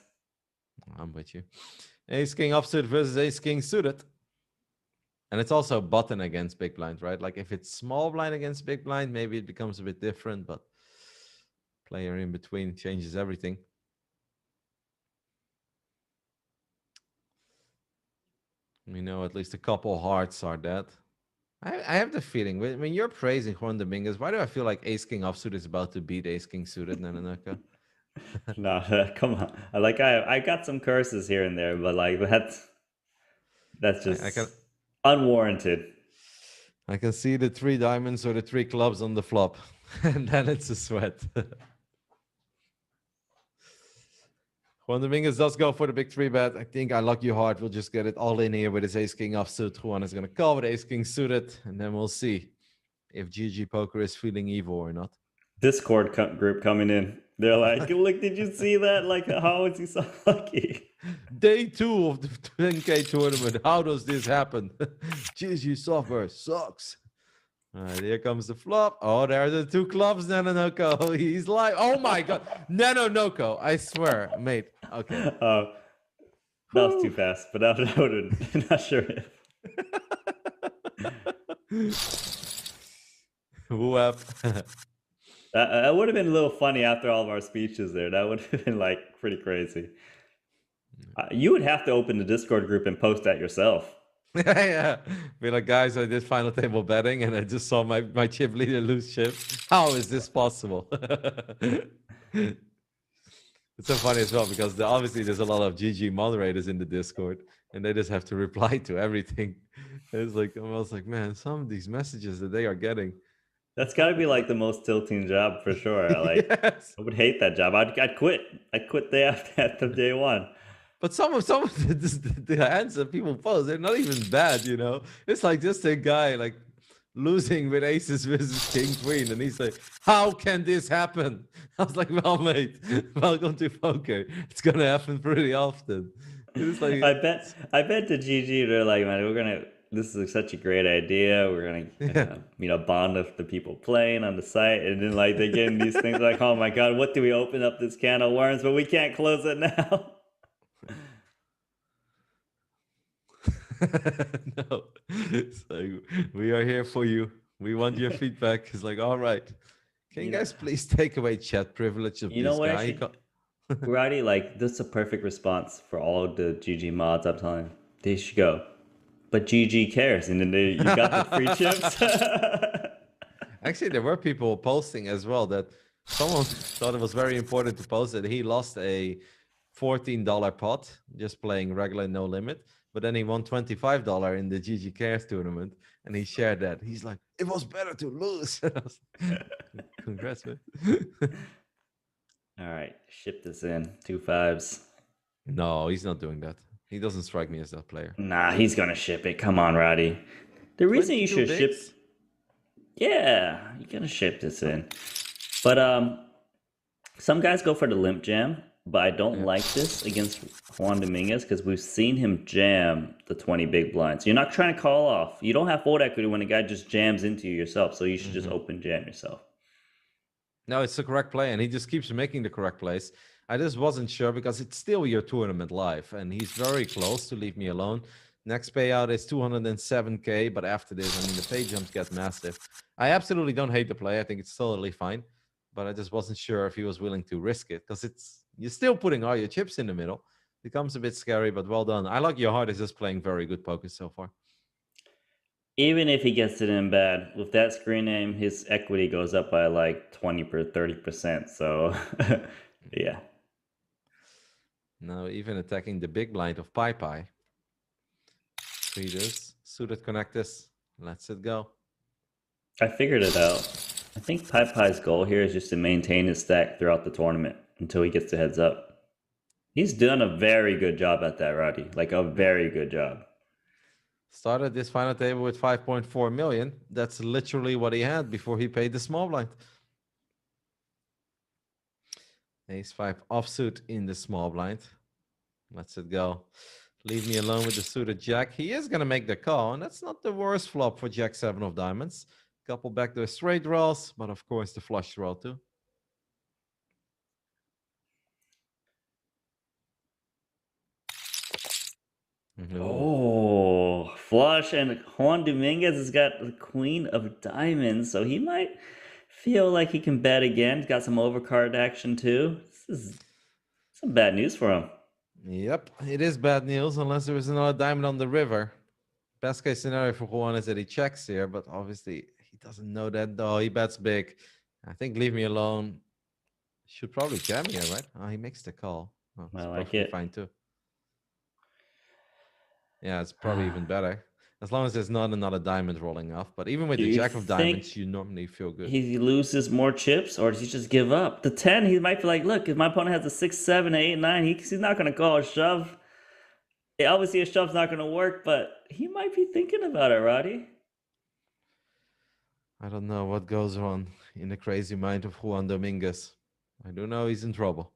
I'm with you. Ace King offsuit versus Ace King suited. And it's also button against big blind, right? Like if it's small blind against big blind, maybe it becomes a bit different, but player in between changes everything. We know at least a couple hearts are dead. I have the feeling when you're praising Juan Dominguez, why do I feel like Ace King offsuit is about to beat Ace King suited, Nananaka? No, come on. I got some curses here and there, but like that's just unwarranted. I can see the 3 diamonds or the 3 clubs on the flop, and then it's a sweat. Juan Dominguez does go for the big 3-bet. I think I luck you hard. We'll just get it all in here with his Ace King offsuit. Juan is going to call with Ace King suited, and then we'll see if GGPoker is feeling evil or not. Discord group coming in. They're like, look, did you see that? Like, how is he so lucky? Day 2 of the 10K tournament. How does this happen? GG software sucks. All right, here comes the flop. Oh, there are the 2 clubs, Nano Noko. He's like, oh my god, Nano Noko. I swear, mate. Okay. That was too fast, but I would have not sure if. Whoop. That would have been a little funny after all of our speeches there. That would have been like pretty crazy. You would have to open the Discord group and post that yourself. Yeah. Be like, guys, I did final table betting and I just saw my chip leader lose chip. How is this possible? It's so funny as well because obviously there's a lot of GG moderators in the Discord and they just have to reply to everything. It's like, I was like, man, some of these messages that they are getting. That's got to be like the most tilting job for sure. Like, Yes. I would hate that job. I'd quit. I'd quit day after day one. But some of the answer people post, they're not even bad, you know. It's like just a guy like losing with aces versus king queen, and he's like, "How can this happen?" I was like, "Well, mate, welcome to poker. It's gonna happen pretty often." It's like, I bet the GG they're like, man, this is such a great idea. We're gonna bond with the people playing on the site, and then like they get in these things like, oh my god, what do we open up this can of worms? But we can't close it now. No, it's like we are here for you. We want your feedback. It's like, all right, can you guys please take away chat privilege of this guy? Roddy, like this is a perfect response for all the GG mods. I'm telling you, they should go. But GG cares, and then you got the free chips. Actually, there were people posting as well that someone thought it was very important to post that he lost a $14 pot just playing regular no limit, but then he won $25 in the GG Cares tournament, and he shared that. He's like, it was better to lose. Congrats, man. All right, ship this in 2 5s. No, he's not doing that. He doesn't strike me as that player. Nah, he's gonna ship it. Come on, Roddy. The reason you should ship, yeah, you're gonna ship this in. But some guys go for the limp jam, but I don't like this against Juan Dominguez because we've seen him jam the 20 big blinds. You're not trying to call off. You don't have fold equity when a guy just jams into you yourself, so you should just open jam yourself. No, it's the correct play, and he just keeps making the correct plays. I just wasn't sure because it's still your tournament live, and he's very close to leave me alone. Next payout is 207K, but after this, I mean, the pay jumps get massive. I absolutely don't hate the play. I think it's totally fine, but I just wasn't sure if he was willing to risk it because you're still putting all your chips in the middle. Becomes a bit scary, but well done. I like your heart is just playing very good poker so far. Even if he gets it in bad, with that screen name, his equity goes up by like 30%. So, yeah. Now, even attacking the big blind of Pi Pi. Treaters, suited connectors. Let's it go. I figured it out. I think Pi Pi's goal here is just to maintain his stack throughout the tournament until he gets the heads up. He's done a very good job at that, Roddy. Like a very good job. Started this final table with 5.4 million. That's literally what he had before he paid the small blind. Ace-5 offsuit in the small blind. Let's it go. Leave me alone with the suited jack. He is going to make the call, and that's not the worst flop for Jack 7 of diamonds. Couple backdoor straight draws, but of course the flush draw too. Oh, flush, and Juan Dominguez has got the queen of diamonds, so he might feel like he can bet again. He's got some overcard action too. This is some bad news for him. Yep, it is bad news unless there is another diamond on the river. Best case scenario for Juan is that he checks here, but obviously he doesn't know that though. He bets big. I think leave me alone. Should probably jam here, right? Oh, he makes the call. Oh, I like it. Fine too. Yeah, it's probably even better. As long as there's not another diamond rolling off. But even with the jack of diamonds, you normally feel good. He loses more chips, or does he just give up? The 10, he might be like, look, if my opponent has a 6, 7, 8, 9, he's not going to call a shove. Yeah, obviously, a shove's not going to work, but he might be thinking about it, Roddy. I don't know what goes on in the crazy mind of Juan Dominguez. I do know he's in trouble.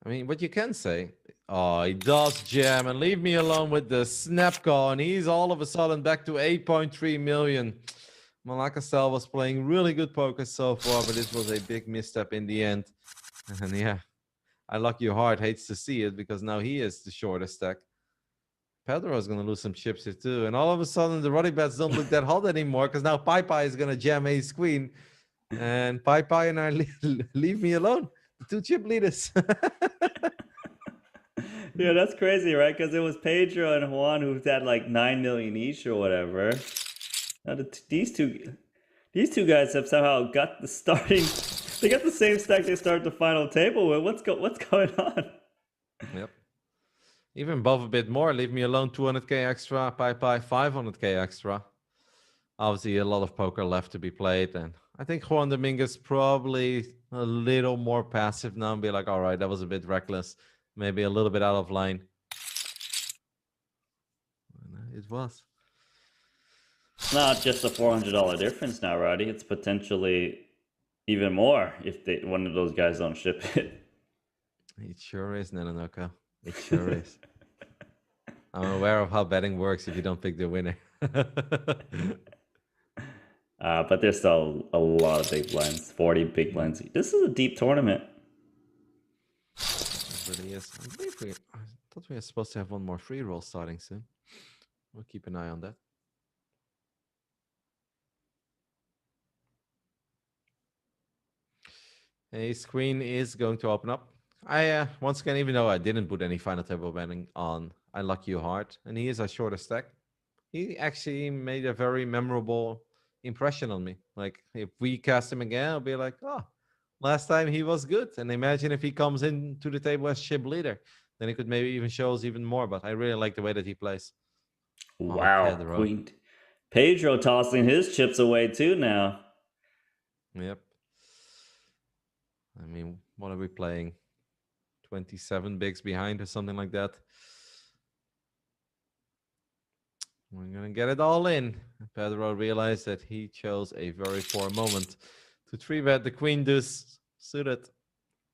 I mean, what you can say, oh, he does jam, and leave me alone with the snap call, and he's all of a sudden back to 8.3 million. Aliaksei was playing really good poker so far, but this was a big misstep in the end. And yeah, I luck you hard hates to see it because now he is the shortest stack. Pedro is going to lose some chips here too. And all of a sudden, the running bets don't look that hot anymore because now Pai is going to jam ace queen. And Pai and I leave me alone. The 2 chip leaders. Yeah, that's crazy, right? Because it was Pedro and Juan who had like 9 million each or whatever. Now these two guys have somehow got the starting. They got the same stack they start the final table with. What's going on? Yep. Even above a bit more. Leave me alone. 200k extra. Pai 500k extra. Obviously, a lot of poker left to be played, and I think Juan Dominguez probably a little more passive now and be like, all right, that was a bit reckless. Maybe a little bit out of line. It was. It's not just a $400 difference now, Roddy. It's potentially even more if one of those guys don't ship it. It sure is, Nanonoko. It sure is. I'm aware of how betting works if you don't pick the winner. But there's still a lot of big blinds, 40 big blinds. This is a deep tournament. It really is. I thought we were supposed to have one more free roll starting soon. We'll keep an eye on that. Ace queen is going to open up. I once again, even though I didn't put any final table betting on, I luck you hard, and he is our shortest stack. He actually made a very memorable impression on me. Like if we cast him again, I'll be like, oh, last time he was good. And imagine if he comes into the table as chip leader, then he could maybe even show us even more. But I really like the way that he plays. Wow, Queen Pedro tossing his chips away too now. Yep. I mean, what are we playing? 27 bigs behind or something like that. We're gonna get it all in. Pedro realized that he chose a very poor moment to 3-bet the queen deuce suited.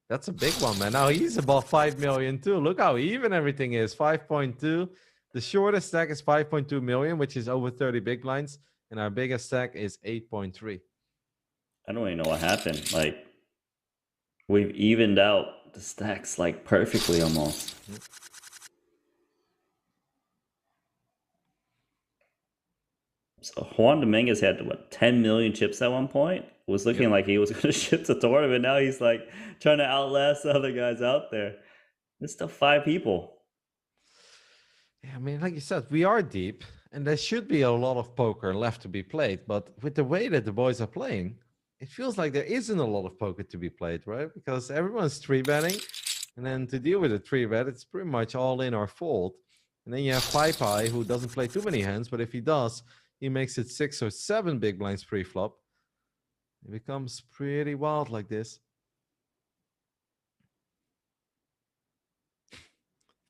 That's a big one, man. Now he's above 5 million too. Look how even everything is. 5.2. The shortest stack is 5.2 million, which is over 30 big blinds, and our biggest stack is 8.3. I don't even know what happened. Like we've evened out the stacks like perfectly almost. So Juan Dominguez had what 10 million chips at one point. It was looking like he was going to ship the tournament. Now he's like trying to outlast the other guys out there. There's still 5 people. Yeah, I mean, like you said, we are deep, and there should be a lot of poker left to be played. But with the way that the boys are playing, it feels like there isn't a lot of poker to be played, right? Because everyone's 3-betting, and then to deal with a 3-bet, it's pretty much all in or fold. And then you have Pai, who doesn't play too many hands, but if he does, he makes it 6 or 7 big blinds pre-flop. It becomes pretty wild like this.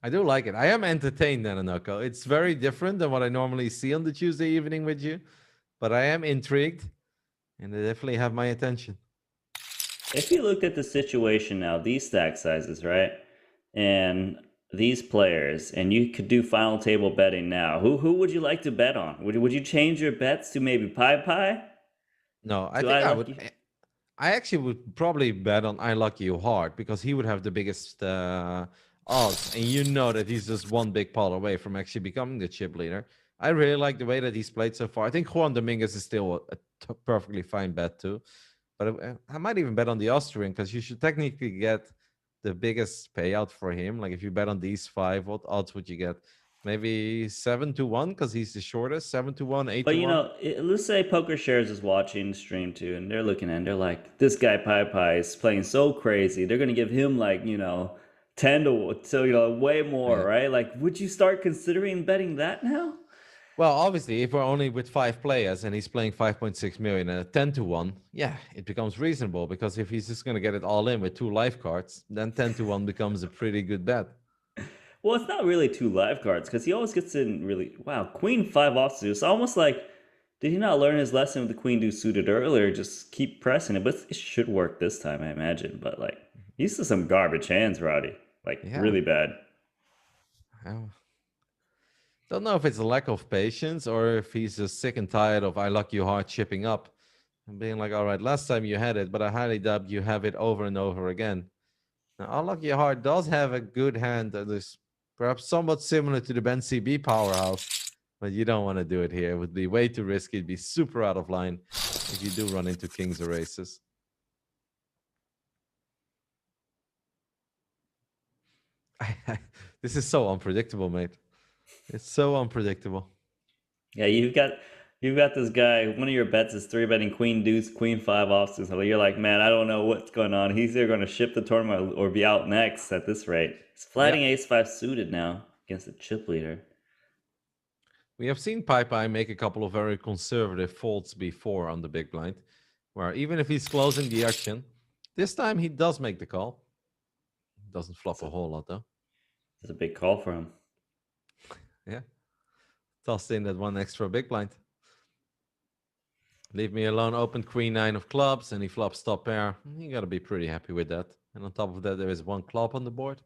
I do like it. I am entertained, Nanonoko. It's very different than what I normally see on the Tuesday evening with you, but I am intrigued, and they definitely have my attention. If you looked at the situation now, these stack sizes, right, and these players, and you could do final table betting now, who would you like to bet on? Would you change your bets to maybe Pai? No, I think I would. I actually would probably bet on I Lucky You Hard because he would have the biggest odds, and you know that he's just one big pot away from actually becoming the chip leader. I really like the way that he's played so far. I think Juan Dominguez is still a perfectly fine bet too, but I might even bet on the Austrian because you should technically get the biggest payout for him. Like if you bet on these 5, what odds would you get? Maybe 7-1 because he's the shortest. 7-1, 8-1. But you know, let's say Poker Shares is watching the stream too, and they're looking and they're like, this guy Pai is playing so crazy. They're gonna give him like 10 to way more, right? Like, would you start considering betting that now? Well, obviously, if we're only with 5 players and he's playing 5.6 million and a 10-1, yeah, it becomes reasonable because if he's just going to get it all in with 2 live cards, then 10-1 becomes a pretty good bet. Well, it's not really 2 live cards because he always gets in really, wow, Queen 5 offsuit. It's almost like Did he not learn his lesson with the queen deuce suited earlier? Just keep pressing it, but it should work this time, I imagine. But like, he's to some garbage hands, Roddy. Like Yeah. really bad. I don't know if it's a lack of patience or if he's just sick and tired of I luck you hard chipping up and being like, all right, last time you had it, but I highly doubt you have it over and over again. Now, I luck you hard does have a good hand that is perhaps somewhat similar to the Ben CB powerhouse, but you don't want to do it here. It would be way too risky. It'd be super out of line if you do run into kings or aces. This is so unpredictable, mate. It's so unpredictable. Yeah, you've got this guy. One of your bets is 3-betting queen deuce, queen 5 offsuit. So you're like, man, I don't know what's going on. He's either going to ship the tournament or be out next at this rate. He's flatting ace 5 suited now against the chip leader. We have seen Pai make a couple of very conservative folds before on the big blind, where even if he's closing the action, this time he does make the call. Doesn't flop a whole lot though. It's a big call for him. Yeah. Tossed in that one extra big blind. Leave me alone, open queen 9 of clubs, and he flops top pair. You gotta be pretty happy with that. And on top of that, there is one club on the board.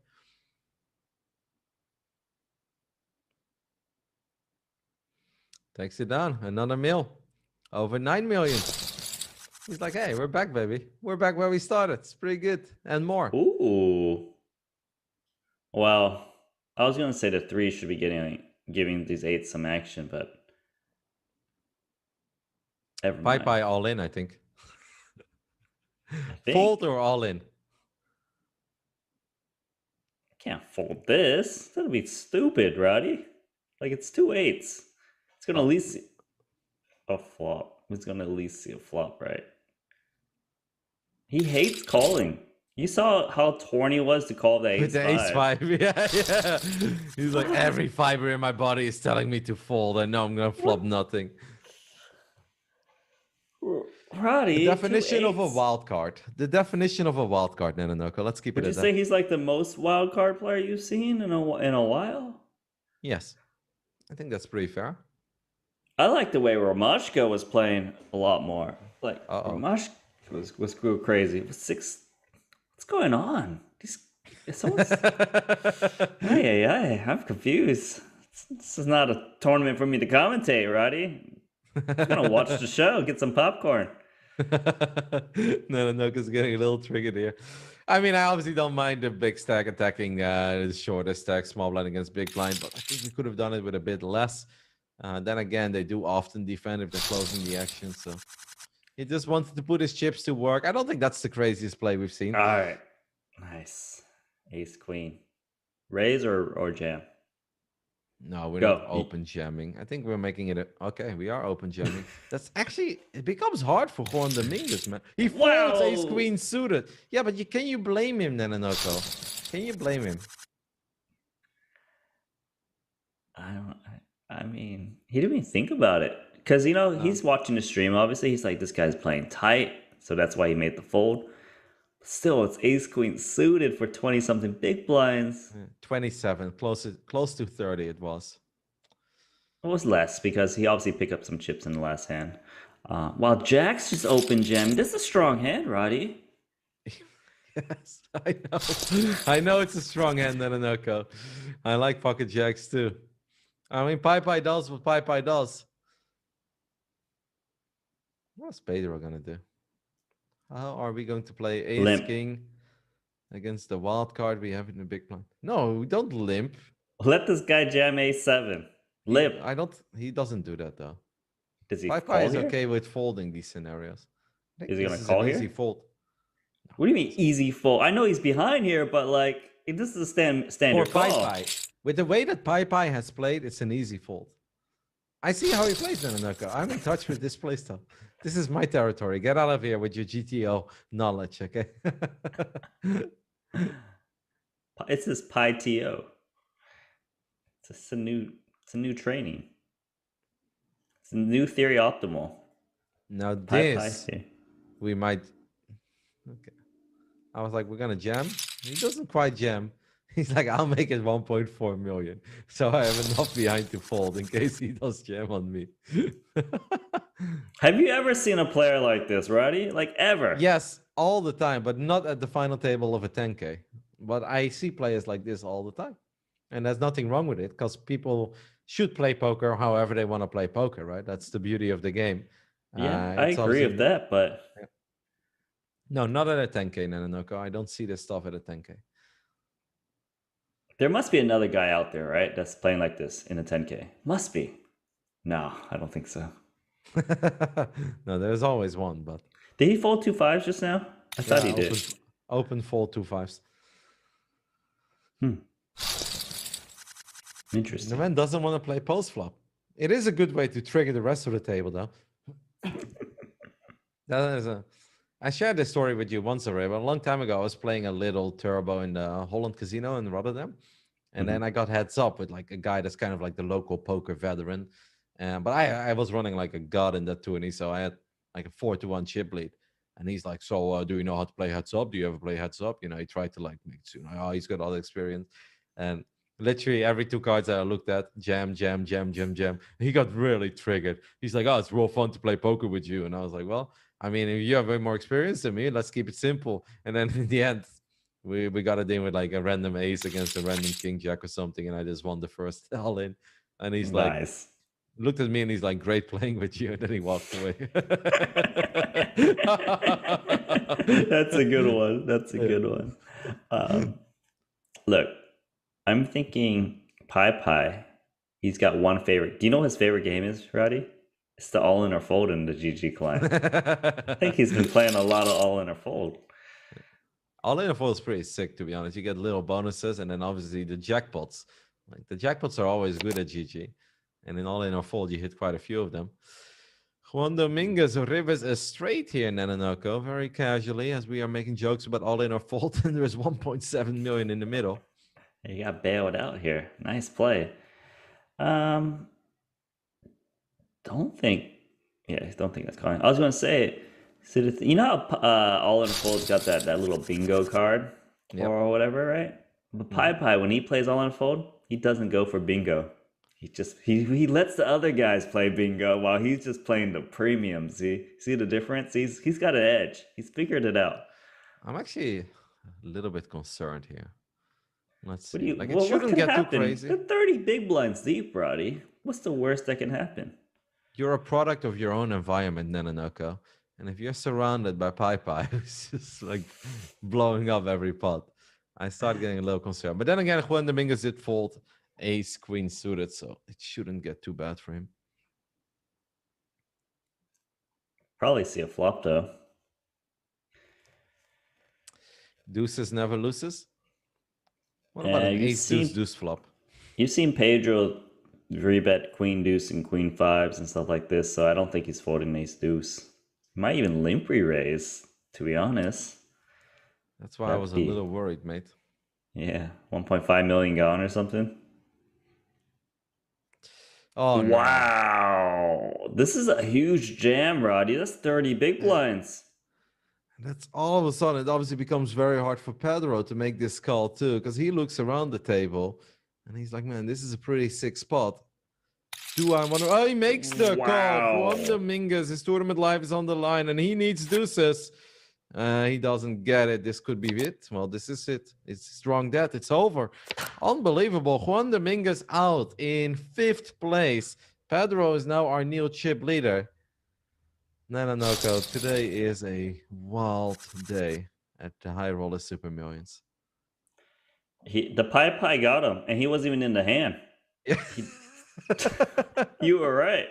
Takes it down, another mil. Over 9 million. He's like, hey, we're back, baby. We're back where we started. It's pretty good. And more. Ooh. Well, I was gonna say the 3 should be giving these 8s some action, but never mind. Pai all in, I think. Fold or all in? I can't fold this. That'll be stupid, Roddy. Like it's 2 8s. It's gonna at least see a flop. It's gonna at least see a flop, right? He hates calling. You saw how torn he was to call the ace with the ace 5. Yeah. He's like, every fiber in my body is telling me to fold. I know I'm gonna flop nothing. Roddy, the definition of a wild card. The definition of a wild card, Nanonoko. Let's keep it at that. Would you say he's like the most wild card player you've seen in a while? Yes. I think that's pretty fair. I like the way Romashka was playing a lot more. Like Romashka was crazy. It was 6. What's going on? Hey, I'm confused. This is not a tournament for me to commentate, Roddy. I'm gonna watch the show, get some popcorn. Noko's getting a little triggered here. I mean, I obviously don't mind the big stack attacking the shorter stack, small blind against big blind, but I think we could have done it with a bit less. Then again, they do often defend if they're closing the action, so he just wanted to put his chips to work. I don't think that's the craziest play we've seen. All right, nice. Ace queen, raise or jam? No, we're not open jamming. I think we're making it okay. We are open jamming. That's actually, it becomes hard for Juan Dominguez, man. He folds ace queen suited. Yeah, but can you blame him, Nanonoko? Can you blame him? I mean, he didn't even think about it. Because, he's watching the stream. Obviously, he's like, this guy's playing tight. So that's why he made the fold. But still, it's ace queen suited for 20-something big blinds. 27, close to 30 it was. It was less because he obviously picked up some chips in the last hand. While Jack's just open jam. This is a strong hand, Roddy. Yes, I know. I know it's a strong hand, Nanonoko. I like pocket jacks too. I mean, Pai does what Pai does. What's Pedro gonna do? How are we going to play ace king against the wild card we have in the big blind? No, we don't limp. Let this guy jam a7. Limp. He doesn't do that though. Does he? Pai is okay with folding these scenarios. Is he gonna call here? Easy fold. What do you mean easy fold? I know he's behind here, but like this is a standard call. Pai. With the way that Pai has played, it's an easy fold. I see how he plays, Nanonoko. I'm in touch with this playstyle. This is my territory. Get out of here with your GTO knowledge, okay? It's this PyTO. It's a new training. It's a new theory optimal. Now this we might. Okay. I was like, we're gonna jam. He doesn't quite jam. He's like, I'll make it 1.4 million. So I have enough behind to fold in case he does jam on me. Have you ever seen a player like this, Roddy? Like ever? Yes, all the time, but not at the final table of a 10K. But I see players like this all the time. And there's nothing wrong with it because people should play poker however they want to play poker, right? That's the beauty of the game. Yeah, I It's agree obviously with that, but no, not at a 10K, Nanonoko. I don't see this stuff at a 10K. there must be another guy out there, right? That's playing like this in a 10K. Must be. No, I don't think so. No, there's always one, but Did he fold 2 5s just now? I thought he did. Open fold 2 5s. Interesting. The man doesn't want to play post flop. It is a good way to trigger the rest of the table, though. That is I shared this story with you once already, but a long time ago, I was playing a little turbo in the Holland Casino in Rotterdam. And then I got heads up with like a guy that's kind of like the local poker veteran. But I was running like a god in that tourney, so I had like a 4-1 chip lead. And he's like, so do you know how to play heads up? Do you ever play heads up? You know, he tried to like make it, oh, he's got all the experience. And literally every 2 cards that I looked at, jam, jam, jam, jam, jam. He got really triggered. He's like, oh, it's real fun to play poker with you. And I was like, well, I mean, if you have way more experience than me, let's keep it simple. And then in the end, we got it in with like a random ace against a random king jack or something, and I just won the first all in. And he's like, looked at me and he's like, great playing with you, and then he walked away. That's a good one. That's a good one. Look, I'm thinking Pai. He's got one favorite. Do you know what his favorite game is, Roddy? It's the all in or fold in the GG client. I think he's been playing a lot of all in or fold. All in or fold is pretty sick, to be honest. You get little bonuses, and then obviously the jackpots. Like the jackpots are always good at GG. And in all in or fold, you hit quite a few of them. Juan Dominguez rivers a straight here, Nanonoko, very casually, as we are making jokes about all in or fold, and there's 1.7 million in the middle. You got bailed out here. Nice play. Don't think that's calling. I was going to say, so you know how all in fold's got that little bingo card or whatever, right? But Pai, when he plays all in fold, he doesn't go for bingo. He lets the other guys play bingo while he's just playing the premium. See the difference? He's got an edge. He's figured it out. I'm actually a little bit concerned here. Let's see. It shouldn't get too crazy. They're 30 big blinds deep, Roddy. What's the worst that can happen? You're a product of your own environment, Nanonoko. And if you're surrounded by Pai, who's just like blowing up every pot, I start getting a little concerned. But then again, Juan Dominguez did fold ace queen suited, so it shouldn't get too bad for him. Probably see a flop though. Deuces never loses. What about an ace deuce flop? You've seen Pedro rebet queen deuce and queen fives and stuff like this, so I don't think he's folding ace deuce. He might even limp re-raise, to be honest. That's why I was a little worried, mate. Yeah, 1.5 million gone or something. Oh, wow. No. This is a huge jam, Roddy. That's 30 big blinds. That's all of a sudden, it obviously becomes very hard for Pedro to make this call too, because he looks around the table and he's like, man, this is a pretty sick spot. Do I want to? Oh, he makes the call. Juan Dominguez, his tournament life is on the line and he needs deuces. He doesn't get it. This could be it. Well, this is it. It's strong death. It's over. Unbelievable. Juan Dominguez out in 5th place. Pedro is now our new chip leader. Nanonoko, today is a wild day at the High Roller Super Millions. The Pai got him, and he wasn't even in the hand. You were right.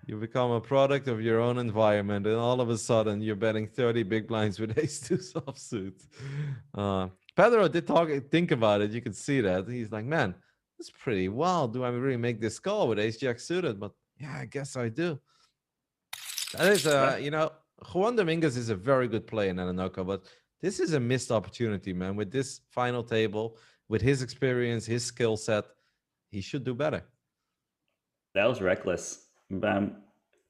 You become a product of your own environment, and all of a sudden you're betting 30 big blinds with ace-2 offsuit. Pedro did think about it. You can see that. He's like, man, that's pretty wild. Do I really make this call with ace-jack suited? But yeah, I guess I do. That is, Juan Dominguez is a very good player in Nanonoko, but this is a missed opportunity, man. With this final table, with his experience, his skill set, he should do better. That was reckless. The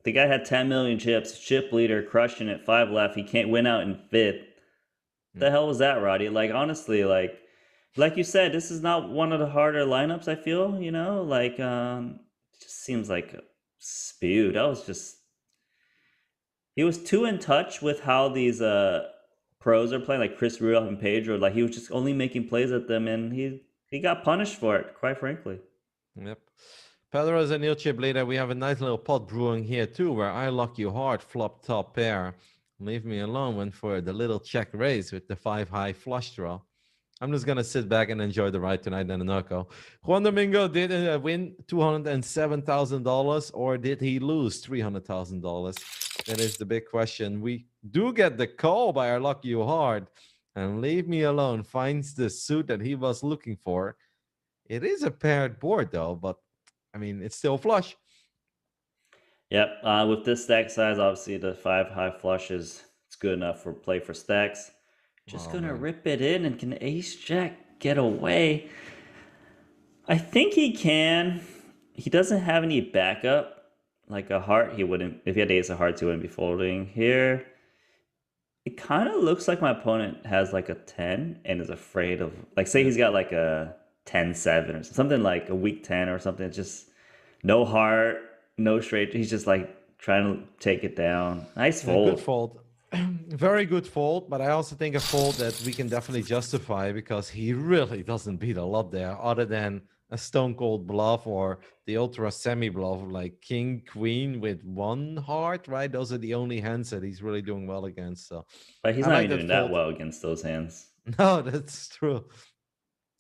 guy had 10 million chips, chip leader, crushing it, 5 left. He can't win out in 5th. The hell was that, Roddy? Like, honestly, like you said, this is not one of the harder lineups, I feel, it just seems like spewed. That was just he was too in touch with how these pros are playing, like Chris Rudolph and Pedro. Like he was just only making plays at them, and he got punished for it. Quite frankly. Yep. Pedro's a new chip leader. We have a nice little pot brewing here too, where I lock you hard, flop top pair. Leave me alone. Went for the little check raise with the 5 high flush draw. I'm just gonna sit back and enjoy the ride tonight, Nananoko. Juan Domingo did win $207,000, or did he lose $300,000? That is the big question. We do get the call by our luck you hard, and leave me alone finds the suit that he was looking for. It is a paired board though, but I mean it's still flush. Yep. With this stack size, obviously the 5 high flush is it's good enough for play for stacks. Just gonna rip it in, and can ace jack get away? I think he can. He doesn't have any backup. Like a heart, he wouldn't. If he had ace of hearts, he wouldn't be folding here. It kind of looks like my opponent has like a 10 and is afraid of, like, say he's got like a 10-7 or something, like a weak 10 or something. It's just no heart, no straight. He's just like trying to take it down. Nice fold. Good fold. Very good fold, but I also think a fold that we can definitely justify because he really doesn't beat a lot there other than a stone cold bluff or the ultra semi bluff like king queen with 1 heart, right? Those are the only hands that he's really doing well against. So but he's not even doing that well against those hands. No, that's true.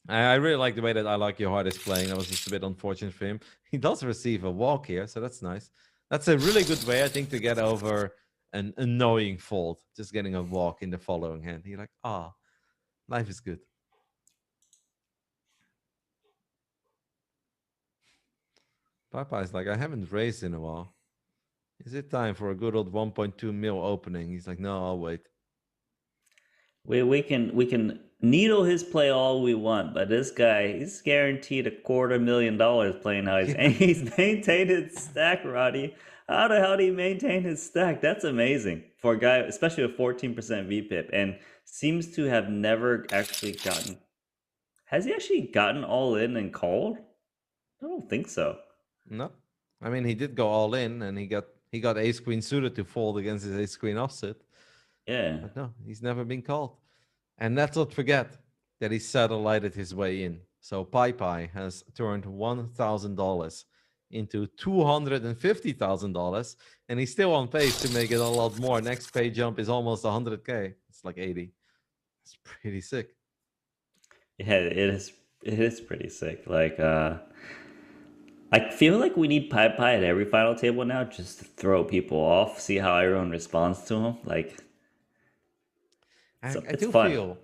I really like the way that I like your heart is playing. That was just a bit unfortunate for him. He does receive a walk here, so that's nice. That's a really good way, I think, to get over an annoying fold. Just getting a walk in the following hand. You're like, life is good. Papa's like, I haven't raised in a while. Is it time for a good old 1.2 mil opening? He's like, no, I'll wait. We can needle his play all we want, but this guy, he's guaranteed $250,000 playing how he's maintained his stack, Roddy. How the hell do he maintain his stack? That's amazing for a guy, especially with 14% VPIP, and seems to have never actually gotten. Has he actually gotten all in and called? I don't think so. No, I mean he did go all in, and he got ace queen suited to fold against his ace queen offset. Yeah. But no, he's never been called. And let's not forget that he satellited his way in. So Pai has turned $1,000 into $250,000, and he's still on pace to make it a lot more. Next pay jump is almost 100K. It's like 80. It's pretty sick. Yeah, it is pretty sick. Like I feel like we need Pai at every final table now just to throw people off, see how everyone responds to him. Like I do feel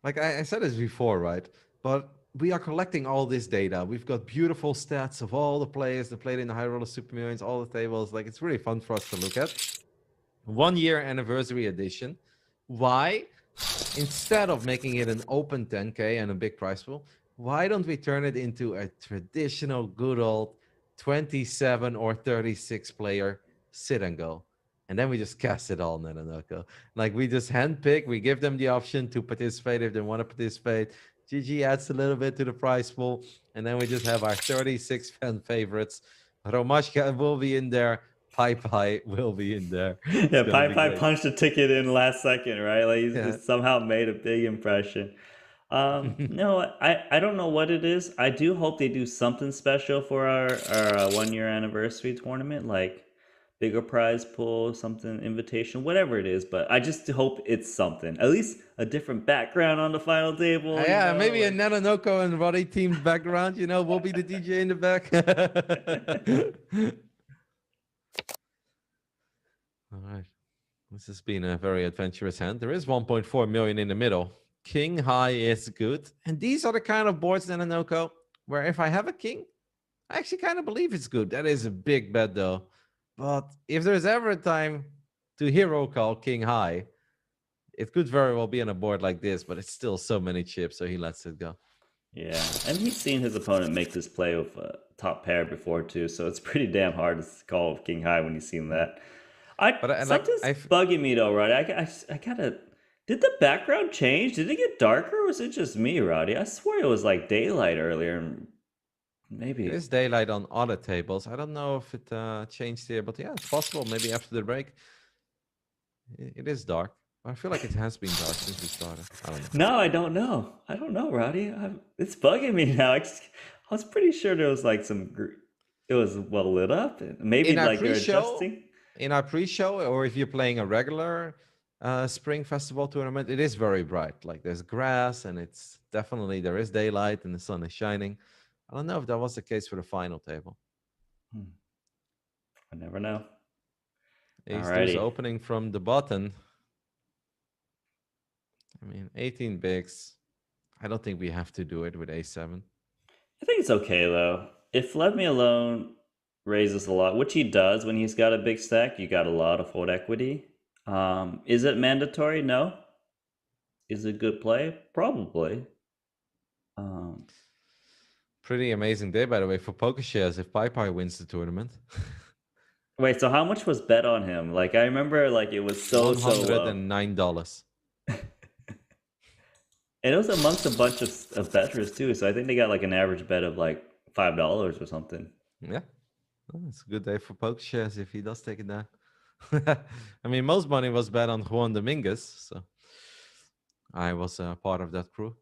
like I said this before, right? But we are collecting all this data. We've got beautiful stats of all the players that played in the High Roller Super Millions, all the tables. Like it's really fun for us to look at. 1 year anniversary edition. Why? Instead of making it an open 10K and a big prize pool, why don't we turn it into a traditional good old 27 or 36 player sit and go? And then we just cast it all, Nananoko. Like we just handpick, we give them the option to participate if they want to participate. GG adds a little bit to the prize pool, and then we just have our 36 fan favorites. Romashka will be in there. Pai will be in there. Yeah, Pai punched a ticket in last second, right? Like he's just somehow made a big impression. No, I don't know what it is. I do hope they do something special for our 1 year anniversary tournament, like bigger prize pool, something, invitation, whatever it is. But I just hope it's something. At least a different background on the final table. Yeah, you know, maybe like... a Nananoko and Roddy teamed background. You know, we'll be the DJ in the back. All right. This has been a very adventurous hand. There is 1.4 million in the middle. King high is good. And these are the kind of boards, Nananoko, where if I have a king, I actually kind of believe it's good. That is a big bet, though. But if there's ever a time to hero call king high, it could very well be on a board like this, but it's still so many chips, so he lets it go. Yeah, and he's seen his opponent make this play with a top pair before, too, so it's pretty damn hard to call king high when you've seen that. Something's bugging me, though, Roddy. I gotta... Did the background change? Did it get darker, or was it just me, Roddy? I swear it was like daylight earlier. Maybe. It is daylight on other tables. I don't know if it changed here, but yeah, it's possible. Maybe after the break. It is dark. I feel like it has been dark since we started. I don't know. No, I don't know. I don't know, Roddy. It's bugging me now. I was pretty sure there was like it was well lit up. Maybe In our like they're pre-show, adjusting. or if you're playing a regular spring festival tournament, it is very bright. Like there's grass and it's definitely there is daylight and the sun is shining. I don't know if that was the case for the final table. I never know. Ace deuce Alrighty. opening from the button. I mean, 18 bigs. I don't think we have to do it with A7. I think it's okay though. If Let Me Alone raises a lot, which he does when he's got a big stack, you got a lot of fold equity. Is it mandatory? No. Is it good play? Probably. Pretty amazing day, by the way, for poker shares if Pai wins the tournament. Wait, so how much was bet on him? Like I remember, like it was so low. $109. And it was amongst a bunch of bettors too, so I think they got like an average bet of like $5 or something. Yeah, well, it's a good day for poker shares if he does take it down. I mean, most money was bet on Juan Dominguez, so I was part of that crew.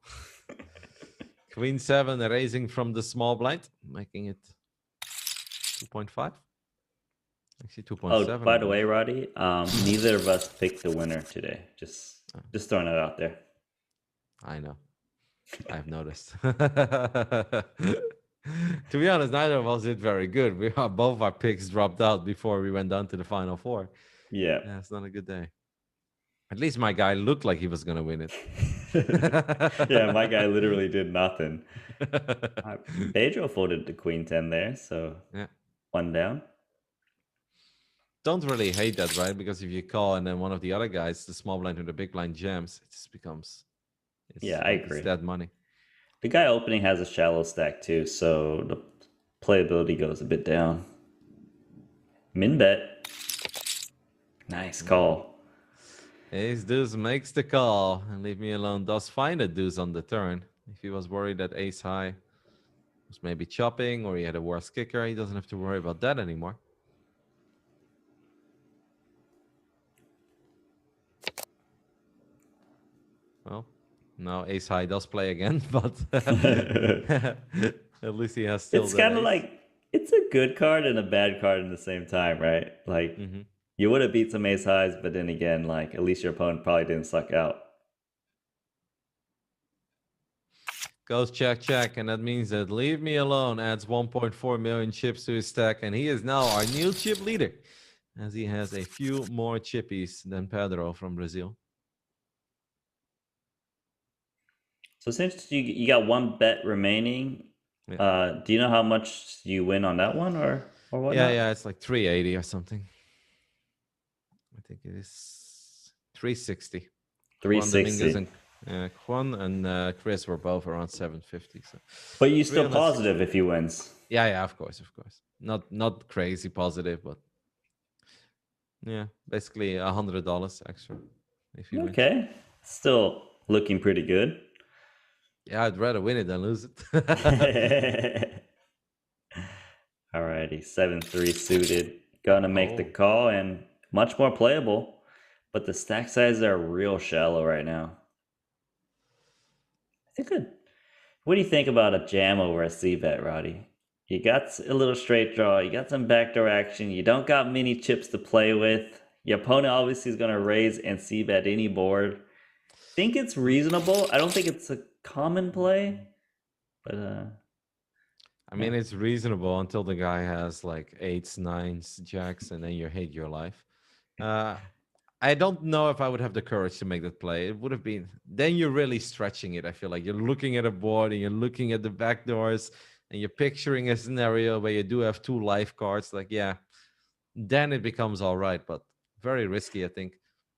Queen 7 raising from the small blind, making it 2.5. Actually, 2.7. Oh, by the way, Roddy, neither of us picked the winner today. Just throwing it out there. I know. I've noticed. To be honest, neither of us did very good. Both our picks dropped out before we went down to the final four. Yeah. It's not a good day. At least my guy looked like he was going to win it. Yeah, my guy literally did nothing. Pedro folded the Queen 10 there, so yeah, 1 down. Don't really hate that, right? Because if you call and then one of the other guys, the small blind or the big blind jams, it just becomes... Yeah, I agree. It's dead money. The guy opening has a shallow stack too, so the playability goes a bit down. Min bet. Nice call. Ace deuce makes the call and leave me alone. Does find a deuce on the turn. If he was worried that ace high was maybe chopping or he had a worse kicker, he doesn't have to worry about that anymore. Well, now ace high does play again, but at least he has still. It's kind of like, it's a good card and a bad card in the same time, right? Like you would have beat some ace highs, but then again, like at least your opponent probably didn't suck out. Goes check, check, and that means that Leave Me Alone adds 1.4 million chips to his stack, and he is now our new chip leader, as he has a few more chippies than Pedro from Brazil. So since you got 1 bet remaining, do you know how much you win on that one or what? Yeah, it's like 380 or something. I think it is 360. 360. Juan and Chris were both around 750. So. But you still positive if he wins. Yeah, of course. Not crazy positive, but yeah, basically $100 extra if you win. Okay, still looking pretty good. Yeah, I'd rather win it than lose it. Alrighty, 7-3 suited. Gonna make the call and much more playable, but the stack sizes are real shallow right now. I think good. What do you think about a jam over a C-bet, Roddy? You got a little straight draw, you got some backdoor action, you don't got many chips to play with. Your opponent obviously is gonna raise and C-bet any board. Think it's reasonable. I don't think it's a common play, but I mean, it's reasonable until the guy has like 8s, 9s, jacks, and then you hate your life. I don't know if I would have the courage to make that play. It would have been, then you're really stretching it. I feel like you're looking at a board and you're looking at the back doors and you're picturing a scenario where you do have 2 life cards. Like, yeah, then it becomes all right, but very risky, I think.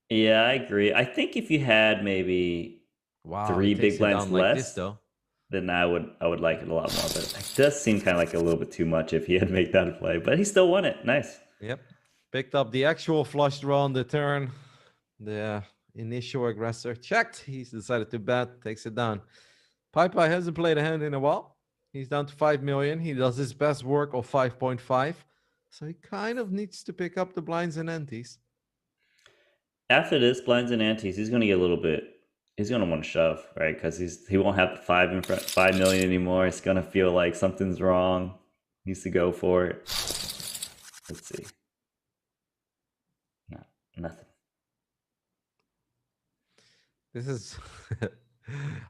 Yeah, I agree. I think if you had maybe 3 big blinds less, like this, though, then I would like it a lot more. But it does seem kind of like a little bit too much if he had made that play. But he still won it. Nice. Yep. Picked up the actual flush draw on the turn. The initial aggressor checked. He's decided to bet, takes it down. Pai hasn't played a hand in a while. He's down to 5 million. He does his best work of 5.5. So he kind of needs to pick up the blinds and antes. After this, blinds and antes, he's gonna get a little bit. He's gonna want to shove, right? Because he won't have the 5 million anymore. It's gonna feel like something's wrong. He needs to go for it. Let's see. No, nothing. This is...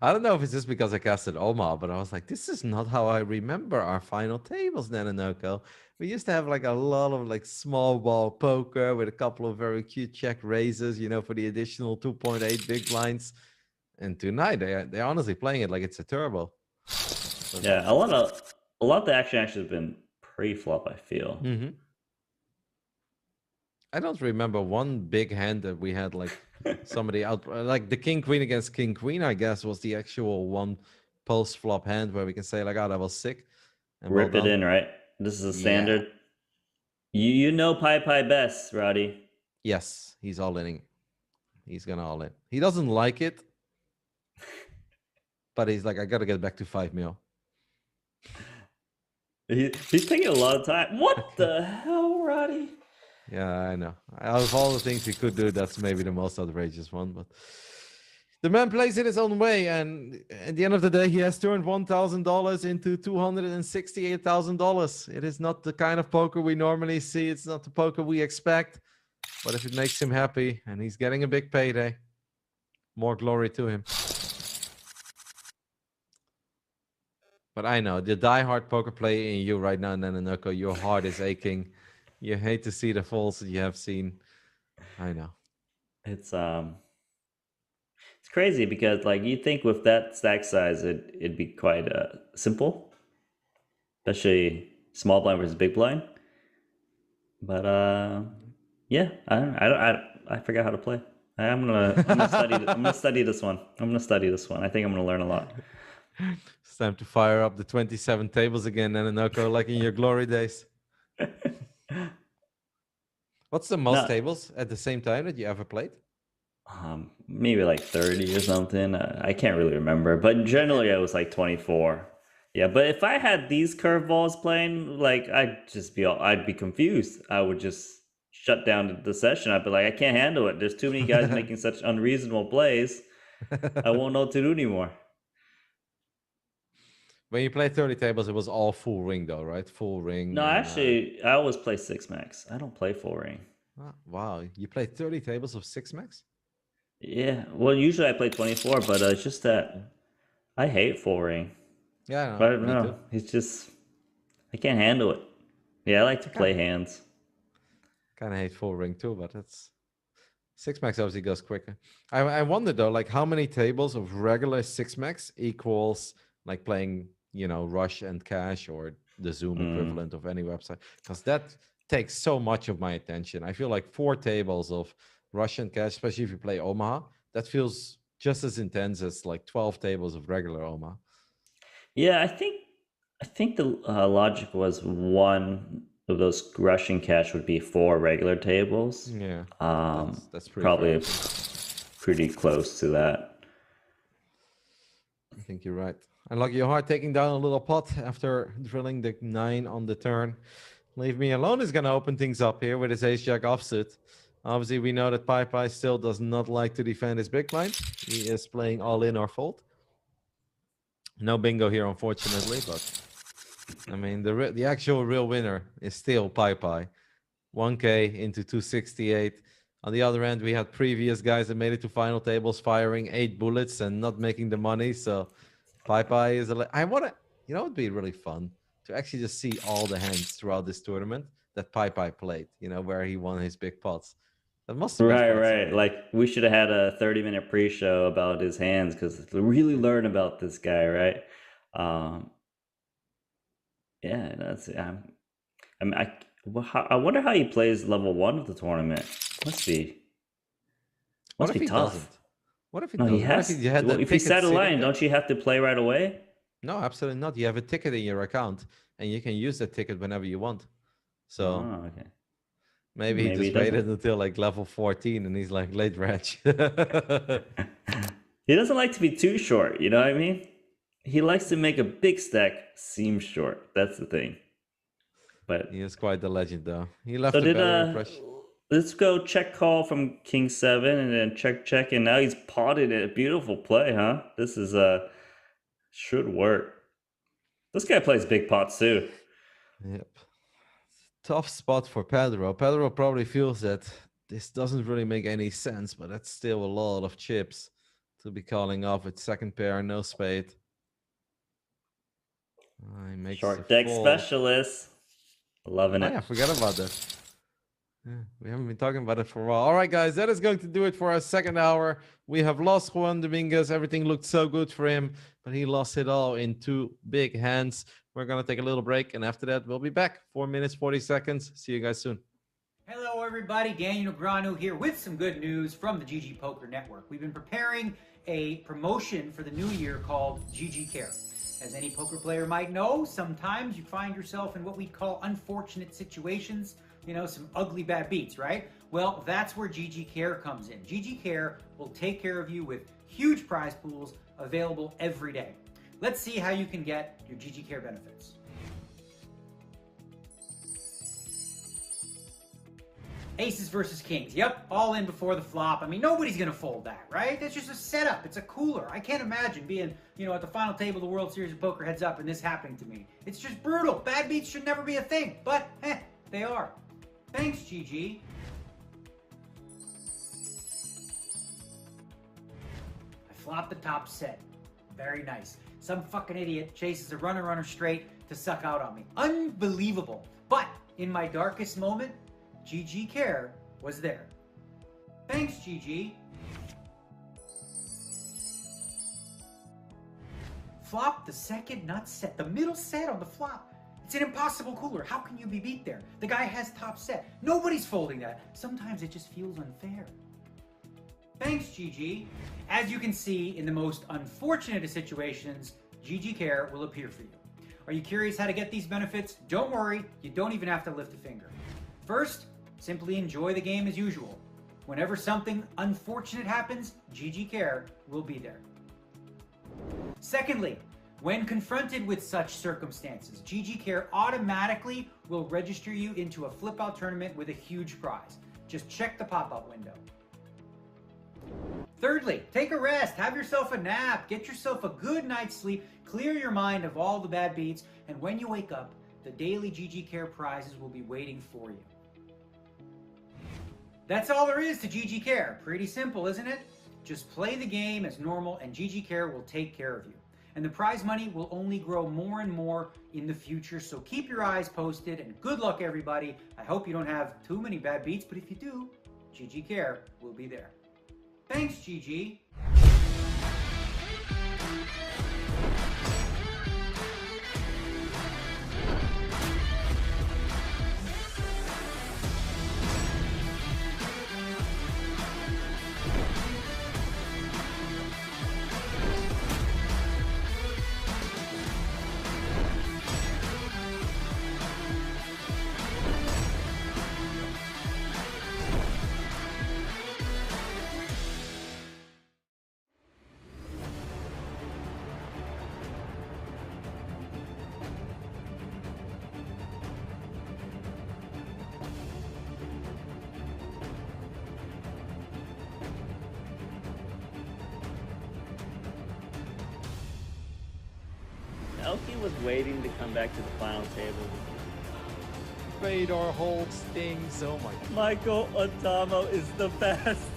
I don't know if it's just because I casted Oma, but I was like, this is not how I remember our final tables, Nanonoko. We used to have like a lot of like small ball poker with a couple of very cute check raises, you know, for the additional 2.8 big blinds. And tonight they're honestly playing it like it's a turbo. Yeah, a lot of the action actually has been pre-flop, I feel. I don't remember one big hand that we had like somebody out, like the king queen against king queen, I guess, was the actual one post flop hand where we can say like, oh, that was sick. And Rip well it in, right? This is a standard. You know Pi best, Roddy. Yes, he's all in. He's gonna all in. He doesn't like it, but he's like, I gotta get back to 5 mil. He's taking a lot of time. What the hell, Roddy? Yeah, I know. Out of all the things he could do, that's maybe the most outrageous one. But the man plays it his own way, and at the end of the day, he has turned $1,000 into $268,000. It is not the kind of poker we normally see. It's not the poker we expect. But if it makes him happy and he's getting a big payday, more glory to him. But I know the diehard poker player in you right now, Nanonoko, your heart is aching. You hate to see the falls that you have seen. I know. It's crazy because like you think with that stack size it'd be quite simple, especially small blind versus big blind. But yeah, I forgot how to play. I'm gonna study. I'm gonna study this one. I think I'm gonna learn a lot. It's time to fire up the 27 tables again, Nanonoko, like in your glory days. What's the most tables at the same time that you ever played? Maybe like 30 or something. I can't really remember, but generally I was like 24. Yeah, but if I had these curveballs playing, like I'd be confused. I would just shut down the session. I'd be like, I can't handle it. There's too many guys making such unreasonable plays. I won't know what to do anymore. When you played 30 tables, it was all full ring though, right? Full ring. No, actually, I always play 6 max. I don't play full ring. Oh, wow, you played 30 tables of 6 max? Yeah, well, usually I play 24, but it's just that I hate full ring. Yeah, but no, it's just I can't handle it. Yeah, I like to play hands. Kind of hate full ring too, but that's 6 max obviously goes quicker. I wonder though, like how many tables of regular 6 max equals like playing, you know, Rush and Cash or the Zoom equivalent of any website, because that takes so much of my attention. I feel like 4 tables of Rush and Cash, especially if you play Omaha, that feels just as intense as like 12 tables of regular Omaha. Yeah, I think the logic was one of those Rush and Cash would be 4 regular tables. Yeah, that's probably pretty close to that. I think you're right. Unlucky your heart taking down a little pot after drilling the 9 on the turn. Leave Me Alone is going to open things up here with his ace-jack offsuit. Obviously, we know that Pi still does not like to defend his big blind. He is playing all in or fold. No bingo here, unfortunately, but I mean, the actual real winner is still Pi. 1K into 268. On the other end, we had previous guys that made it to final tables firing 8 bullets and not making the money. So Pi is I want to, you know, it'd be really fun to actually just see all the hands throughout this tournament that Pi played, you know, where he won his big pots. That must have been right. Like we should have had a 30-minute pre-show about his hands because to really learn about this guy, right? Yeah, that's. I wonder how he plays level 1 of the tournament. Must be tough. Doesn't? What if he no, doesn't? he has. If he set a line, don't you have to play right away? No, absolutely not. You have a ticket in your account, and you can use that ticket whenever you want. So okay. Maybe he just waited until like level 14, and he's like late reg. He doesn't like to be too short. You know what I mean? He likes to make a big stack seem short. That's the thing. But He is quite the legend, though. He left so a did better impression. let's go check call from King 7 and then check, and now he's potted it. Beautiful play, huh? This is should work. This guy plays big pots too. Yep. Tough spot for Pedro. Pedro probably feels that this doesn't really make any sense, but that's still a lot of chips to be calling off with second pair, no spade. He makes Short the deck fold. specialist. Loving Oh, it. yeah, I forgot about that. Yeah, we haven't been talking about it for a while. All right, guys, that is going to do it for our second hour. We have lost Juan Dominguez. Everything looked so good for him, but he lost it all in two big hands. We're going to take a little break, and after that, we'll be back. 4 minutes, 40 seconds. See you guys soon. Hello, everybody. Daniel Granu here with some good news from the GGPoker Network. We've been preparing a promotion for the new year called GG Care. As any poker player might know, sometimes you find yourself in what we call unfortunate situations, you know, some ugly bad beats, right? Well, that's where GG Care comes in. GG Care will take care of you with huge prize pools available every day. Let's see how you can get your GG Care benefits. Aces versus kings. Yep, all in before the flop. I mean, nobody's going to fold that, right? That's just a setup. It's a cooler. I can't imagine being, you know, at the final table of the World Series of Poker heads up and this happening to me. It's just brutal. Bad beats should never be a thing, but they are. Thanks, GG. I flopped the top set. Very nice. Some fucking idiot chases a runner straight to suck out on me. Unbelievable. But in my darkest moment, GG Care was there. Thanks, GG. Flop the second nut set, the middle set on the flop. It's an impossible cooler. How can you be beat there? The guy has top set. Nobody's folding that. Sometimes it just feels unfair. Thanks, GG. As you can see, in the most unfortunate of situations, GG Care will appear for you. Are you curious how to get these benefits? Don't worry, you don't even have to lift a finger. First, simply enjoy the game as usual. Whenever something unfortunate happens, GG Care will be there. Secondly, when confronted with such circumstances, GG Care automatically will register you into a flip-out tournament with a huge prize. Just check the pop-up window. Thirdly, take a rest, have yourself a nap, get yourself a good night's sleep, clear your mind of all the bad beats, and when you wake up, the daily GG Care prizes will be waiting for you. That's all there is to GG Care. Pretty simple, isn't it? Just play the game as normal and GG Care will take care of you. And the prize money will only grow more and more in the future, so keep your eyes posted and good luck, everybody. I hope you don't have too many bad beats, but if you do, GG Care will be there. Thanks, GG. Elke was waiting to come back to the final table. Fedor holds stings. Oh my God. Michael Adamo is the best.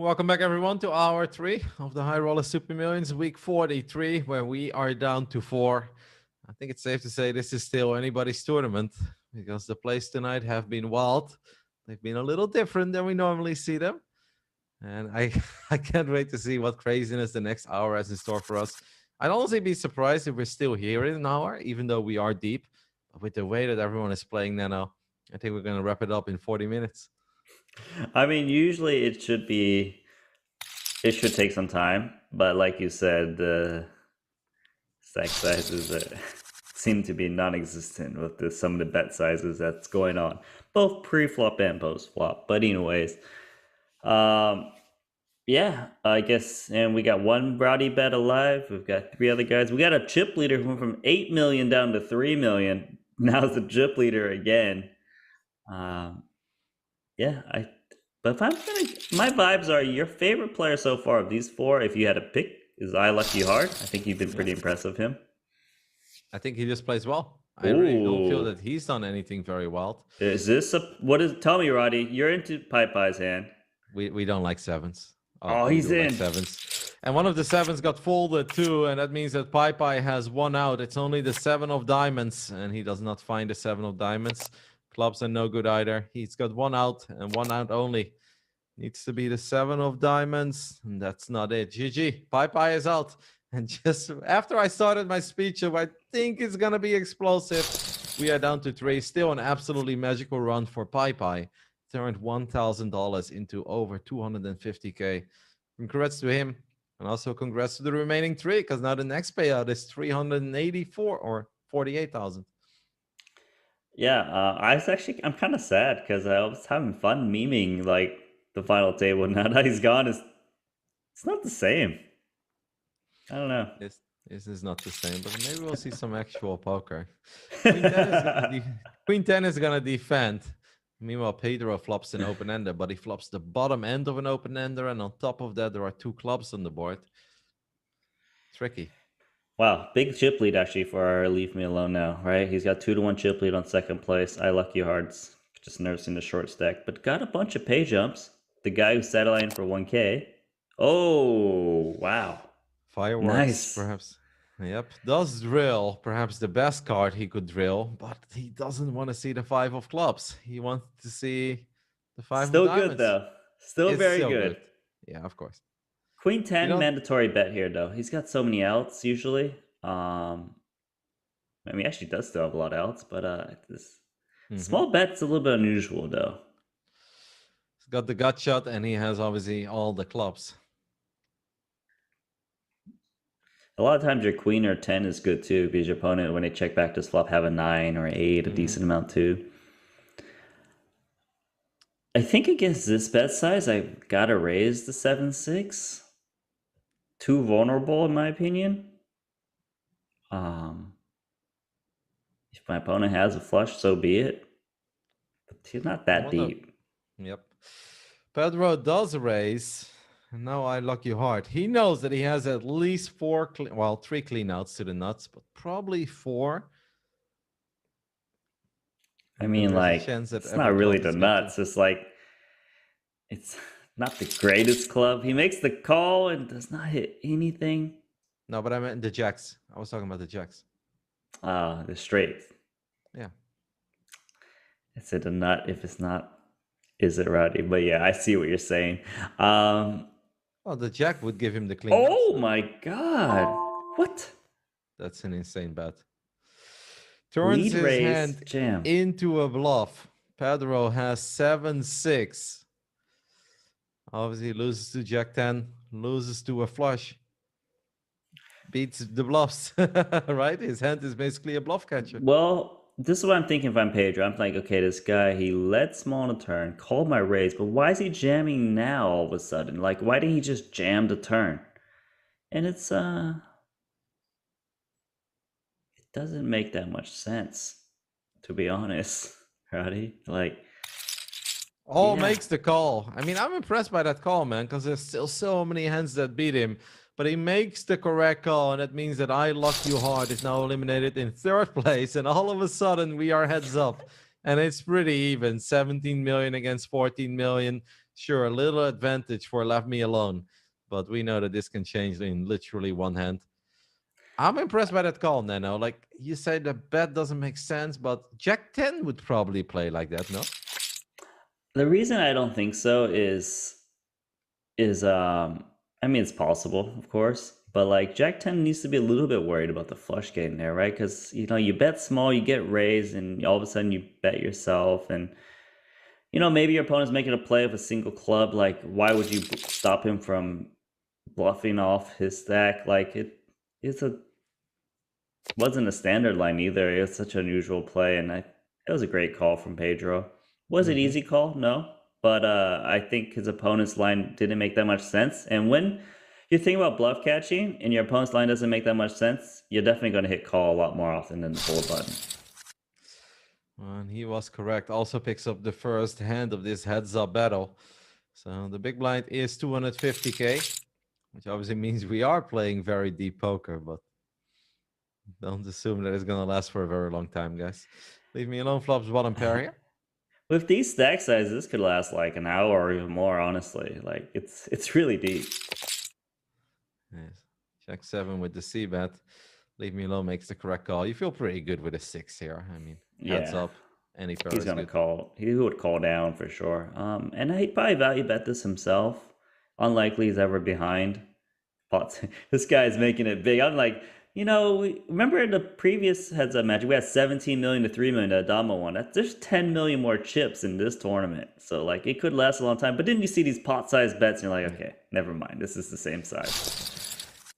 Welcome back, everyone, to hour 3 of the High Roller Super Millions, week 43, where we are down to 4. I think it's safe to say this is still anybody's tournament because the plays tonight have been wild. They've been a little different than we normally see them. And I can't wait to see what craziness the next hour has in store for us. I'd honestly be surprised if we're still here in an hour, even though we are deep. But with the way that everyone is playing Nano, I think we're going to wrap it up in 40 minutes. I mean, usually it should take some time, but like you said, the stack sizes seem to be non-existent with some of the bet sizes that's going on, both pre-flop and post-flop. But anyways, yeah, I guess, and we got one Rowdy bet alive. We've got 3 other guys. We got a chip leader who went from 8 million down to 3 million. Now it's a chip leader again. Yeah, but if I'm gonna, my vibes are your favorite player so far of these 4. If you had to pick, is I Lucky Hard. I think you've been pretty impressed with him. I think he just plays well. I really don't feel that he's done anything very wild. Is this tell me, Roddy, you're into Pie's hand. We don't like 7s. He's in. Like 7s. And one of the 7s got folded too, and that means that Pie has 1 out. It's only the 7 of diamonds, and he does not find the 7 of diamonds. Clubs are no good either. He's got 1 out and 1 out only. Needs to be the 7 of diamonds, and that's not it. GG. Pie is out. And just after I started my speech of I think it's going to be explosive, we are down to 3. Still an absolutely magical run for Pie. Turned $1,000 into over 250K. Congrats to him. And also congrats to the remaining 3, because now the next payout is 384 or 48,000. Yeah, I'm kind of sad because I was having fun memeing like the final table. Now that he's gone, it's not the same. I don't know. This is not the same, but maybe we'll see some actual poker. Queen 10 is gonna defend. Meanwhile, Pedro flops an open ender, but he flops the bottom end of an open ender, and on top of that, there are 2 clubs on the board. Tricky. Wow, big chip lead actually for our Leave Me Alone now, right? He's got 2-1 chip lead on second place. I Lucky Hearts, just never seen a short stack, but got a bunch of pay jumps. The guy who settled in for 1K. Oh, wow. Fireworks, nice. Perhaps. Yep, does drill. Perhaps the best card he could drill, but he doesn't want to see the 5 of clubs. He wants to see the 5 Still of diamonds. Still good, though. Still very good. Yeah, of course. Queen 10 mandatory bet here, though. He's got so many outs usually. I mean, he actually does still have a lot of outs, but this small bet's a little bit unusual, though. He's got the gut shot, and he has obviously all the clubs. A lot of times your queen or 10 is good too, because your opponent, when they check back to flop, have a 9 or 8, a decent amount too. I think against this bet size, I gotta raise the 7-6. Too vulnerable, in my opinion. If my opponent has a flush, so be it. But he's not that deep. Yep. Pedro does raise. And now I Lucky Hard. He knows that he has at least 3 clean outs to the nuts, but probably 4. I mean, like, it's not really the nuts. It's like, it's not the greatest club. He makes the call and does not hit anything. No, but I meant the jacks. I was talking about the jacks. The straight. Yeah. Is it a nut? If it's not, is it Rowdy? But yeah, I see what you're saying. Well, the jack would give him the clean. Oh my god. What? That's an insane bet. Turns his hand jam into a bluff. Pedro has 7-6. Obviously loses to Jack 10, loses to a flush. Beats the bluffs, right? His hand is basically a bluff catcher. Well, this is what I'm thinking if I'm Pedro. I'm like, okay, this guy, he led small on a turn, called my raise, but why is he jamming now all of a sudden? Like, why didn't he just jam the turn? And it's, it doesn't make that much sense, to be honest, Rowdy. Like, makes the call. I mean, I'm impressed by that call, man, because there's still so many hands that beat him. But he makes the correct call, and that means that I Luck You Hard is now eliminated in 3rd place, and all of a sudden we are heads up, and it's pretty even. 17 million against 14 million. sure, a little advantage for left me alone, but we know that this can change in literally one hand. I'm impressed by that call, Nano. Like you say, the bet doesn't make sense, but Jack 10 would probably play like that, no? The reason I don't think so is I mean it's possible, of course, but like Jack 10 needs to be a little bit worried about the flush getting there, right? Because you know you bet small, you get raised, and all of a sudden you bet yourself, and you know maybe your opponent's making a play of a single club. Like why would you stop him from bluffing off his stack? Like it's a wasn't a standard line either. It was such an unusual play, and it was a great call from Pedro. Was it easy call? No, but I think his opponent's line didn't make that much sense. And when you think about bluff catching and your opponent's line doesn't make that much sense, you're definitely going to hit call a lot more often than the fold button. And he was correct. Also picks up the first hand of this heads-up battle. So the big blind is 250k, which obviously means we are playing very deep poker, but don't assume that it's gonna last for a very long time, guys. Leave me alone, flops bottom pair here. With these stack sizes, this could last like an hour or even more. Honestly, like it's really deep. Yes. Check 7 with the C bet. Leave me alone makes the correct call. You feel pretty good with a 6 here. I mean, heads Yeah. up. Any pair He's is gonna good. call. He would call down for sure. And he'd probably value bet this himself. Unlikely he's ever behind. But this guy's making it big. I'm like, you know, remember the previous heads up match? We had 17 million to 3 million that Adama won. There's 10 million more chips in this tournament, so like it could last a long time. But then you see these pot-sized bets, and you're like, okay, never mind. This is the same size.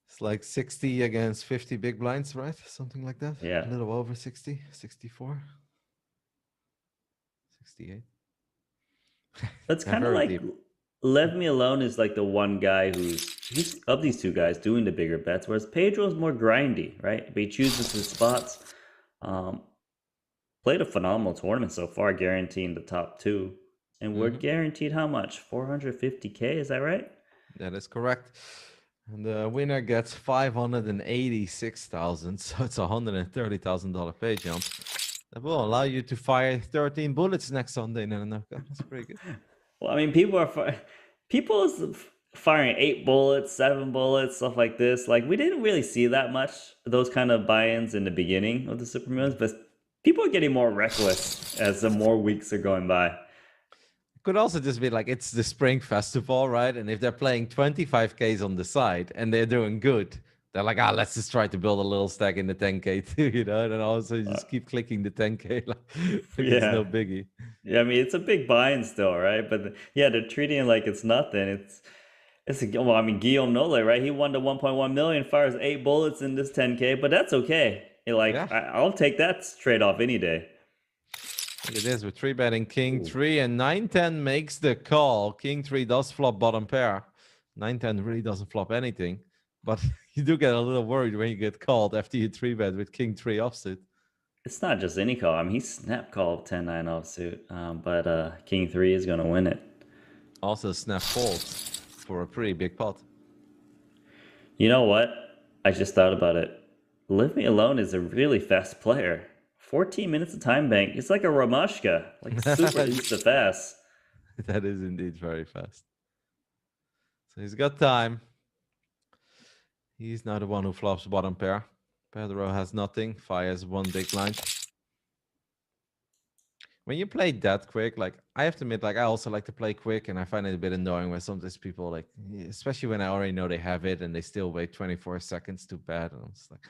It's like 60 against 50 big blinds, right? Something like that. Yeah. A little over 60, 64, 68. That's Yeah, kind of very like deep. Leave Me Alone is like the one guy he's of these two guys doing the bigger bets, whereas Pedro's more grindy, right? But he chooses his spots. Played a phenomenal tournament so far, guaranteeing the top two. And we're guaranteed how much? 450k, is that right? That is correct. And the winner gets 586,000, so it's a $130,000 pay jump. That will allow you to fire 13 bullets next Sunday. No, that's pretty good. Well, I mean, people are firing 8 bullets, 7 bullets, stuff like this. Like we didn't really see that much those kind of buy-ins in the beginning of the Super Millions, but people are getting more reckless as the more weeks are going by. Could also just be like it's the spring festival, right? And if they're playing 25Ks on the side and they're doing good, they're like, let's just try to build a little stack in the 10K too, you know? And also you just keep clicking the 10K like it's no biggie. Yeah, I mean it's a big buy-in still, right? But yeah, they're treating it like it's nothing. Well, I mean Guillaume Nole, right? He won the 1.1 million, fires 8 bullets in this 10K, but that's okay. I'll take that trade off any day. Look at this, we're 3-betting King 3 and 9-10 makes the call. King 3 does flop bottom pair. 9-10 really doesn't flop anything, but you do get a little worried when you get called after you 3-bet with King 3 offsuit. It's not just any call. I mean, he snap called 10-9 offsuit, but King 3 is going to win it. Also snap folds for a pretty big pot. You know what? I just thought about it. Leave Me Alone is a really fast player. 14 minutes of time bank. It's like a Ramashka. Like super easy fast. That is indeed very fast. So he's got time. He's now the one who flops bottom pair. Pedro has nothing. Fires one big blind. When you play that quick, like I have to admit, like I also like to play quick, and I find it a bit annoying when sometimes people like, especially when I already know they have it and they still wait 24 seconds to bet. And I'm just like,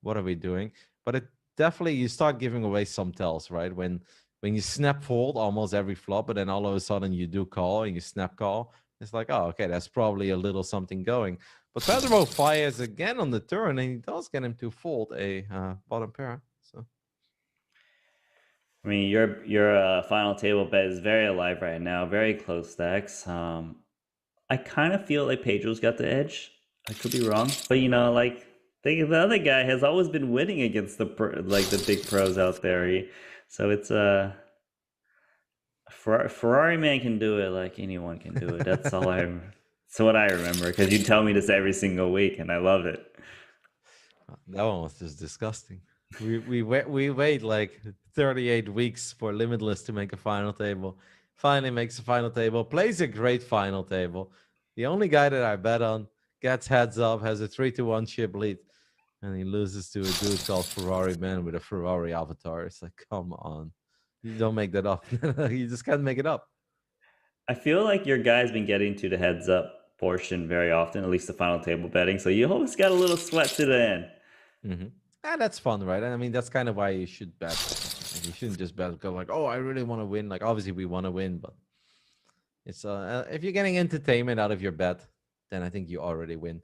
what are we doing? But it definitely you start giving away some tells, right? When you snap fold almost every flop, but then all of a sudden you do call and you snap call, it's like, oh, okay, that's probably a little something going. But Pedro fires again on the turn, and he does get him to fold a bottom pair. So, I mean, your final table bet is very alive right now. Very close stacks. I kind of feel like Pedro's got the edge. I could be wrong, but you know, like the other guy has always been winning against the big pros out there. So it's Ferrari man can do it like anyone can do it. That's all It's what I remember because you tell me this every single week, and I love it. That one was just disgusting. We wait like 38 weeks for Limitless to make a final table. Finally makes the final table. Plays a great final table. The only guy that I bet on gets heads up, has a 3-1 chip lead, and he loses to a dude called Ferrari Man with a Ferrari avatar. It's like, come on. You don't make that up. You just can't make it up. I feel like your guy's been getting to the heads up portion very often, at least the final table betting. So you always got a little sweat to the end. And that's fun, right? And I mean, that's kind of why you should bet. Like, you shouldn't just bet, go like, oh, I really want to win. Like, obviously, we want to win, but it's if you're getting entertainment out of your bet, then I think you already win.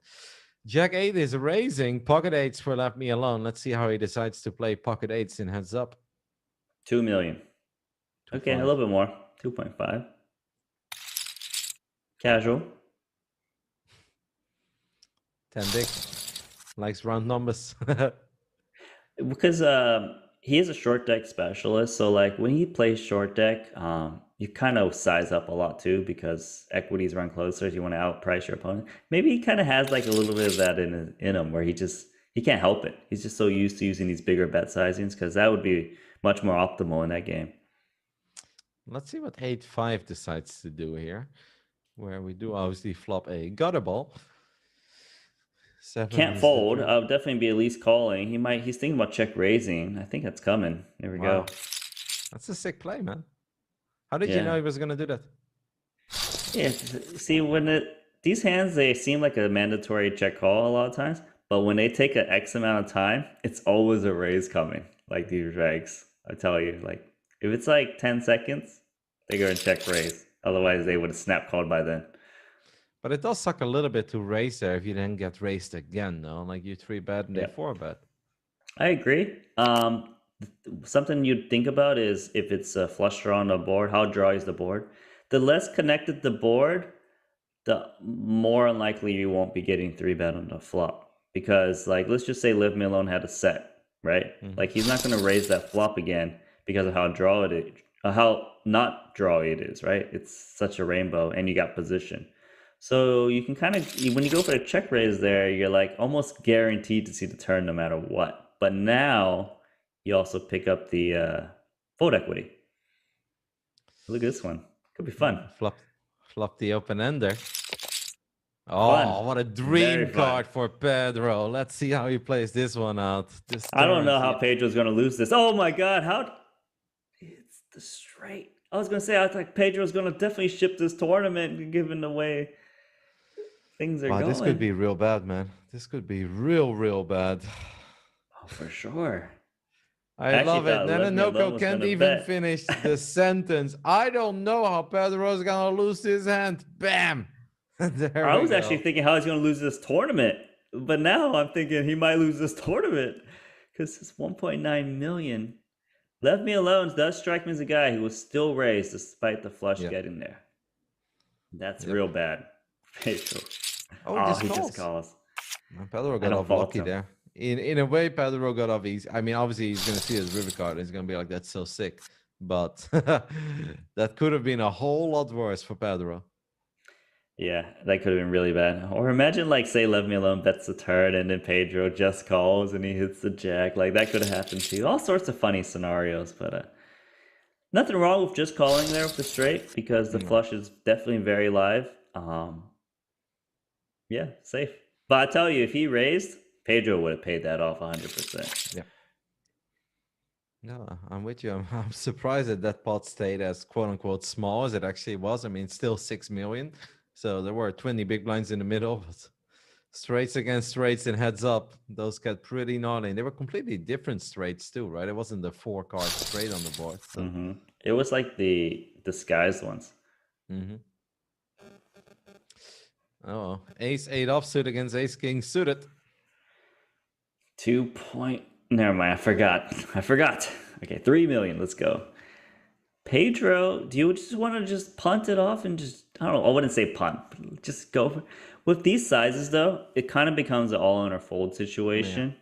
Jack 8 is raising. Pocket 8s for Left Me Alone. Let's see how he decides to play pocket 8s in heads up. 2 million. Okay, a little bit more. 2.5. Casual. 10 big. Likes round numbers. Because he is a short deck specialist, so like when he plays short deck, you kind of size up a lot too because equities run closer. You want to outprice your opponent. Maybe he kind of has like a little bit of that in him, where he can't help it. He's just so used to using these bigger bet sizings because that would be much more optimal in that game. Let's see what 8-5 decides to do here, where we do obviously flop a gutter ball. Can't fold. I would definitely be at least calling. He's thinking about check raising. I think that's coming. There we go. That's a sick play, man. How did you know he was gonna do that? Yeah. See, these hands, they seem like a mandatory check call a lot of times, but when they take an X amount of time, it's always a raise coming. Like these regs, I tell you. Like if it's like 10 seconds, they go and check raise. Otherwise, they would have snap called by then. But it does suck a little bit to raise there if you then get raised again, though. Like you 3-bet and they 4-bet. I agree. Something you'd think about is if it's a flush draw on the board, how draw is the board? The less connected the board, the more unlikely you won't be getting 3-bet on the flop. Because like, let's just say Leave Me Alone had a set, right? Like he's not going to raise that flop again because of how draw it is, how not draw it is, right? It's such a rainbow and you got position. So you can kind of, when you go for a check raise there, you're like almost guaranteed to see the turn no matter what. But now you also pick up the fold equity. Look at this one. Could be fun. Flop the open ender. Oh, fun. What a dream card for Pedro. Let's see how he plays this one out. I don't know how Pedro's going to lose this. Oh my God. It's the straight. I was going to say, I thought Pedro's going to definitely ship this tournament given the way things are going. This could be real bad, man. This could be real bad. Oh, for sure. I love it. Nanonoko can't even finish the sentence. I don't know how Pedro's going to lose his hand. Bam. I was actually thinking how he's going to lose this tournament. But now I'm thinking he might lose this tournament because it's 1.9 million. Leave Me Alone does strike me as a guy who was still raised despite the flush getting there. That's real bad. Pedro. He just calls. Pedro got off lucky there. In a way, Pedro got off easy. I mean, obviously, he's going to see his river card. And he's going to be like, that's so sick. But that could have been a whole lot worse for Pedro. Yeah, that could have been really bad. Or imagine, like, say, Leave Me Alone bets the turn and then Pedro just calls and he hits the jack. Like, that could have happened too. All sorts of funny scenarios. But nothing wrong with just calling there with the straight because the flush is definitely very live. Yeah, safe. But I tell you, if he raised, Pedro would have paid that off 100%. Yeah. No, I'm with you. I'm surprised that pot stayed as quote-unquote small as it actually was. I mean, still 6 million. So there were 20 big blinds in the middle. But straights against straights and heads up, those got pretty gnarly. And they were completely different straights too, right? It wasn't the 4-card straight on the board. So. It was like the disguised ones. Oh, ace-8 offsuit against ace-king suited. 2 point. Never mind. I forgot. Okay, 3 million. Let's go. Pedro, do you just want to just punt it off and just, I don't know, I wouldn't say punt. Just go for, with these sizes though, it kind of becomes an all in or fold situation. Yeah.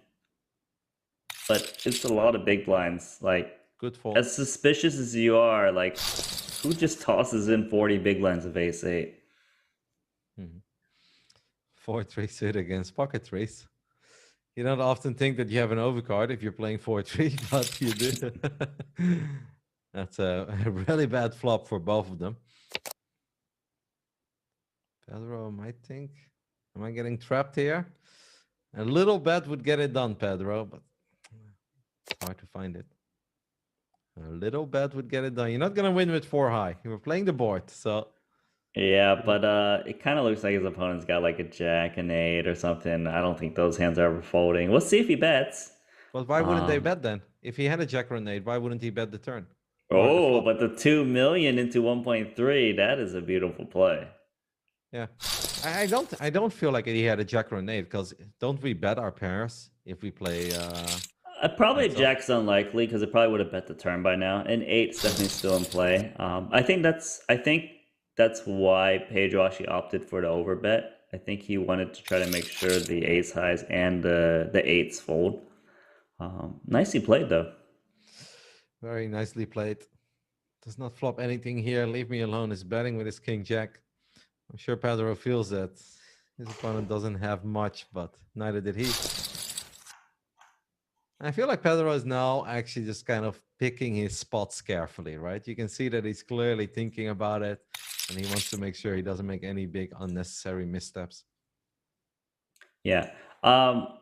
But it's a lot of big blinds. Like, good fold. As suspicious as you are, like, who just tosses in 40 big blinds of ace-8? 4-3 suit against pocket threes. You don't often think that you have an overcard if you're playing 4-3, but you do. That's a really bad flop for both of them. Pedro might think, am I getting trapped here? A little bet would get it done, Pedro, but it's hard to find it. A little bet would get it done. You're not gonna win with 4 high. You were playing the board, so Yeah, but it kind of looks like his opponent's got like a jack, an 8 or something. I don't think those hands are ever folding. We'll see if he bets. but why wouldn't they bet then? If he had a jack or an 8, why wouldn't he bet the turn? Or the Oh, flop? but the 2 million into 1.3, that is a beautiful play. Yeah. I don't feel like he had a jack or an 8, because don't we bet our pairs if we play Probably heads up? jack's unlikely because it probably would have bet the turn by now. And 8's definitely still in play. I think that's why Pedro actually opted for the overbet. I think he wanted to try to make sure the ace highs and the 8s fold. Nicely played though. Very nicely played. Does not flop anything here. Leave me alone. Is betting with his king jack. I'm sure Pedro feels that his opponent doesn't have much, but neither did he. I feel like Pedro is now actually just kind of picking his spots carefully, right? You can see that he's clearly thinking about it, and he wants to make sure he doesn't make any big unnecessary missteps. Yeah. I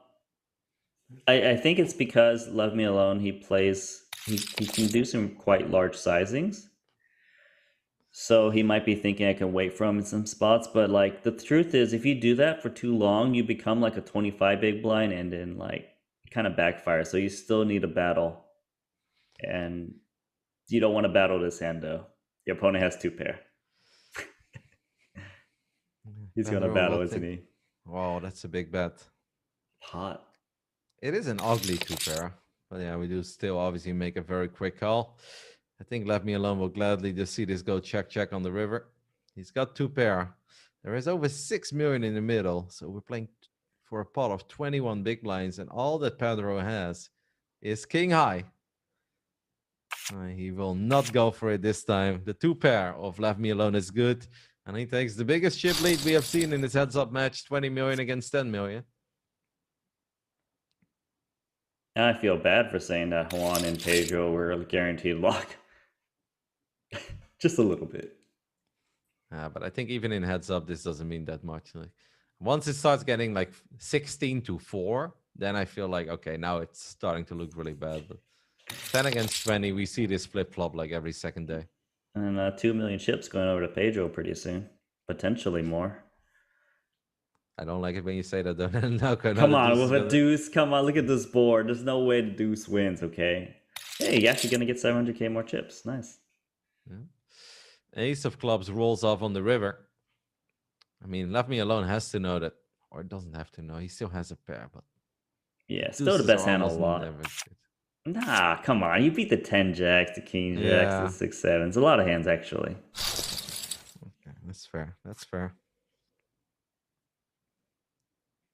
think it's because Love Me Alone, he can do some quite large sizings. So he might be thinking I can wait for him in some spots, but like the truth is if you do that for too long, you become like a 25 big blind and then like it kind of backfires. So you still need a battle. And you don't want to battle this hand though. Your opponent has 2 pair. He's gonna battle, isn't he? Wow, that's a big bet. Hot. It is an ugly 2 pair, but yeah, we do still obviously make a very quick call. I think Left Me Alone will gladly just see this go check on the river. He's got 2 pair. There is over 6 million in the middle, so we're playing for a pot of 21 big blinds, and all that Pedro has is king high. He will not go for it this time. The 2 pair of Left Me Alone is good, and he takes the biggest chip lead we have seen in this heads-up match, 20 million against 10 million. I feel bad for saying that Juan and Pedro were a guaranteed lock. Just a little bit. But I think even in heads up, this doesn't mean that much. Like once it starts getting like 16-4, then I feel like, okay, now it's starting to look really bad. But 10 against 20, we see this flip flop like every second day. And 2 million chips going over to Pedro pretty soon. Potentially more. I don't like it when you say that, though. No, come on, with a deuce. Come on, look at this board. There's no way the deuce wins, okay? Hey, you're actually going to get 700k more chips. Nice. Yeah. Ace of clubs rolls off on the river. I mean, Left Me Alone has to know that, or doesn't have to know. He still has a pair, but yeah, still the best hand a lot. Nah, come on. You beat the 10 jacks, the king jacks, the 6 sevens. A lot of hands, actually. Okay, that's fair. That's fair.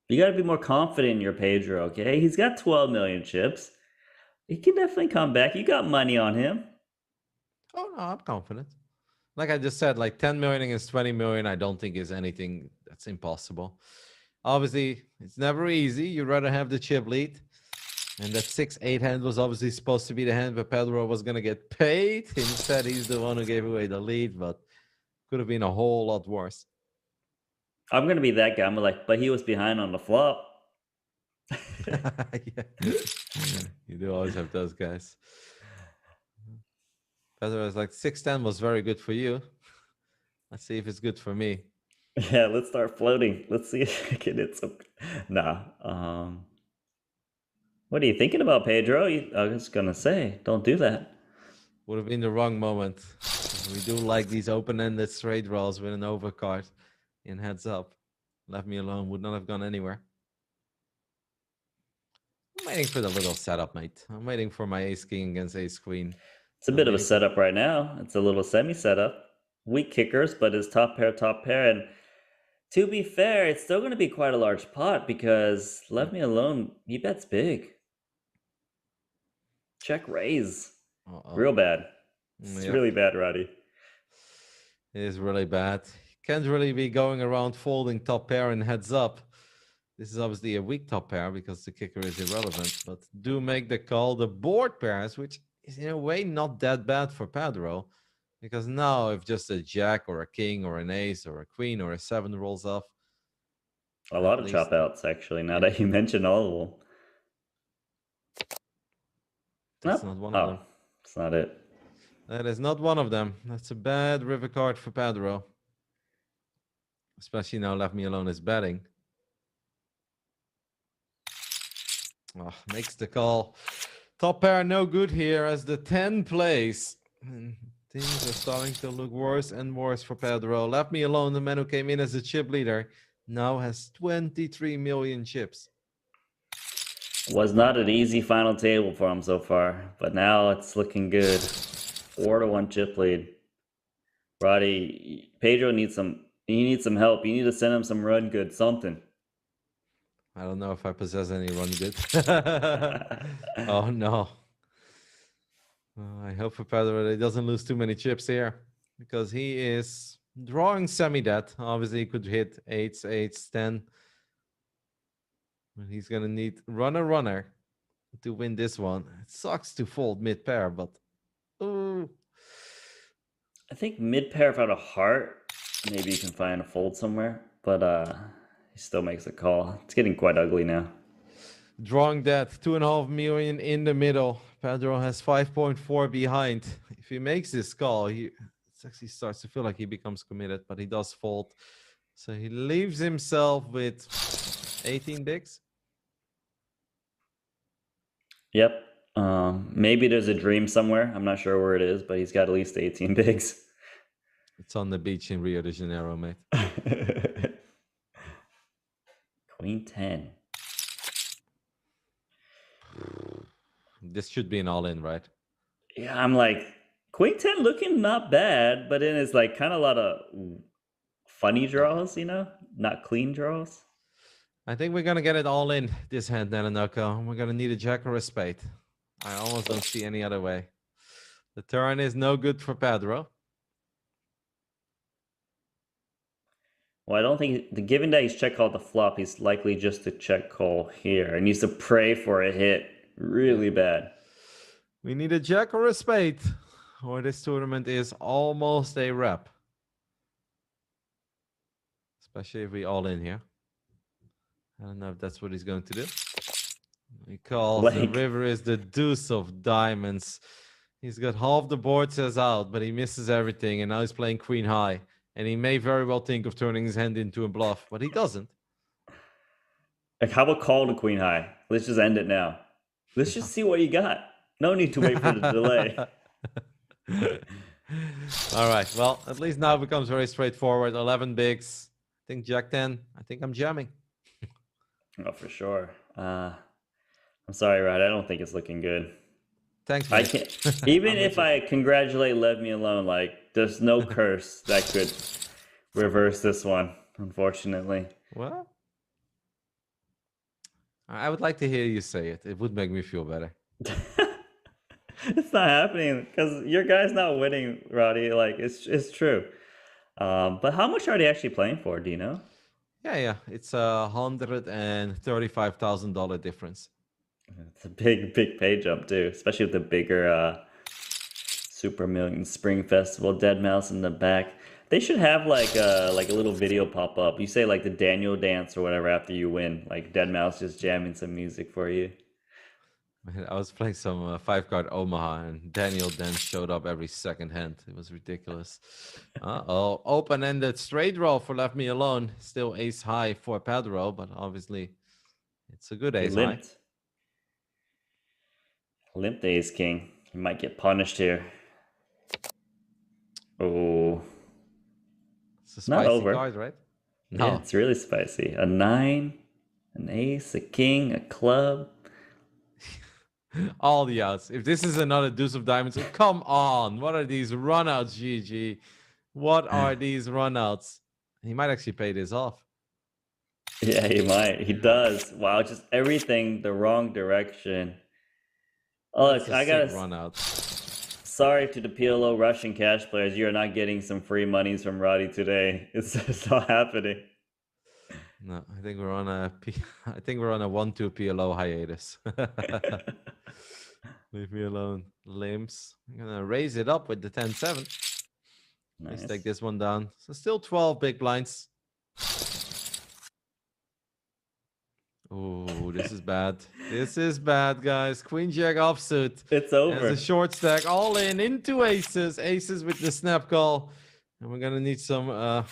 You got to be more confident in your Pedro, okay? He's got 12 million chips. He can definitely come back. You got money on him. Oh, no, I'm confident. Like I just said, like 10 million against 20 million, I don't think is anything that's impossible. Obviously, it's never easy. You'd rather have the chip lead. And that 6-8 hand was obviously supposed to be the hand where Pedro was going to get paid. Instead, he's the one who gave away the lead, but could have been a whole lot worse. I'm going to be that guy. I'm like, but he was behind on the flop. Yeah. You do always have those guys. Pedro was like 6-10 was very good for you. Let's see if it's good for me. Yeah, let's start floating. Let's see if I can hit some. Nah. What are you thinking about, Pedro? I was gonna say, don't do that. Would have been the wrong moment. We do like these open-ended straight draws with an overcard in heads up. Left Me Alone would not have gone anywhere. I'm waiting for the little setup, mate. I'm waiting for my ace king against ace queen. It's a bit of a setup right now. It's a little semi setup. Weak kickers, but it's top pair. And to be fair, it's still going to be quite a large pot because Left Me Alone, he bets big. Check raise. Real bad. It's really bad, Roddy. It is really bad. Can't really be going around folding top pair and heads up. This is obviously a weak top pair because the kicker is irrelevant, but do make the call. The board pairs, which is in a way not that bad for Pedro, because now if just a jack or a king or an ace or a queen or a seven rolls off, A at lot of least chop outs, actually, now yeah, that you mention all of them. that's Nope. not one of Oh, them. it's not it. That is not one of them. That's a bad river card for Pedro. Especially now Left Me Alone is betting. Oh, makes the call. Top pair no good here as the 10 plays. And things are starting to look worse and worse for Pedro. Left Me Alone, the man who came in as a chip leader, now has 23 million chips. Was not an easy final table for him so far, but now it's looking good. 4-1 chip lead. Roddy, Pedro needs some. He needs some help. You need to send him some run good, something. I don't know if I possess any run good. Oh no. I hope for Pedro that he doesn't lose too many chips here, because he is drawing semi-debt. Obviously, he could hit eights, 10. But he's going to need runner to win this one. It sucks to fold mid-pair, but ooh. I think mid pair without a heart, maybe you can find a fold somewhere, but he still makes a call. It's getting quite ugly now. Drawing that 2.5 million in the middle. Pedro has 5.4 behind. If he makes this call, it actually starts to feel like he becomes committed, but he does fold. So he leaves himself with 18 bigs. Yep. Maybe there's a dream somewhere. I'm not sure where it is, but he's got at least 18 bigs. It's on the beach in Rio de Janeiro, mate. Queen 10. This should be an all-in, right? Yeah, I'm like, Queen 10 looking not bad, but then it's like kind of a lot of funny draws, you know? Not clean draws. I think we're going to get it all in this hand, Nanonoko. We're going to need a jack or a spade. I almost don't see any other way. The turn is no good for Pedro. Well, I don't think, given that he's check called the flop, he's likely just to check call here. He needs to pray for a hit really bad. We need a jack or a spade, or this tournament is almost a wrap. Especially if we all in here. I don't know if that's what he's going to do. He calls the river is the deuce of diamonds. He's got half the board says out, but he misses everything, and now he's playing queen high. And he may very well think of turning his hand into a bluff, but he doesn't. Like, how about call to queen high? Let's just end it now. Let's just see what you got. No need to wait for the delay. All right. Well, at least now it becomes very straightforward. 11 bigs. I think Jack 10. I think I'm jamming. Oh, for sure. I'm sorry, Rod. I don't think it's looking good. Thanks, mate. I can't. Even if I congratulate Leave Me Alone, like, there's no curse that could reverse this one, unfortunately. Well, I would like to hear you say it. It would make me feel better. It's not happening because your guy's not winning, Roddy. Like, it's true. But how much are they actually playing for? Do you know? Yeah. It's $135,000 difference. It's a big pay jump too, especially with the bigger Super Million Spring Festival Dead Mouse in the back. They should have like a little video pop up. You say like the Daniel dance or whatever after you win, like Dead Mouse just jamming some music for you. I was playing some 5-card Omaha, and Daniel then showed up every second hand. It was ridiculous. Uh-oh. Open-ended straight draw for Left Me Alone. Still ace high for Pedro, but obviously it's a good ace high. Limped ace king. He might get punished here. Oh. It's a spicy not over. card, right? No. Yeah, it's really spicy. A 9, an ace, a king, a club. All the outs. If this is another deuce of diamonds, come on. What are these runouts, GG? What are these runouts? He might actually pay this off. Yeah, he might. He does. Wow, just everything the wrong direction. Oh, look, I got run out. Sorry to the PLO Russian cash players. You are not getting some free monies from Roddy today. It's not happening. No, I think we're on a 1-2 PLO hiatus. Leave me alone. Limbs. I'm gonna raise it up with the 10-7. Let's take Nice. this one down. So still 12 big blinds. Oh, this is bad. This is bad, guys. Queen Jack offsuit. It's As a over. short stack, all in into aces. Aces with the snap call. And we're gonna need some well,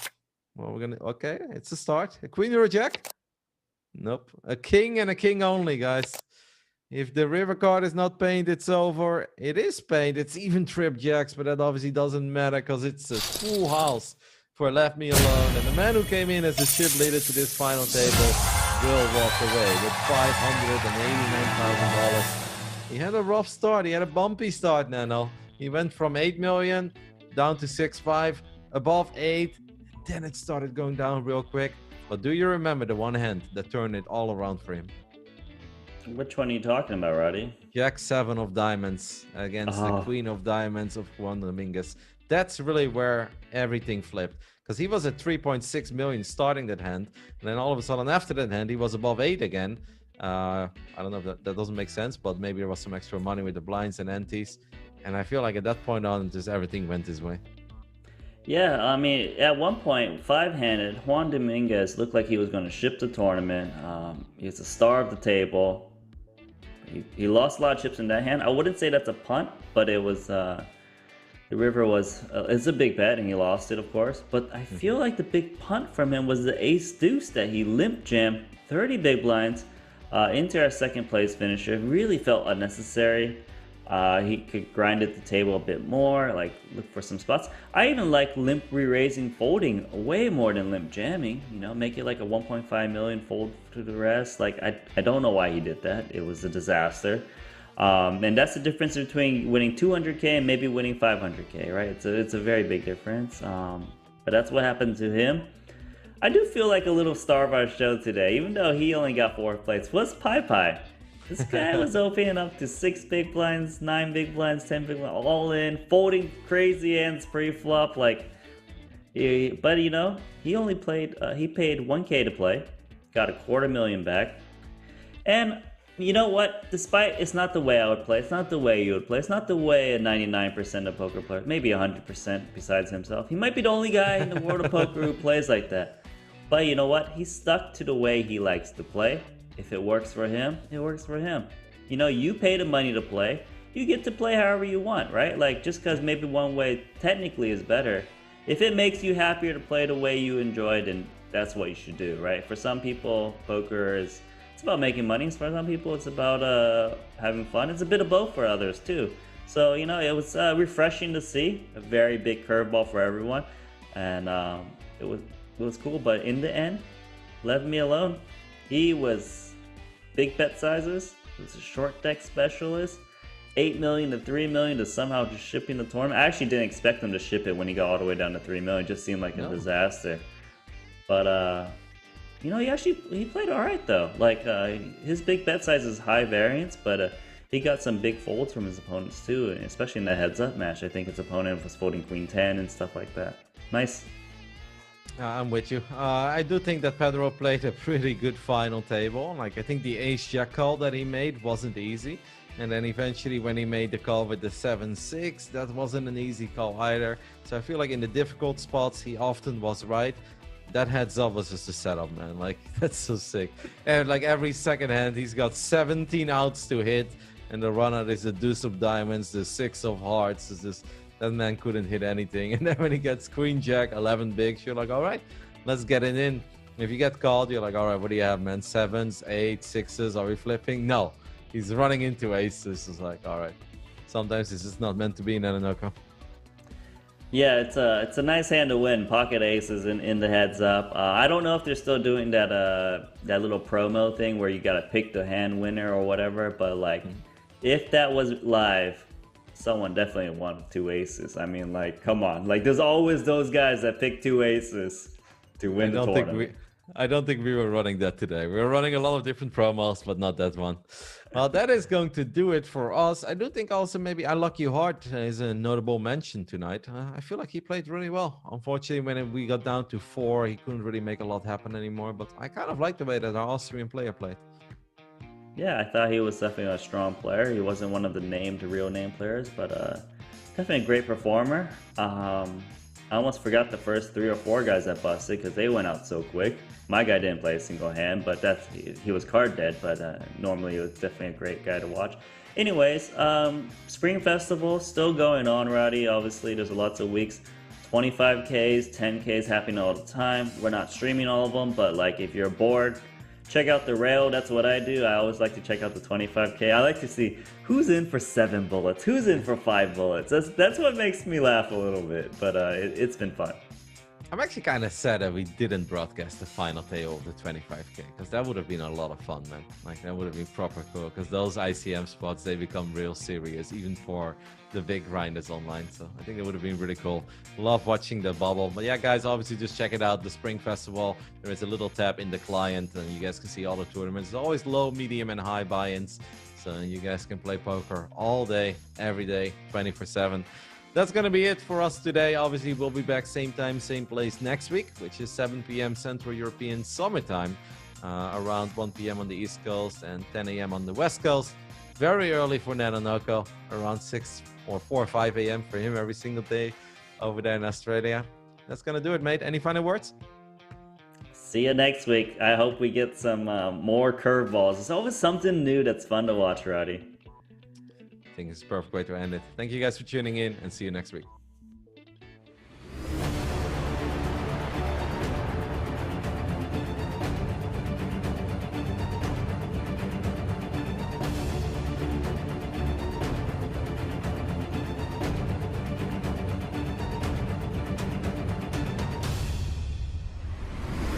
we're gonna okay, it's a start. A queen or a jack? Nope. A king and a king only, guys. If the river card is not paid, it's over. It is paid. It's even trip jacks, but that obviously doesn't matter because it's a full house for Left Me Alone. And the man who came in as the chip leader to this final table will walk away with $589,000. He had a rough start. He had a bumpy start, Nano. He went from 8 million down to 6.5, above 8. Then it started going down real quick. But do you remember the one hand that turned it all around for him? Which one are you talking about, Roddy? Jack 7 of diamonds against the queen of diamonds of Juan Dominguez. That's really where everything flipped. Because he was at 3.6 million starting that hand. And then all of a sudden after that hand, he was above 8 again. I don't know if that doesn't make sense, but maybe there was some extra money with the blinds and antes. And I feel like at that point on, just everything went his way. Yeah, I mean, at one point, five-handed, Juan Dominguez looked like he was going to ship the tournament. He's the star of the table. He lost a lot of chips in that hand. I wouldn't say that's a punt, but it was the river was it's a big bet and he lost it, of course. But I feel like the big punt from him was the ace deuce that he limp jammed 30 big blinds into our second place finisher. Really felt unnecessary. He could grind at the table a bit more, like look for some spots. I even like limp re-raising folding way more than limp jamming, you know, make it like a 1.5 million fold to the rest. Like, I don't know why he did that. It was a disaster. And that's the difference between winning 200K and maybe winning 500K, right? It's a very big difference. But that's what happened to him. I do feel like a little star of our show today, even though he only got 4 plates, was Pai Pai. This guy was opening up to 6 big blinds, 9 big blinds, 10 big blinds, all in, folding crazy hands pre-flop. Like, but you know, he only played, he paid 1K to play, got $250,000 back. And you know what? Despite it's not the way I would play, it's not the way you would play, it's not the way a 99% of poker players, maybe 100% besides himself. He might be the only guy in the world of poker who plays like that. But you know what? He stuck to the way he likes to play. If it works for him, it works for him. You know, you pay the money to play. You get to play however you want, right? Like, just because maybe one way technically is better, if it makes you happier to play the way you enjoy, then that's what you should do, right? For some people, poker is, it's about making money. For some people, it's about having fun. It's a bit of both for others, too. So, you know, it was refreshing to see. A very big curveball for everyone. And it was cool. But in the end, left me alone. He was big bet sizes. He was a short deck specialist. 8 million to 3 million to somehow just shipping the tournament. I actually didn't expect him to ship it when he got all the way down to 3 million. It just seemed like a disaster. But you know, he played all right though. Like his big bet size is high variance, but he got some big folds from his opponents too, especially in the heads up match. I think his opponent was folding queen 10 and stuff like that. Nice. I'm with you. I do think that Pedro played a pretty good final table. Like, I think the ace-jack call that he made wasn't easy. And then eventually when he made the call with the 7-6, that wasn't an easy call either. So I feel like in the difficult spots, he often was right. That heads up was just a setup, man. Like, that's so sick. And like every second hand, he's got 17 outs to hit. And the runner is the deuce of diamonds, the 6 of hearts. Is just... That man couldn't hit anything. And then when he gets queen jack, 11 bigs, you're like, all right, let's get it in. If you get called, you're like, all right, what do you have, man? 7s, 8s, 6s, are we flipping? No. He's running into aces. It's like, all right. Sometimes it's just not meant to be in Ananoka. Yeah, it's a nice hand to win. Pocket aces in the heads up. I don't know if they're still doing that that little promo thing where you gotta pick the hand winner or whatever, but like, if that was live, someone definitely won 2 aces. I mean, like, come on. Like, there's always those guys that pick 2 aces to win the tournament. I don't think we were running that today. We were running a lot of different promos, but not that one. Well, that is going to do it for us. I do think also maybe Unlucky Heart is a notable mention tonight. I feel like he played really well. Unfortunately, when we got down to 4, he couldn't really make a lot happen anymore. But I kind of like the way that our Austrian player played. Yeah, I thought he was definitely a strong player. He wasn't one of the real name players, but definitely a great performer. I almost forgot the first 3 or 4 guys that busted because they went out so quick. My guy didn't play a single hand, but he was card dead, but normally he was definitely a great guy to watch. Anyways, Spring Festival still going on, Rowdy. Obviously, there's lots of weeks. 25Ks, 10Ks happening all the time. We're not streaming all of them, but like if you're bored, check out the rail. That's what I do. I always like to check out the 25K. I like to see who's in for 7 bullets, who's in for 5 bullets. That's what makes me laugh a little bit, but it's been fun. I'm actually kind of sad that we didn't broadcast the final tail of the 25K, because that would have been a lot of fun, man. Like, that would have been proper cool, because those ICM spots, they become real serious, even for the big grinders online. So I think it would have been really cool. Love watching the bubble. But yeah, guys, obviously just check it out, the Spring Festival. There is a little tab in the client, and you guys can see all the tournaments. There's always low, medium, and high buy-ins. So you guys can play poker all day, every day, 24/7. That's going to be it for us today. Obviously, we'll be back same time, same place next week, which is 7 p.m. Central European Summertime, around 1 p.m. on the East Coast and 10 a.m. on the West Coast. Very early for Nanonoko, around 6 or 4 or 5 a.m. for him every single day over there in Australia. That's going to do it, mate. Any final words? See you next week. I hope we get some more curveballs. It's always something new that's fun to watch, Roddy. I think it's a perfect way to end it. Thank you guys for tuning in, and see you next week.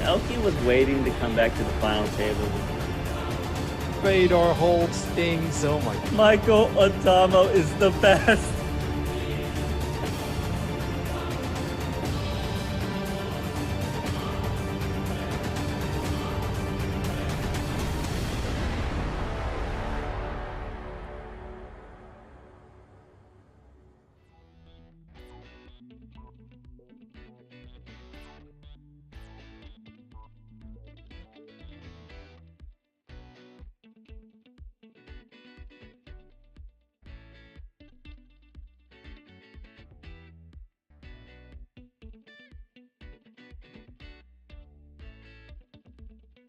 Elke was waiting to come back to the final table. Fedor holds things. Oh my God. Michael Adamo is the best.